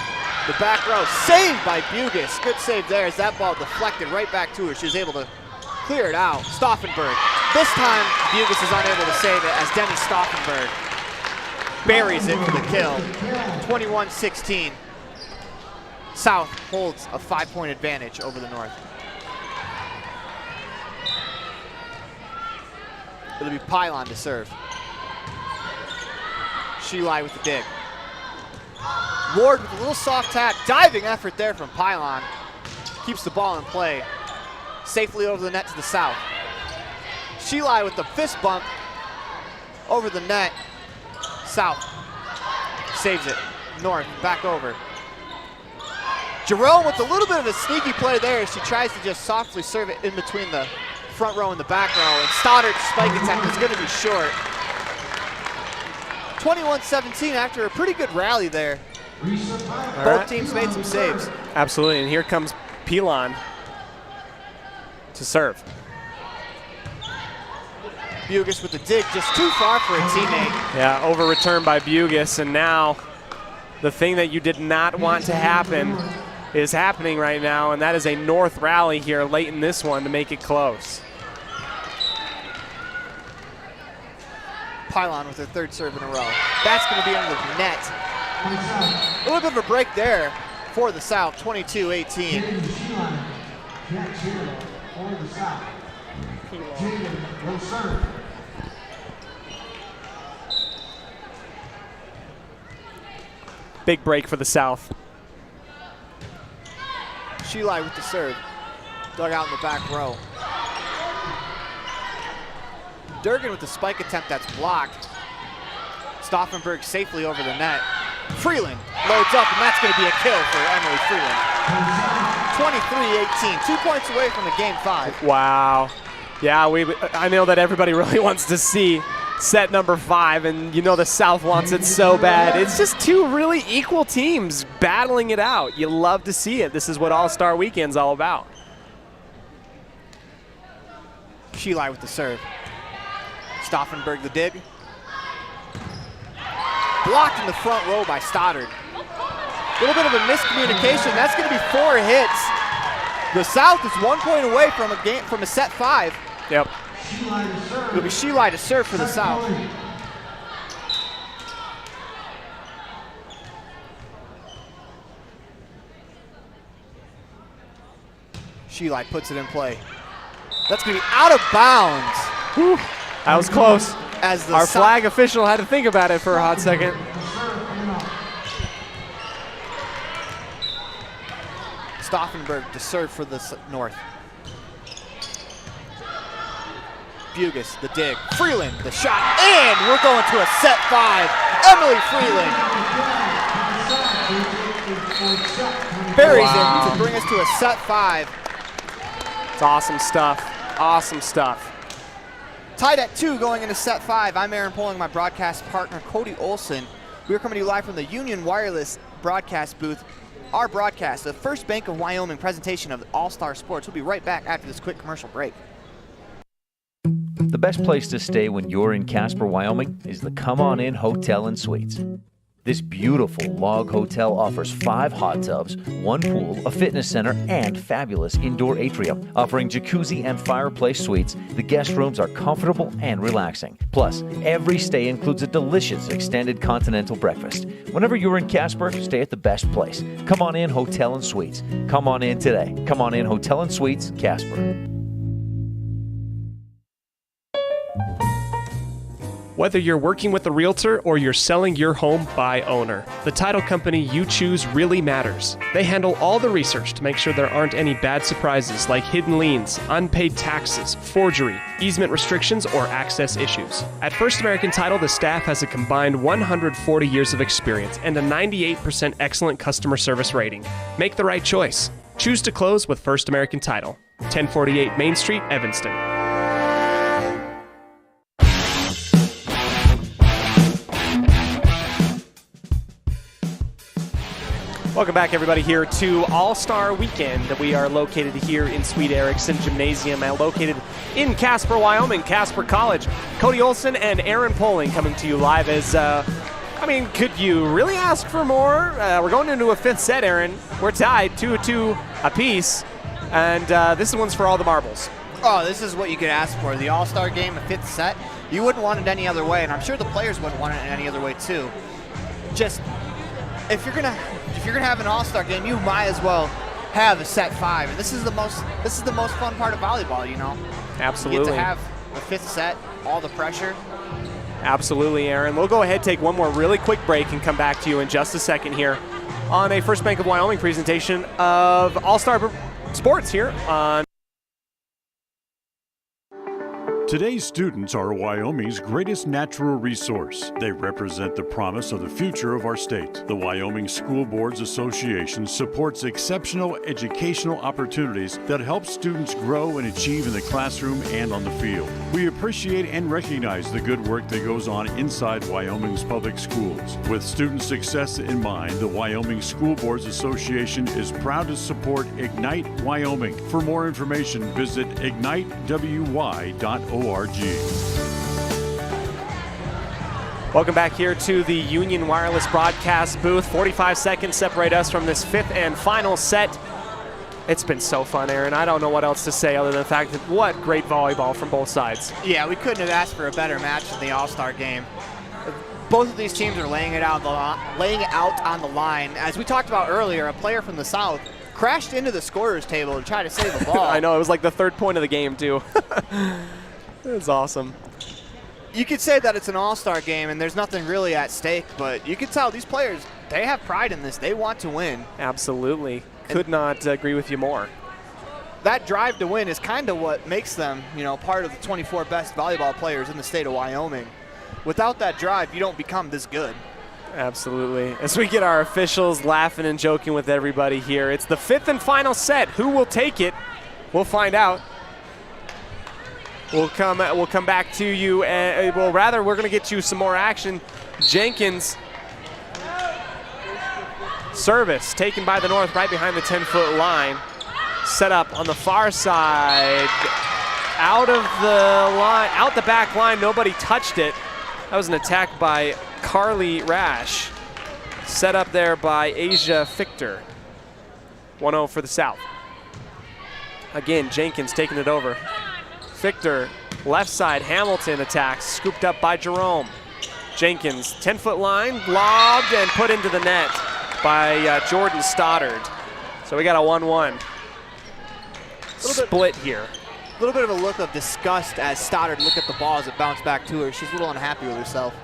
the back row, saved by Bugis. Good save there as that ball deflected right back to her. She was able to clear it out. Stauffenberg. This time, Bugis is unable to save it as Denny Stauffenberg buries it for the kill. 21-16. South holds a 5-point advantage over the North. It'll be Pylon to serve. Sheilai with the dig. Ward with a little soft tap. Diving effort there from Pylon. Keeps the ball in play. Safely over the net to the South. Sheilai with the fist bump over the net. South saves it. North back over. Jerome with a little bit of a sneaky play there as she tries to just softly serve it in between the front row and the back row. And Stoddard's spike attempt is going to be short. 21-17 after a pretty good rally there. Both teams made some saves. Absolutely, and here comes Pilon to serve. Bugis with the dig, just too far for a teammate. Yeah, over return by Bugis, and now the thing that you did not want to happen is happening right now, and that is a North rally here late in this one to make it close. Pylon with their third serve in a row. That's going to be under the net. A little bit of a break there for the South, 22-18. Big break for the South. Sheilai with the serve. Dug out in the back row. Durgan with the spike attempt that's blocked. Stauffenberg safely over the net. Freeland loads up, and that's going to be a kill for Emily Freeland. 23-18, 2 points away from the game 5. Wow. Yeah, I know that everybody really wants to see set number 5, and you know the South wants it so bad. It's just two really equal teams battling it out. You love to see it. This is what All-Star Weekend's all about. Sheilai with the serve. Stauffenberg the dig. Blocked in the front row by Stoddard. A little bit of a miscommunication. That's going to be 4 hits. The South is 1 point away from a set 5. Yep. It'll be Sheilai to serve for the South. Sheilai puts it in play. That's going to be out of bounds. Whew. That was close. As the Our flag official had to think about it for a hot second. Stauffenberg to serve for the North. Bugis, the dig. Freeland, the shot, and we're going to a set 5. Emily Freeland buries it to bring us to a set 5. It's awesome stuff. Awesome stuff. Tied at 2 going into set 5. I'm Aaron Poling, my broadcast partner, Cody Olsen. We are coming to you live from the Union Wireless broadcast booth. Our broadcast, the First Bank of Wyoming presentation of All-Star Sports. We'll be right back after this quick commercial break. The best place to stay when you're in Casper, Wyoming is the Come On In Hotel and Suites. This beautiful log hotel offers 5 hot tubs, 1 pool, a fitness center, and fabulous indoor atrium. Offering jacuzzi and fireplace suites, the guest rooms are comfortable and relaxing. Plus, every stay includes a delicious extended continental breakfast. Whenever you're in Casper, stay at the best place. Come On In Hotel and Suites. Come on in today. Come On In Hotel and Suites, Casper. Whether you're working with a realtor or you're selling your home by owner, the title company you choose really matters. They handle all the research to make sure there aren't any bad surprises like hidden liens, unpaid taxes, forgery, easement restrictions, or access issues. At First American Title, the staff has a combined 140 years of experience and a 98% excellent customer service rating. Make the right choice. Choose to close with First American Title. 1048 Main Street, Evanston. Welcome back, everybody, here to All-Star Weekend. We are located here in Sweet Erickson Gymnasium, located in Casper, Wyoming, Casper College. Cody Olsen and Aaron Poling coming to you live as, could you really ask for more? We're going into a fifth set, Aaron. We're tied 2-2 apiece, and this one's for all the marbles. Oh, this is what you could ask for. The All-Star game, a fifth set. You wouldn't want it any other way, and I'm sure the players wouldn't want it any other way, too. Just, if you're gonna have an All-Star game, you might as well have a set 5. And this is the most fun part of volleyball, you know. Absolutely. You get to have a fifth set, all the pressure. Absolutely, Aaron. We'll go ahead, take one more really quick break, and come back to you in just a second here on a First Bank of Wyoming presentation of All-Star Sports here on. Today's students are Wyoming's greatest natural resource. They represent the promise of the future of our state. The Wyoming School Boards Association supports exceptional educational opportunities that help students grow and achieve in the classroom and on the field. We appreciate and recognize the good work that goes on inside Wyoming's public schools. With student success in mind, the Wyoming School Boards Association is proud to support Ignite Wyoming. For more information, visit ignitewy.org. Welcome back here to the Union Wireless broadcast booth. 45 seconds separate us from this fifth and final set. It's been so fun, Aaron. I don't know what else to say other than the fact that what great volleyball from both sides. Yeah, we couldn't have asked for a better match in the All-Star game. Both of these teams are laying it out on the line. As we talked about earlier, a player from the South crashed into the scorer's table and tried to save a ball. I know, it was like the third point of the game, too. It was awesome. You could say that it's an all-star game and there's nothing really at stake, but you could tell these players, they have pride in this. They want to win. Absolutely. Could not agree with you more. That drive to win is kind of what makes them, part of the 24 best volleyball players in the state of Wyoming. Without that drive, you don't become this good. Absolutely. As we get our officials laughing and joking with everybody here, it's the fifth and final set. Who will take it? We'll find out. We'll come back to you. We're going to get you some more action. Jenkins, service taken by the North right behind the 10-foot line. Set up on the far side. Out the back line. Nobody touched it. That was an attack by Carly Rash. Set up there by Asia Fichter. 1-0 for the South. Again, Jenkins taking it over. Fichter, left side, Hamilton attacks, scooped up by Jerome. Jenkins, 10-foot line, lobbed and put into the net by Jordan Stoddard. So we got a 1-1 split here. A little bit of a look of disgust as Stoddard looked at the ball as it bounced back to her. She's a little unhappy with herself.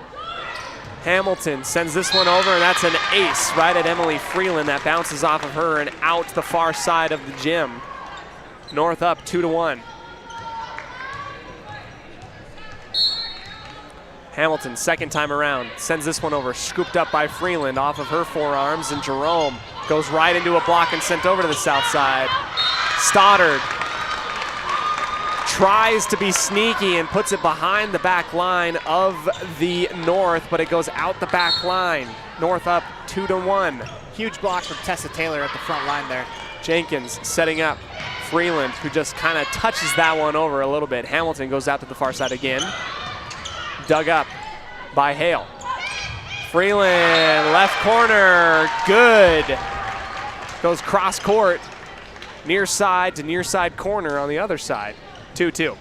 Hamilton sends this one over, and that's an ace right at Emily Freeland. That bounces off of her and out the far side of the gym. North up 2-1. Hamilton, second time around, sends this one over, scooped up by Freeland off of her forearms, and Jerome goes right into a block and sent over to the south side. Stoddard tries to be sneaky and puts it behind the back line of the North, but it goes out the back line. North up 2-1. Huge block from Tessa Taylor at the front line there. Jenkins setting up Freeland, who just kind of touches that one over a little bit. Hamilton goes out to the far side again. Dug up by Hale. Freeland, left corner, good. Goes cross court, near side to near side corner on the other side. 2-2.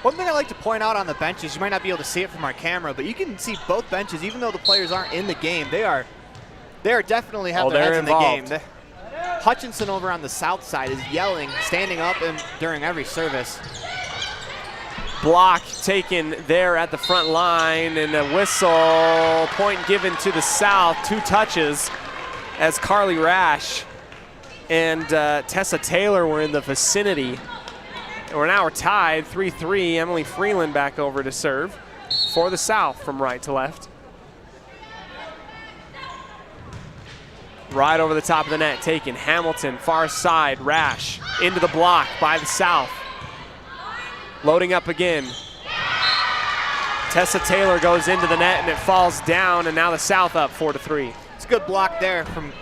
One thing I like to point out on the benches, you might not be able to see it from our camera, but you can see both benches, even though the players aren't in the game, they are definitely have their heads involved in the game. Hutchinson over on the south side is yelling, standing up and during every service. Block taken there at the front line, and a whistle, point given to the South. 2 touches as Carly Rash and Tessa Taylor were in the vicinity. And we're tied 3-3. Emily Freeland back over to serve for the South from right to left. Right over the top of the net, taken. Hamilton, far side, Rash into the block by the South. Loading up again. Tessa Taylor goes into the net and it falls down, and now the South up 4-3. It's a good block there from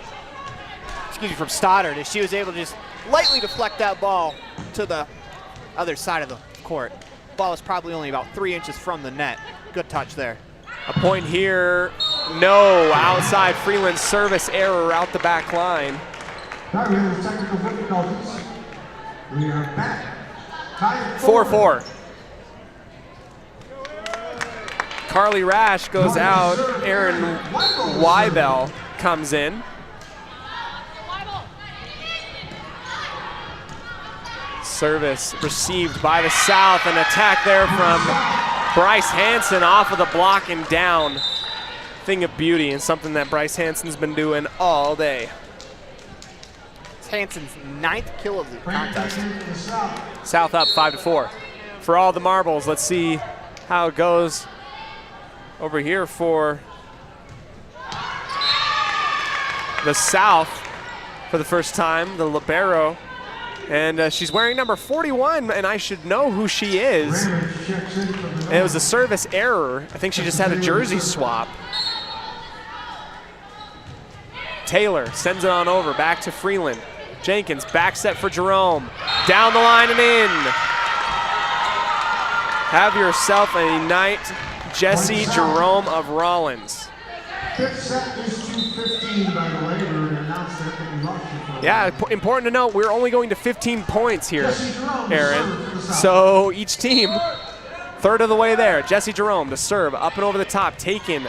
Stoddard, as she was able to just lightly deflect that ball to the other side of the court. Ball was probably only about 3 inches from the net. Good touch there. A point here, no, outside Freeland service error out the back line. Now we have technical difficulties. We are back. 4-4. Carly Rash goes out. Erin Wybell comes in. Service received by the South. An attack there from Bryce Hansen off of the block and down. Thing of beauty and something that Bryce Hansen's been doing all day. It's Hansen's 9th kill of the contest. South up 5-4. For all the marbles, let's see how it goes over here for the South for the first time, the libero. And she's wearing number 41, and I should know who she is. And it was a service error. I think she just had a jersey swap. Taylor sends it on over, back to Freeland. Jenkins, back set for Jerome. Down the line and in. Have yourself a night, Jesse Jerome of Rollins. Fifth set is 2:15, by the way. We're announced that we lost you for Yeah, important to note, we're only going to 15 points here, Aaron. So each team, third of the way there. Jesse Jerome to serve, up and over the top, taken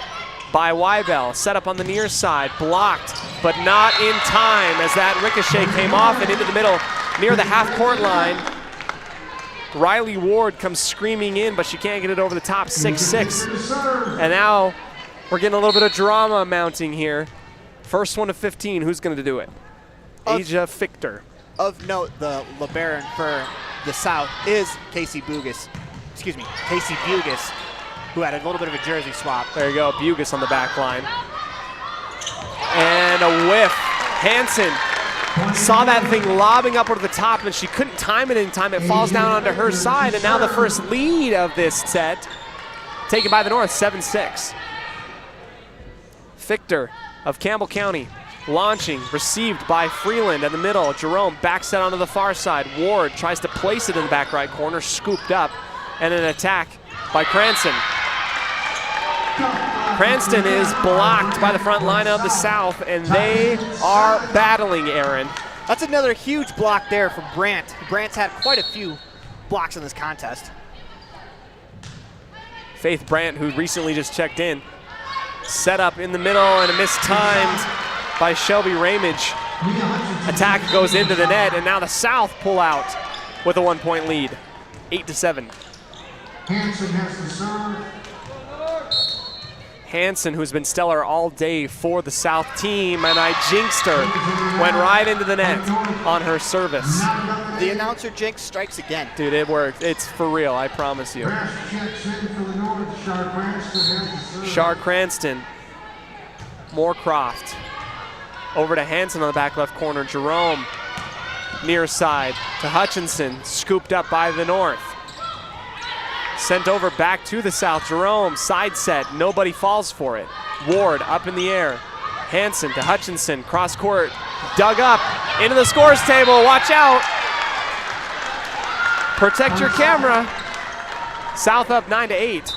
by Wybell. Set up on the near side, blocked, but not in time as that ricochet came off and into the middle near the half-court line. Riley Ward comes screaming in, but she can't get it over the top, 6-6. And now we're getting a little bit of drama mounting here. First one to 15, who's going to do it? Asia Fichter. Of note, the libero for the South is Casey Bugas, who had a little bit of a jersey swap. There you go, Bugas on the back line. And a whiff. Hansen saw that thing lobbing up over the top, and she couldn't time it in time. It falls down onto her side, and now the first lead of this set taken by the North, 7-6. Fichter of Campbell County launching, received by Freeland in the middle. Jerome back set onto the far side. Ward tries to place it in the back right corner, scooped up, and an attack by Cranston. Cranston is blocked by the front line of the South, and they are battling, Aaron. That's another huge block there from Brandt. Brandt's had quite a few blocks in this contest. Faith Brandt, who recently just checked in, set up in the middle and a mistimed by Shelby Ramage. Attack goes into the net, and now the South pull out with a 1-point lead, 8-7. Hansen has to serve. Hansen, who's been stellar all day for the South team, and I jinxed her. Went right into the net on her service. The announcer jinx strikes again. Dude, it worked. It's for real, I promise you. Shar Cranston, Moorcroft. Over to Hansen on the back left corner. Jerome, near side to Hutchinson, scooped up by the North. Sent over back to the South. Jerome, side set, nobody falls for it. Ward up in the air. Hansen to Hutchinson, cross court, dug up into the scores table. Watch out. Protect your camera. South up 9-8.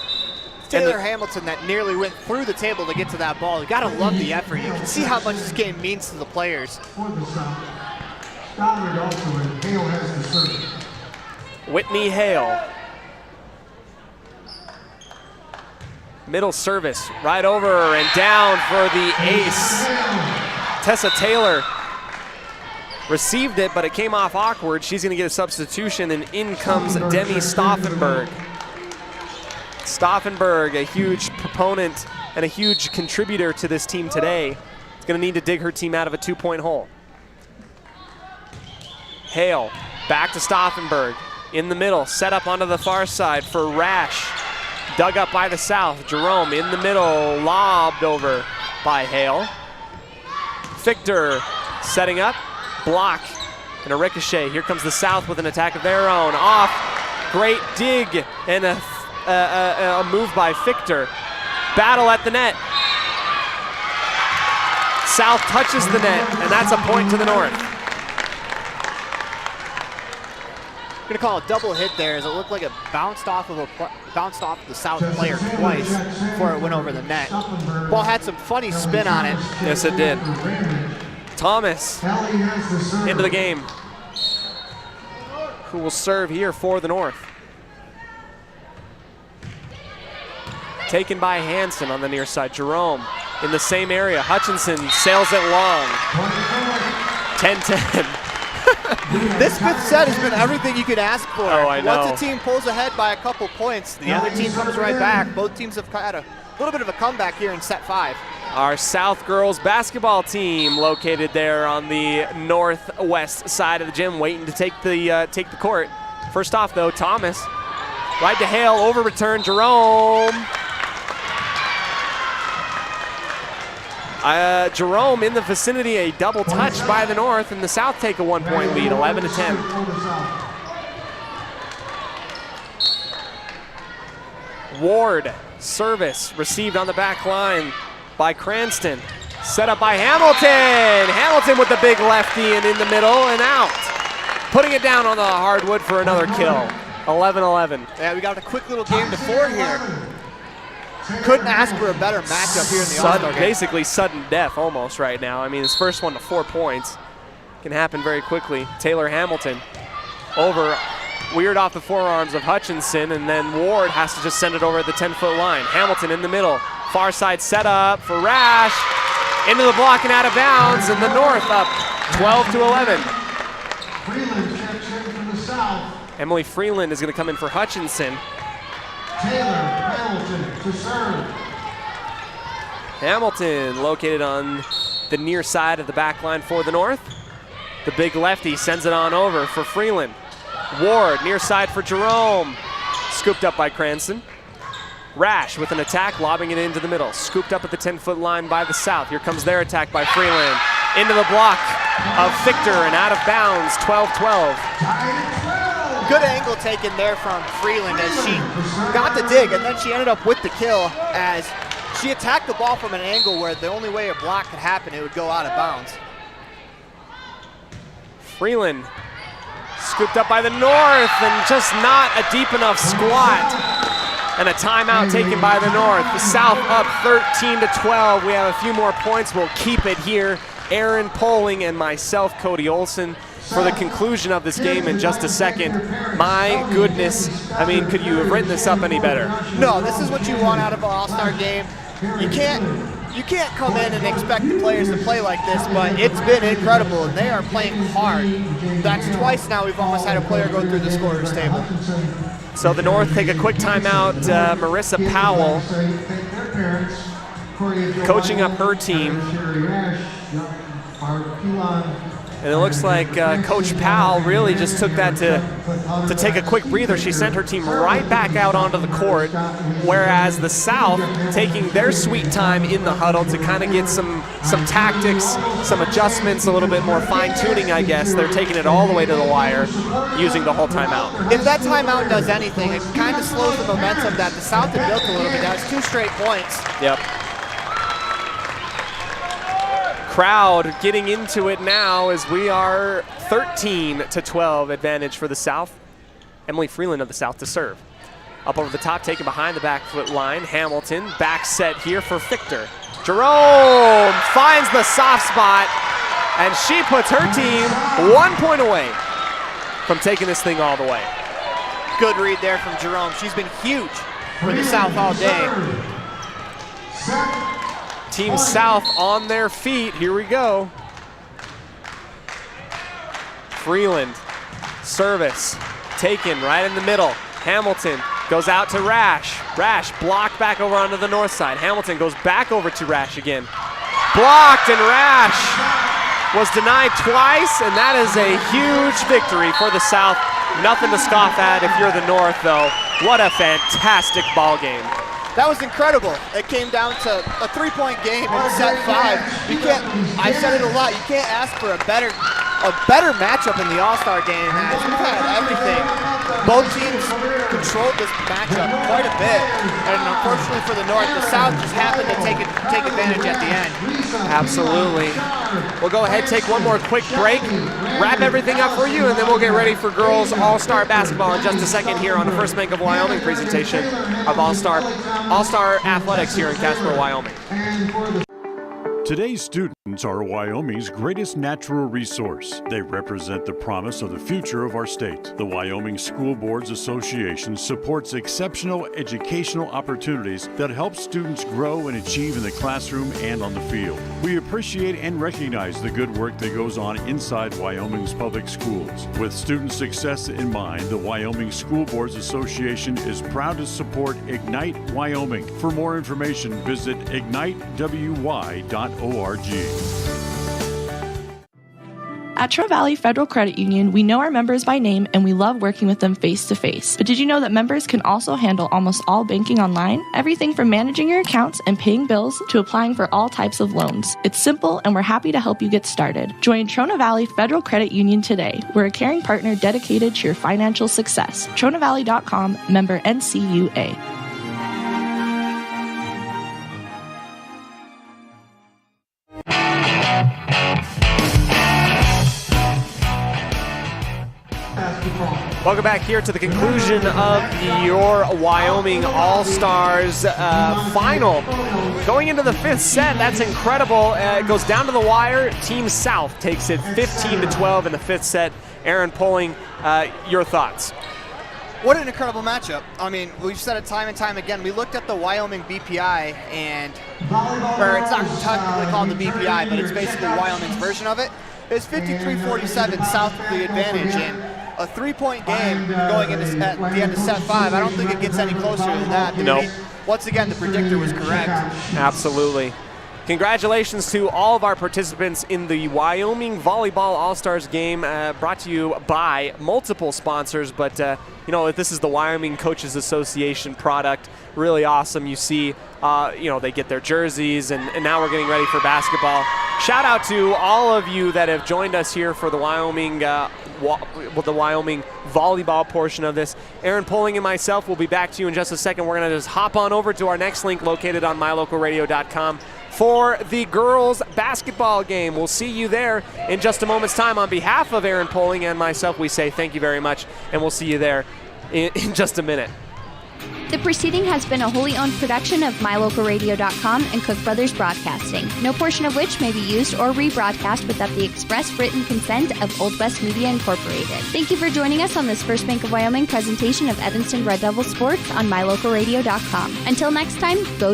Taylor Hamilton that nearly went through the table to get to that ball. You gotta love the effort. You can see how much this game means to the players. Whitney Hale. Middle service, right over and down for the ace. Tessa Taylor received it, but it came off awkward. She's gonna get a substitution, and in comes Demi Stauffenberg. Stauffenberg, a huge proponent and a huge contributor to this team today, is gonna need to dig her team out of a 2-point hole. Hale, back to Stauffenberg, in the middle, set up onto the far side for Rash. Dug up by the South. Jerome in the middle, lobbed over by Hale. Fichter setting up, block, and a ricochet. Here comes the South with an attack of their own. Off, great dig, and a a move by Fichter. Battle at the net. South touches the net, and that's a point to the North. I'm gonna call a double hit there, as it looked like it bounced off the South player twice before it went over the net. Ball had some funny spin on it. Yes, it did. Thomas into the game, who will serve here for the North. Taken by Hansen on the near side. Jerome in the same area. Hutchinson sails it long. 10-10. This fifth set has been everything you could ask for. Oh, I know. Once a team pulls ahead by a couple points, the other team comes right back. Both teams have had a little bit of a comeback here in set 5. Our South girls basketball team located there on the northwest side of the gym, waiting to take the court. First off, though, Thomas. Right to Hale, over return, Jerome. Jerome in the vicinity, a double touch by the North, and the South take a 1-point lead, 11-10. Ward, service, received on the back line by Cranston. Set up by Hamilton. Hamilton with the big lefty and in the middle and out. Putting it down on the hardwood for another kill. 11-11. Yeah, we got a quick little game to 4 here. Couldn't ask for a better matchup here in the All-Star game. Basically sudden death almost right now. I mean, his first one to 4 points can happen very quickly. Taylor Hamilton over, weird off the forearms of Hutchinson, and then Ward has to just send it over at the 10-foot line. Hamilton in the middle, far side setup for Rash, into the block and out of bounds, and the North up 12-11. Freeland checks in from the South. Emily Freeland is going to come in for Hutchinson. Taylor Hamilton to serve. Hamilton located on the near side of the back line for the North. The big lefty sends it on over for Freeland. Ward near side for Jerome. Scooped up by Cranston. Rash with an attack, lobbing it into the middle. Scooped up at the 10-foot line by the South. Here comes their attack by Freeland. Into the block of Fichter and out of bounds, 12-12. Good angle taken there from Freeland as she got the dig, and then she ended up with the kill as she attacked the ball from an angle where the only way a block could happen, it would go out of bounds. Freeland scooped up by the North and just not a deep enough squat. And a timeout taken by the North. The South up 13-12. We have a few more points. We'll keep it here. Aaron Poling and myself, Cody Olsen, for the conclusion of this game in just a second. My goodness, I mean, could you have written this up any better? No, this is what you want out of an all-star game. You can't come in and expect the players to play like this, but it's been incredible, and they are playing hard. That's twice now we've almost had a player go through the scorer's table. So the North take a quick timeout. Marissa Powell coaching up her team. And it looks like Coach Powell really just took that to take a quick breather. She sent her team right back out onto the court, whereas the South taking their sweet time in the huddle to kind of get some tactics, some adjustments, a little bit more fine-tuning, I guess. They're taking it all the way to the wire, using the whole timeout. If that timeout does anything, it kind of slows the momentum that the South had built a little bit. That's 2 straight points. Yep. Crowd getting into it now as we are 13-12 advantage for the South. Emily Freeland of the South to serve. Up over the top, taken behind the back foot line. Hamilton, back set here for Fichter. Jerome finds the soft spot, and she puts her team 1 point away from taking this thing all the way. Good read there from Jerome. She's been huge for the South all day. Team South on their feet. Here we go. Freeland, service, taken right in the middle. Hamilton goes out to Rash. Rash blocked back over onto the north side. Hamilton goes back over to Rash again. Blocked, and Rash was denied twice, and that is a huge victory for the South. Nothing to scoff at if you're the North, though. What a fantastic ball game. That was incredible. It came down to a 3-point game in set 5. You can't, I've said it a lot, you can't ask for a better matchup in the All-Star game. We've had everything Both teams controlled this matchup quite a bit, and unfortunately for the North, the South just happened to take advantage at the end. Absolutely. We'll go ahead, take one more quick break, wrap everything up for you, and then we'll get ready for girls All-Star basketball in just a second here on the First Bank of Wyoming presentation of All-Star Athletics here in Casper, Wyoming. Today's students are Wyoming's greatest natural resource. They represent the promise of the future of our state. The Wyoming School Boards Association supports exceptional educational opportunities that help students grow and achieve in the classroom and on the field. We appreciate and recognize the good work that goes on inside Wyoming's public schools. With student success in mind, the Wyoming School Boards Association is proud to support Ignite Wyoming. For more information, visit ignitewy.org. At Tro Valley Federal Credit Union, we know our members by name and we love working with them face to face. But did you know that members can also handle almost all banking online? Everything from managing your accounts and paying bills to applying for all types of loans. It's simple and we're happy to help you get started. Join Trona Valley Federal Credit Union today. We're a caring partner dedicated to your financial success. TronaValley.com, member NCUA. Welcome back here to the conclusion of your Wyoming All-Stars final. Going into the fifth set, that's incredible. It goes down to the wire. Team South takes it 15-12 in the fifth set. Aaron Poling, your thoughts? What an incredible matchup. I mean, we've said it time and time again. We looked at the Wyoming BPI, and or it's not technically called the BPI, but it's basically Wyoming's version of it. It's 53-47 South with the advantage, and a three-point game going into at the end of set 5. I don't think it gets any closer than that. Nope. Once again, the predictor was correct. Absolutely. Congratulations to all of our participants in the Wyoming Volleyball All-Stars game, brought to you by multiple sponsors, but you know, this is the Wyoming Coaches Association product. Really awesome. You see, you know, they get their jerseys, and now we're getting ready for basketball. Shout out to all of you that have joined us here for the Wyoming volleyball portion of this. Aaron Poling and myself will be back to you in just a second. We're going to just hop on over to our next link located on mylocalradio.com for the girls basketball game. We'll see you there in just a moment's time. On behalf of Aaron Poling and myself, we say thank you very much, and we'll see you there in just a minute. The proceeding has been a wholly owned production of mylocalradio.com and Cook Brothers Broadcasting, no portion of which may be used or rebroadcast without the express written consent of Old West Media Incorporated. Thank you for joining us on this First Bank of Wyoming presentation of Evanston Red Devil Sports on mylocalradio.com. Until next time, go